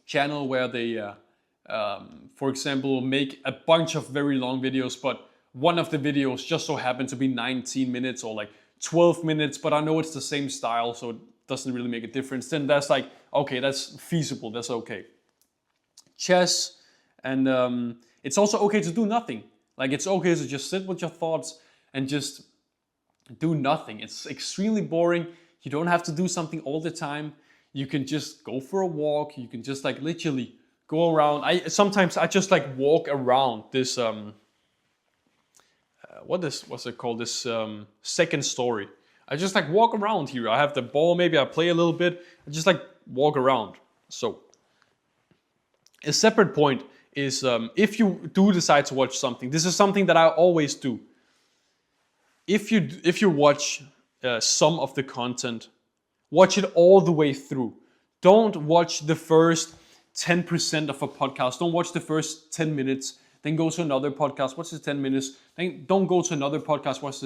S1: channel where they, for example, make a bunch of very long videos, but one of the videos just so happened to be 19 minutes or like 12 minutes, but I know it's the same style, so it doesn't really make a difference, then that's like, okay, that's feasible, that's okay. Chess, and it's also okay to do nothing. Like, it's okay to just sit with your thoughts and just do nothing. It's extremely boring. You don't have to do something all the time. You can just go for a walk. You can just like literally go around. Sometimes I just like walk around this, what's it called? This second story. I just like walk around here. I have the ball, maybe I play a little bit. I just like walk around. So a separate point is if you do decide to watch something, this is something that I always do. If you watch some of the content, watch it all the way through. Don't watch the first 10% of a podcast. Don't watch the first 10 minutes, then go to another podcast, watch the 10 minutes, then don't go to another podcast, watch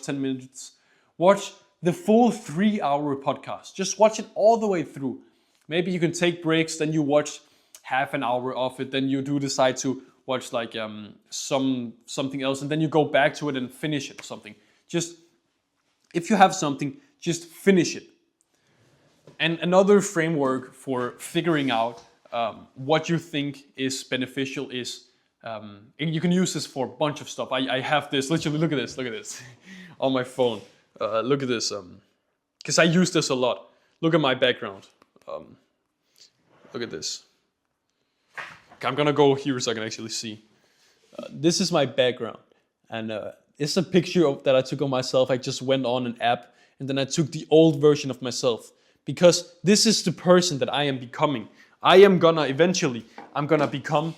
S1: 10 minutes. Watch the full 3-hour podcast. Just watch it all the way through. Maybe you can take breaks, then you watch half an hour of it, then you do decide to watch like something else, and then you go back to it and finish it or something. Just If you have something, just finish it. And another framework for figuring out what you think is beneficial is, and you can use this for a bunch of stuff. I have this, literally, look at this, on my phone. Look at this, because I use this a lot. Look at my background. Look at this. Okay, I'm gonna go here so I can actually see. This is my background, and it's a picture that I took of myself. I just went on an app, and then I took the old version of myself, because this is the person that I am becoming. I am gonna eventually, I'm gonna become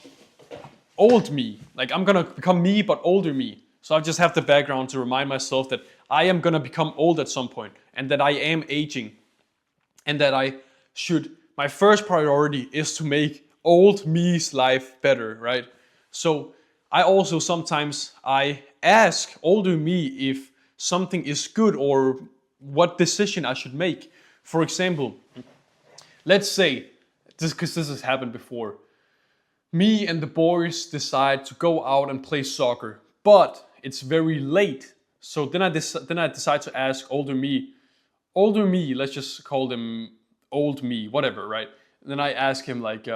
S1: old me. Like, I'm gonna become me, but older me. So I just have the background to remind myself that I am gonna become old at some point, and that I am aging, and that my first priority is to make old me's life better, right? So I also sometimes I ask older me if something is good or what decision I should make. For example, let's say, because this has happened before, me and the boys decide to go out and play soccer, but it's very late. So then I decide to ask older me, let's just call them old me, whatever, right? And then I ask him like,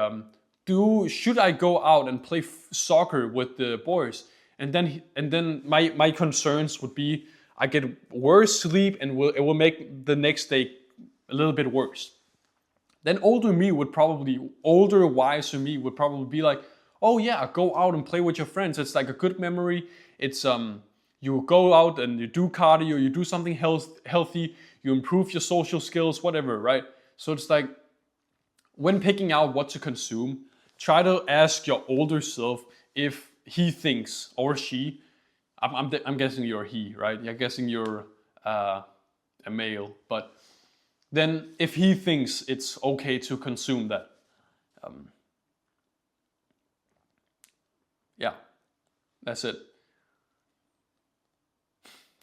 S1: should I go out and play soccer with the boys? And then my concerns would be I get worse sleep and it will make the next day a little bit worse. Then older, wiser me would probably be like, oh yeah, go out and play with your friends. It's like a good memory. It's you go out and you do cardio, you do something healthy, you improve your social skills, whatever, right? So it's like, when picking out what to consume, try to ask your older self if he thinks, or she, I'm guessing you're he, right? You're guessing you're a male, but then if he thinks it's okay to consume that. Yeah, that's it.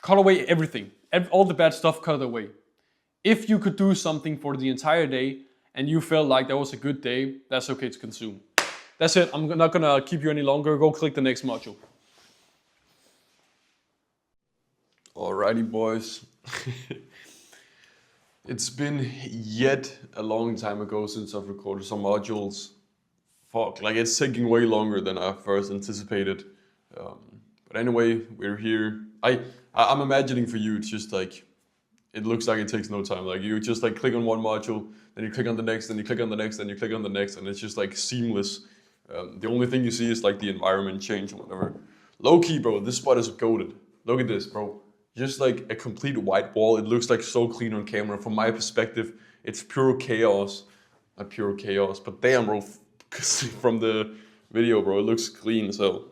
S1: Cut away everything. All the bad stuff, cut it away. If you could do something for the entire day and you felt like that was a good day, that's okay to consume. That's it. I'm not gonna keep you any longer. Go click the next module. Alrighty, boys. It's been yet a long time ago since I've recorded some modules. Fuck, like it's taking way longer than I first anticipated. But anyway, we're here. I'm imagining for you, it's just like, it looks like it takes no time. Like you just like click on one module, then you click on the next, then you click on the next, then you click on the next, and it's just like seamless. The only thing you see is like the environment change or whatever. Low key, bro, this spot is goated. Look at this, bro. Just like a complete white wall. It looks like so clean on camera. From my perspective, it's pure chaos. Not pure chaos, but damn, bro. From the video, bro, it looks clean. So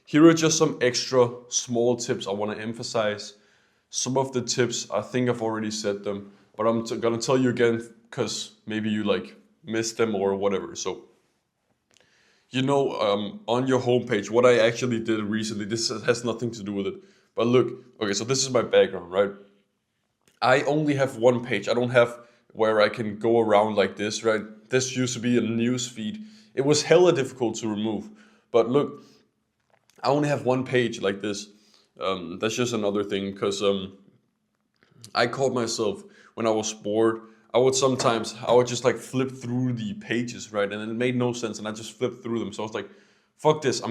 S1: here are just some extra small tips I want to emphasize. Some of the tips, I think I've already said them, but I'm gonna tell you again because maybe you like missed them or whatever. So, you know, on your homepage, what I actually did recently, this has nothing to do with it. But look, okay, so this is my background, right? I only have one page. I don't have where I can go around like this, right? This used to be a news feed. It was hella difficult to remove. But look, I only have one page like this. That's just another thing, because I caught myself when I was bored. I would just like flip through the pages, right? And it made no sense, and I just flipped through them. So I was like, fuck this.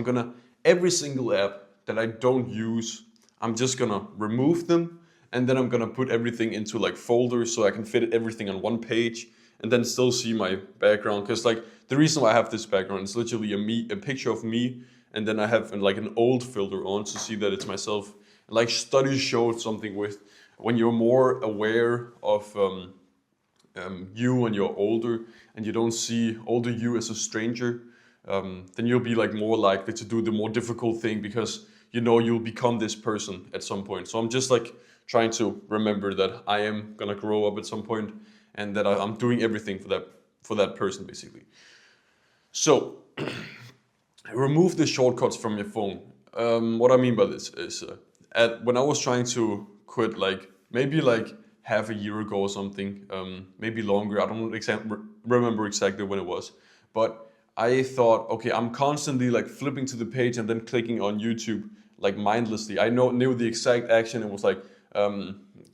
S1: Every single app that I don't use, I'm just gonna remove them, and then I'm gonna put everything into like folders so I can fit everything on one page and then still see my background. Because like the reason why I have this background is literally a picture of me, and then I have like an old filter on to see that it's myself. Like studies showed something with when you're more aware of you when you're older, and you don't see older you as a stranger, then you'll be like more likely to do the more difficult thing, because you know you'll become this person at some point. So I'm just like trying to remember that I am gonna grow up at some point, and that I'm doing everything for that person basically. So remove the shortcuts from your phone. What I mean by this is when I was trying to quit, like maybe like half a year ago or something, maybe longer, I don't remember exactly when it was, but I thought, okay, I'm constantly like flipping to the page and then clicking on YouTube like mindlessly. I knew the exact action. It was like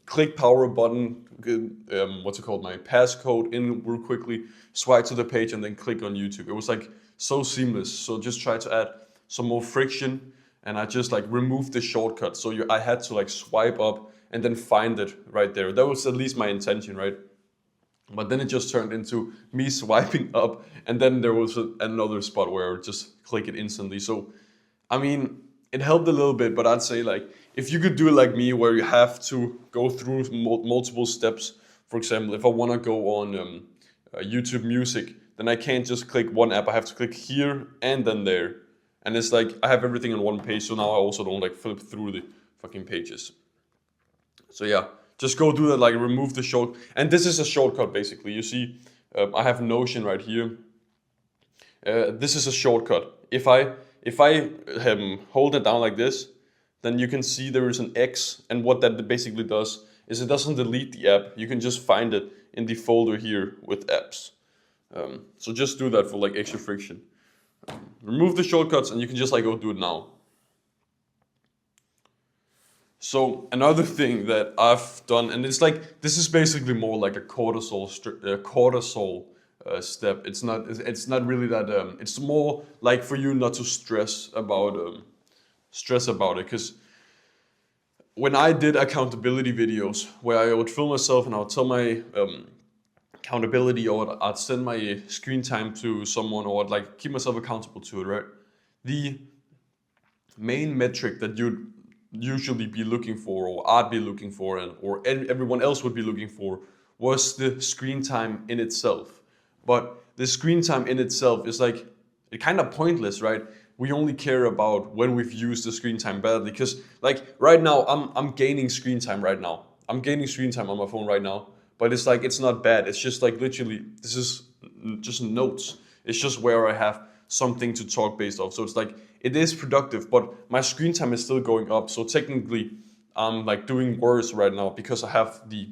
S1: click power button, what's it called, my passcode in real quickly, swipe to the page, and then click on YouTube. It was like so seamless. So just try to add some more friction, and I just like removed the shortcut. So I had to like swipe up and then find it right there. That was at least my intention, right? But then it just turned into me swiping up, and then there was another spot where I would just click it instantly. So, I mean, it helped a little bit, but I'd say like if you could do it like me, where you have to go through multiple steps. For example, if I want to go on YouTube Music, then I can't just click one app. I have to click here and then there, and it's like I have everything on one page. So now I also don't like flip through the fucking pages. So yeah, just go do that, like remove the short, and this is a shortcut basically. You see, I have Notion right here. This is a shortcut. If I hold it down like this, then you can see there is an X, and what that basically does is it doesn't delete the app. You can just find it in the folder here with apps. So just do that for like extra friction. Remove the shortcuts, and you can just like go do it now. So another thing that I've done, and it's like this is basically more like a cortisol step. It's not really that. It's more like for you not to stress about it, because when I did accountability videos where I would film myself and I would tell my accountability, or I'd send my screen time to someone, or I'd like keep myself accountable to it, right? The main metric that you'd usually be looking for, or I'd be looking for, or everyone else would be looking for, was the screen time in itself. But the screen time in itself is like, it kind of pointless, right? We only care about when we've used the screen time badly, because like right now I'm gaining screen time right now. I'm gaining screen time on my phone right now, but it's like, it's not bad. It's just like literally, this is just notes. It's just where I have something to talk based off. So it's like, it is productive, but my screen time is still going up. So technically, I'm like doing worse right now because I have the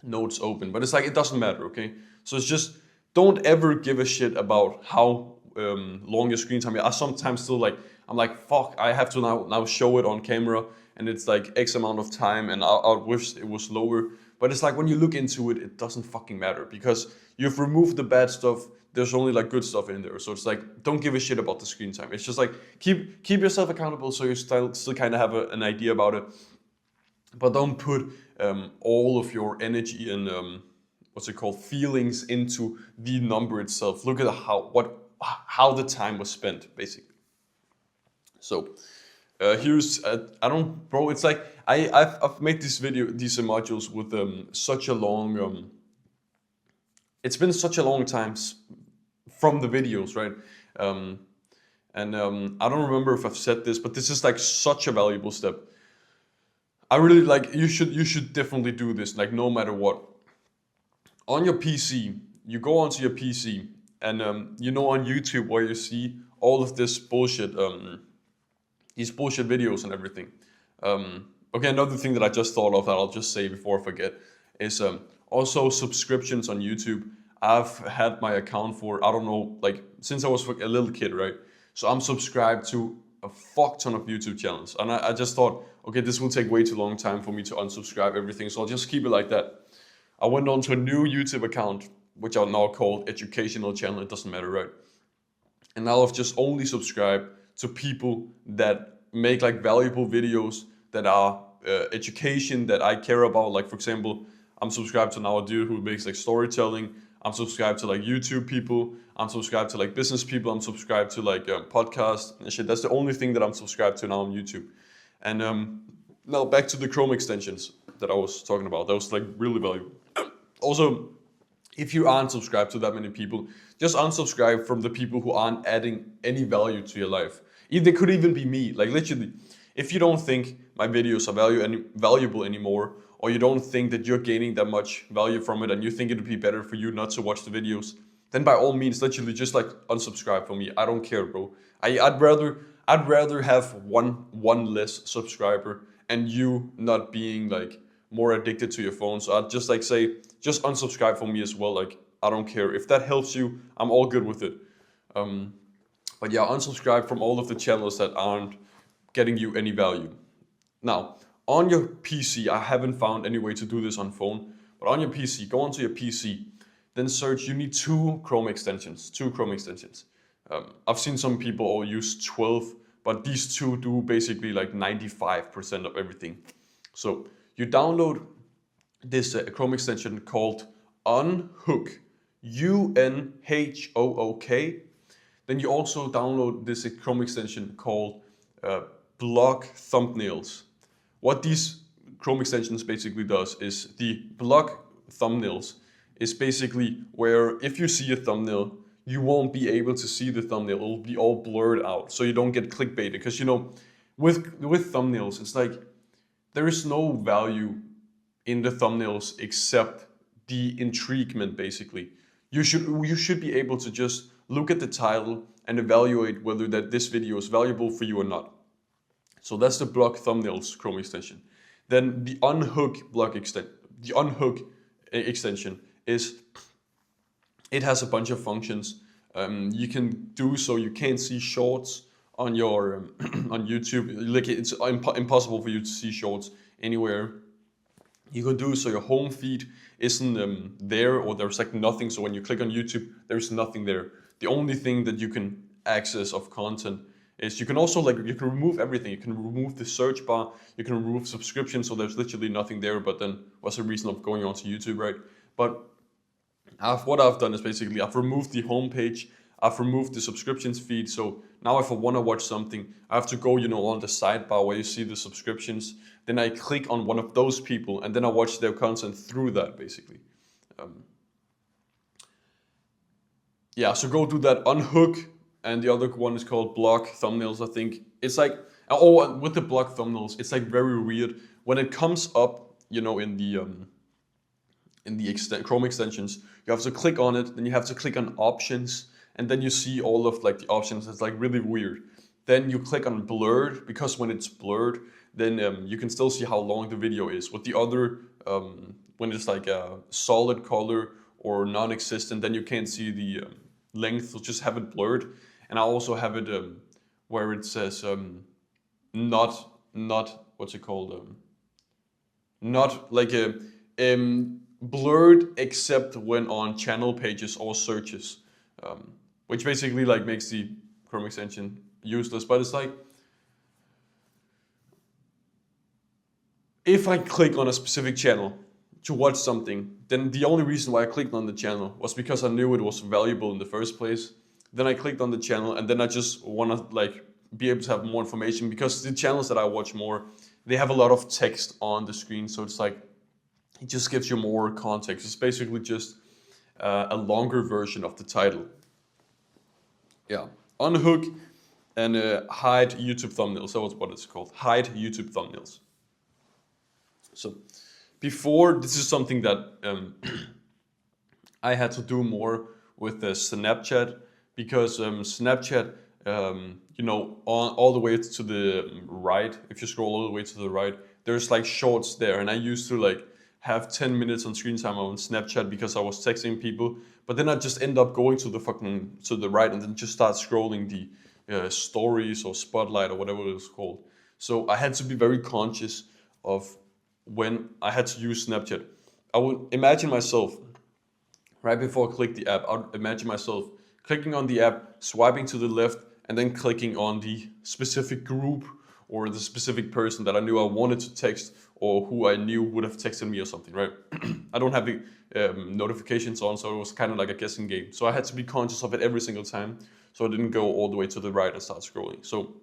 S1: notes open. But it's like, it doesn't matter, okay? So it's just, don't ever give a shit about how long your screen time is. I sometimes still like, I'm like, fuck, I have to now show it on camera, and it's like X amount of time, and I wish it was lower. But it's like, when you look into it, it doesn't fucking matter, because you've removed the bad stuff. There's only like good stuff in there. So it's like, don't give a shit about the screen time. It's just like, keep yourself accountable, so you still kind of have an idea about it. But don't put all of your energy and what's it called, feelings into the number itself. Look at how the time was spent, basically. So here's it's like I've made these modules with such a long it's been such a long time from the videos, right? I don't remember if I've said this, but this is like such a valuable step. I really like, you should definitely do this, like no matter what. On your PC, you go onto your PC, and on YouTube, where you see all of this bullshit, these bullshit videos and everything. Okay, another thing that I just thought of that I'll just say before I forget is also subscriptions on YouTube. I've had my account for, I don't know, like since I was a little kid, right? So I'm subscribed to a fuck ton of YouTube channels. And I just thought, okay, this will take way too long time for me to unsubscribe everything. So I'll just keep it like that. I went on to a new YouTube account, which are now called educational channel. It doesn't matter, right? And now I've just only subscribed to people that make like valuable videos that are education that I care about. Like for example, I'm subscribed to now a dude who makes like storytelling. I'm subscribed to like YouTube people. I'm subscribed to like business people. I'm subscribed to like podcasts and shit. That's the only thing that I'm subscribed to now on YouTube. And now back to the Chrome extensions that I was talking about. That was like really valuable. Also, if you aren't subscribed to that many people, just unsubscribe from the people who aren't adding any value to your life. It could even be me. Like literally, if you don't think my videos are valuable anymore, or you don't think that you're gaining that much value from it, and you think it would be better for you not to watch the videos, then by all means, literally just like unsubscribe from me. I don't care, bro. I'd rather have one less subscriber and you not being like more addicted to your phone. So I'd just like say, just unsubscribe from me as well. Like, I don't care. If that helps you, I'm all good with it. But yeah, unsubscribe from all of the channels that aren't getting you any value. Now, on your PC, I haven't found any way to do this on phone, but on your PC, go onto your PC, then search, you need two Chrome extensions. I've seen some people all use 12, but these two do basically like 95% of everything. So you download this Chrome extension called Unhook, Unhook. Then you also download this Chrome extension called Block Thumbnails. What these Chrome extensions basically does is the block thumbnails is basically where if you see a thumbnail, you won't be able to see the thumbnail. It'll be all blurred out, so you don't get clickbaited. Because you know, with thumbnails, it's like there is no value in the thumbnails except the intriguement. Basically, you should be able to just look at the title and evaluate whether that this video is valuable for you or not. So that's the block thumbnails Chrome extension. Then the Unhook extension is, it has a bunch of functions. You can do so you can't see shorts on your on YouTube. Like it's impossible for you to see shorts anywhere. You can do so your home feed isn't there, or there's like nothing. So when you click on YouTube, there's nothing there. The only thing that you can access of content is you can also you can remove everything. You can remove the search bar, you can remove subscriptions, so there's literally nothing there. But then what's the reason of going onto YouTube, right? But what I've done is basically I've removed the homepage, I've removed the subscriptions feed. So now if I want to watch something, I have to go, on the sidebar where you see the subscriptions. Then I click on one of those people, and then I watch their content through that, basically. So go do that. Unhook. And the other one is called Block Thumbnails, I think. It's like, with the block thumbnails, it's like very weird. When it comes up, in the Chrome extensions, you have to click on it, then you have to click on options, and then you see all of like the options. It's like really weird. Then you click on blurred, because when it's blurred, then you can still see how long the video is. With the other, when it's like a solid color or non-existent, then you can't see the length, so just have it blurred. And I also have it where it says not what's it called? Not like a blurred except when on channel pages or searches, which basically like makes the Chrome extension useless. But it's like, if I click on a specific channel to watch something, then the only reason why I clicked on the channel was because I knew it was valuable in the first place. Then I clicked on the channel, and then I just want to like be able to have more information, because the channels that I watch more, they have a lot of text on the screen. So it's like, it just gives you more context. It's basically just a longer version of the title. Yeah, Unhook and hide YouTube thumbnails. That was what it's called. Hide YouTube thumbnails. So before, this is something that I had to do more with Snapchat, because Snapchat, all the way to the right, if you scroll all the way to the right, there's like shorts there. And I used to like have 10 minutes on screen time on Snapchat because I was texting people. But then I just end up going to the right, and then just start scrolling the stories or spotlight or whatever it was called. So I had to be very conscious of when I had to use Snapchat. I would imagine myself, right before I click the app, I would imagine myself clicking on the app, swiping to the left, and then clicking on the specific group or the specific person that I knew I wanted to text, or who I knew would have texted me or something, right? I don't have the notifications on, so it was kind of like a guessing game. So I had to be conscious of it every single time, so I didn't go all the way to the right and start scrolling. So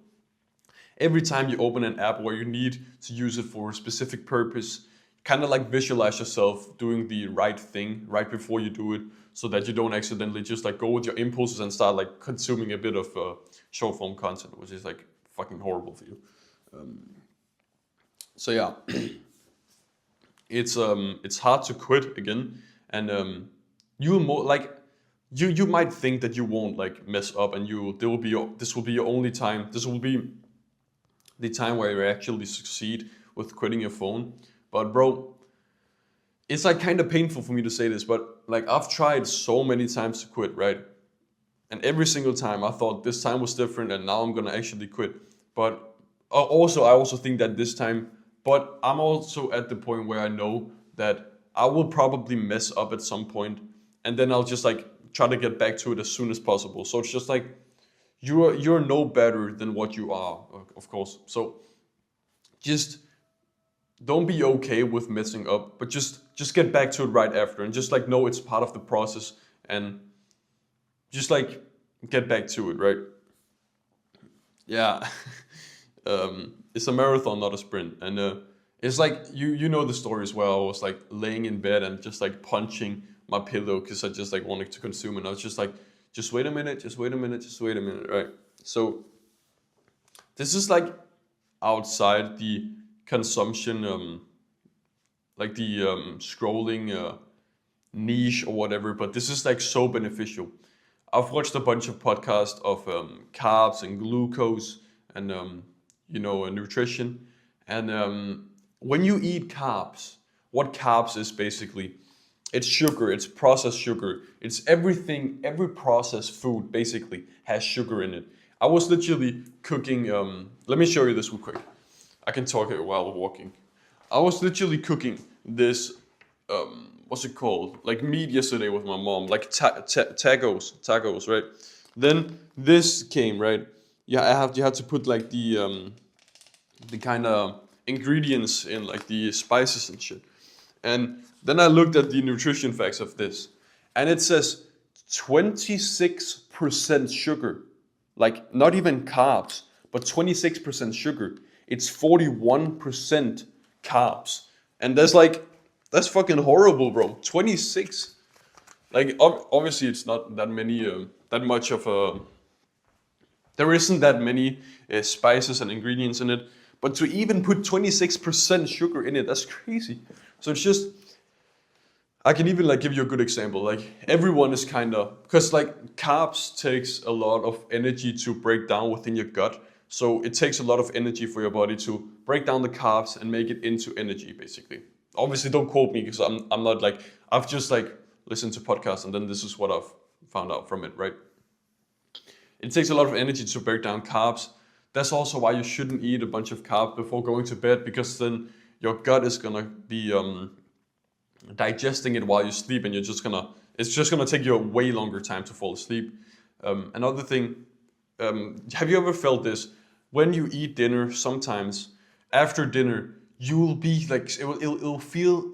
S1: every time you open an app where you need to use it for a specific purpose, kind of like visualize yourself doing the right thing right before you do it, so that you don't accidentally just like go with your impulses and start like consuming a bit of short form content, which is like fucking horrible for you. So yeah, it's hard to quit again, and you might think that you won't like mess up, and this will be your only time. This will be the time where you actually succeed with quitting your phone. But bro, it's like kind of painful for me to say this, but like I've tried so many times to quit, right? And every single time I thought this time was different, and now I'm gonna actually quit. But I also think that this time But I'm also at the point where I know that I will probably mess up at some point, and then I'll just like try to get back to it as soon as possible. So it's just like you're no better than what you are, of course. So just don't be okay with messing up, but just get back to it right after, and just like know it's part of the process, and just like get back to it, right? Yeah. It's a marathon, not a sprint, and it's like you know the stories where I was like laying in bed and just like punching my pillow because I just like wanted to consume, and I was just like, just wait a minute, just wait a minute, just wait a minute, right? So this is like outside the consumption, like the scrolling niche or whatever, but this is like so beneficial. I've watched a bunch of podcasts of carbs and glucose and nutrition. And when you eat carbs, what carbs is basically, it's sugar, it's processed sugar, it's everything, every processed food basically has sugar in it. I was literally cooking. Let me show you this real quick. I can talk it while walking. I was literally cooking this. What's it called? Like meat yesterday with my mom, like tacos, right? Then this came, right? Yeah, you have to put like the kind of ingredients in, like the spices and shit. And then I looked at the nutrition facts of this, and it says 26% sugar, like not even carbs, but 26% sugar. It's 41% carbs, and that's fucking horrible, bro. 26. Like obviously it's not that many, that much of a. There isn't that many spices and ingredients in it, but to even put 26% sugar in it, that's crazy. So it's just, I can even like give you a good example. Like everyone is kind of, because like carbs takes a lot of energy to break down within your gut. So it takes a lot of energy for your body to break down the carbs and make it into energy, basically. Obviously, don't quote me because I'm not like, I've just like listened to podcasts and then this is what I've found out from it, right? It takes a lot of energy to break down carbs. That's also why you shouldn't eat a bunch of carbs before going to bed, because then your gut is gonna be digesting it while you sleep, and it's just gonna take you a way longer time to fall asleep. Another thing, have you ever felt this? When you eat dinner, sometimes after dinner, you'll be like, it'll feel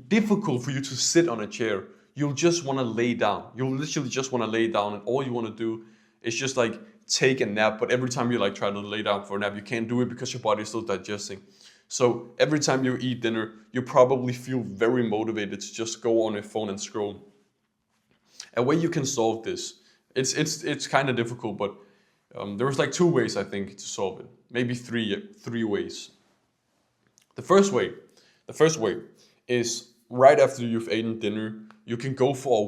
S1: difficult for you to sit on a chair. You'll just want to lay down. You'll literally just want to lay down, and all you want to do is just like take a nap. But every time you like try to lay down for a nap, you can't do it because your body's still digesting. So every time you eat dinner, you probably feel very motivated to just go on your phone and scroll. A way you can solve this, it's kind of difficult, but there's like two ways I think to solve it. Maybe three ways. The first way is right after you've eaten dinner, you can go for a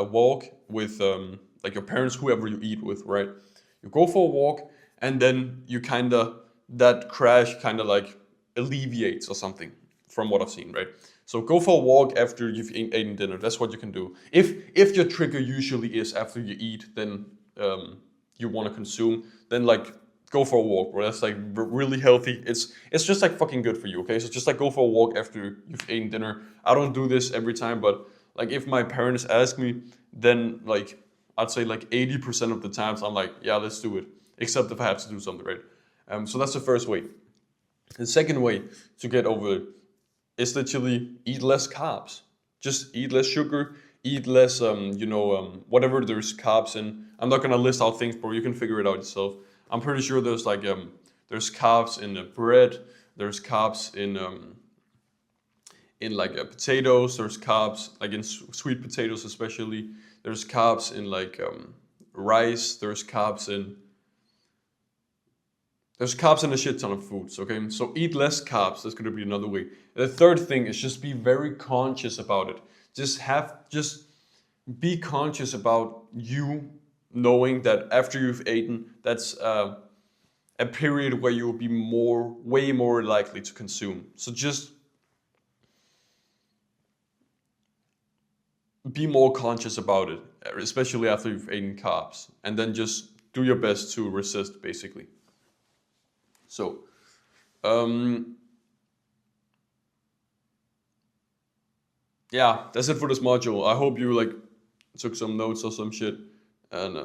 S1: walk with like your parents, whoever you eat with, right? You go for a walk, and then you that crash kind of like alleviates or something, from what I've seen, right? So go for a walk after you've eaten dinner. That's what you can do. If your trigger usually is after you eat, then you want to consume, then like go for a walk, bro. That's like really healthy. It's just like fucking good for you, okay? So just like go for a walk after you've eaten dinner. I don't do this every time, but like if my parents ask me, then like I'd say like 80% of the times I'm like, yeah, let's do it. Except if I have to do something, right? So that's the first way. The second way to get over it is literally eat less carbs. Just eat less sugar, eat less, whatever there's carbs in. I'm not gonna list out things, bro. You can figure it out yourself. I'm pretty sure there's like there's carbs in bread. There's carbs in like potatoes. There's carbs like in sweet potatoes especially. There's carbs in like rice. There's carbs in a shit ton of foods, okay? So eat less carbs. That's going to be another way. The third thing is just be very conscious about it. Just be conscious about you knowing that after you've eaten, that's a period where you will be way more likely to consume. So just be more conscious about it, especially after you've eaten carbs, and then just do your best to resist, basically. So Um, yeah, that's it for this module. I hope you like took some notes or some shit. And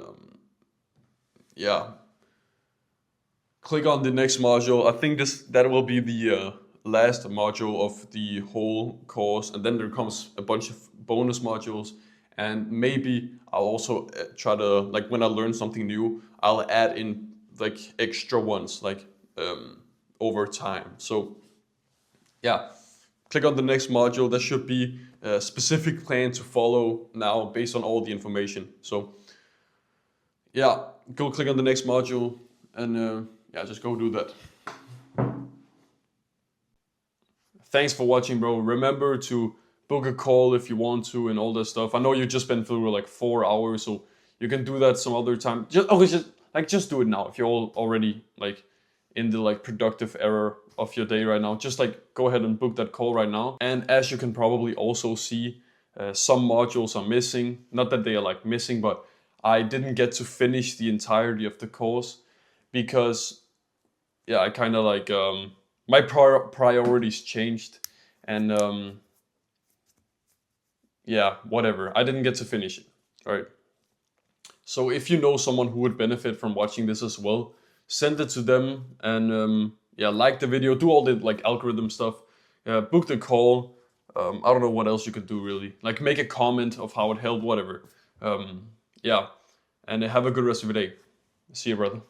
S1: yeah, click on the next module. I think that will be the last module of the whole course, and then there comes a bunch of bonus modules. And maybe I'll also try to, like, when I learn something new, I'll add in like extra ones, like over time. So yeah, click on the next module. There should be a specific plan to follow now based on all the information. So yeah, go click on the next module and yeah, just go do that. Thanks for watching, bro. Remember to book a call if you want to and all that stuff. I know you've just been through like 4 hours, so you can do that some other time. Just do it now if you're already like in the like productive era of your day right now. Just like go ahead and book that call right now. And as you can probably also see, some modules are missing. Not that they are like missing, but I didn't get to finish the entirety of the course because yeah, I kind of like my priorities changed, and yeah, whatever. I didn't get to finish it. All right. So if you know someone who would benefit from watching this as well, send it to them, and yeah, like the video, do all the like algorithm stuff, book the call. I don't know what else you could do really. Like make a comment of how it helped, whatever. Yeah, and have a good rest of your day. See you, brother.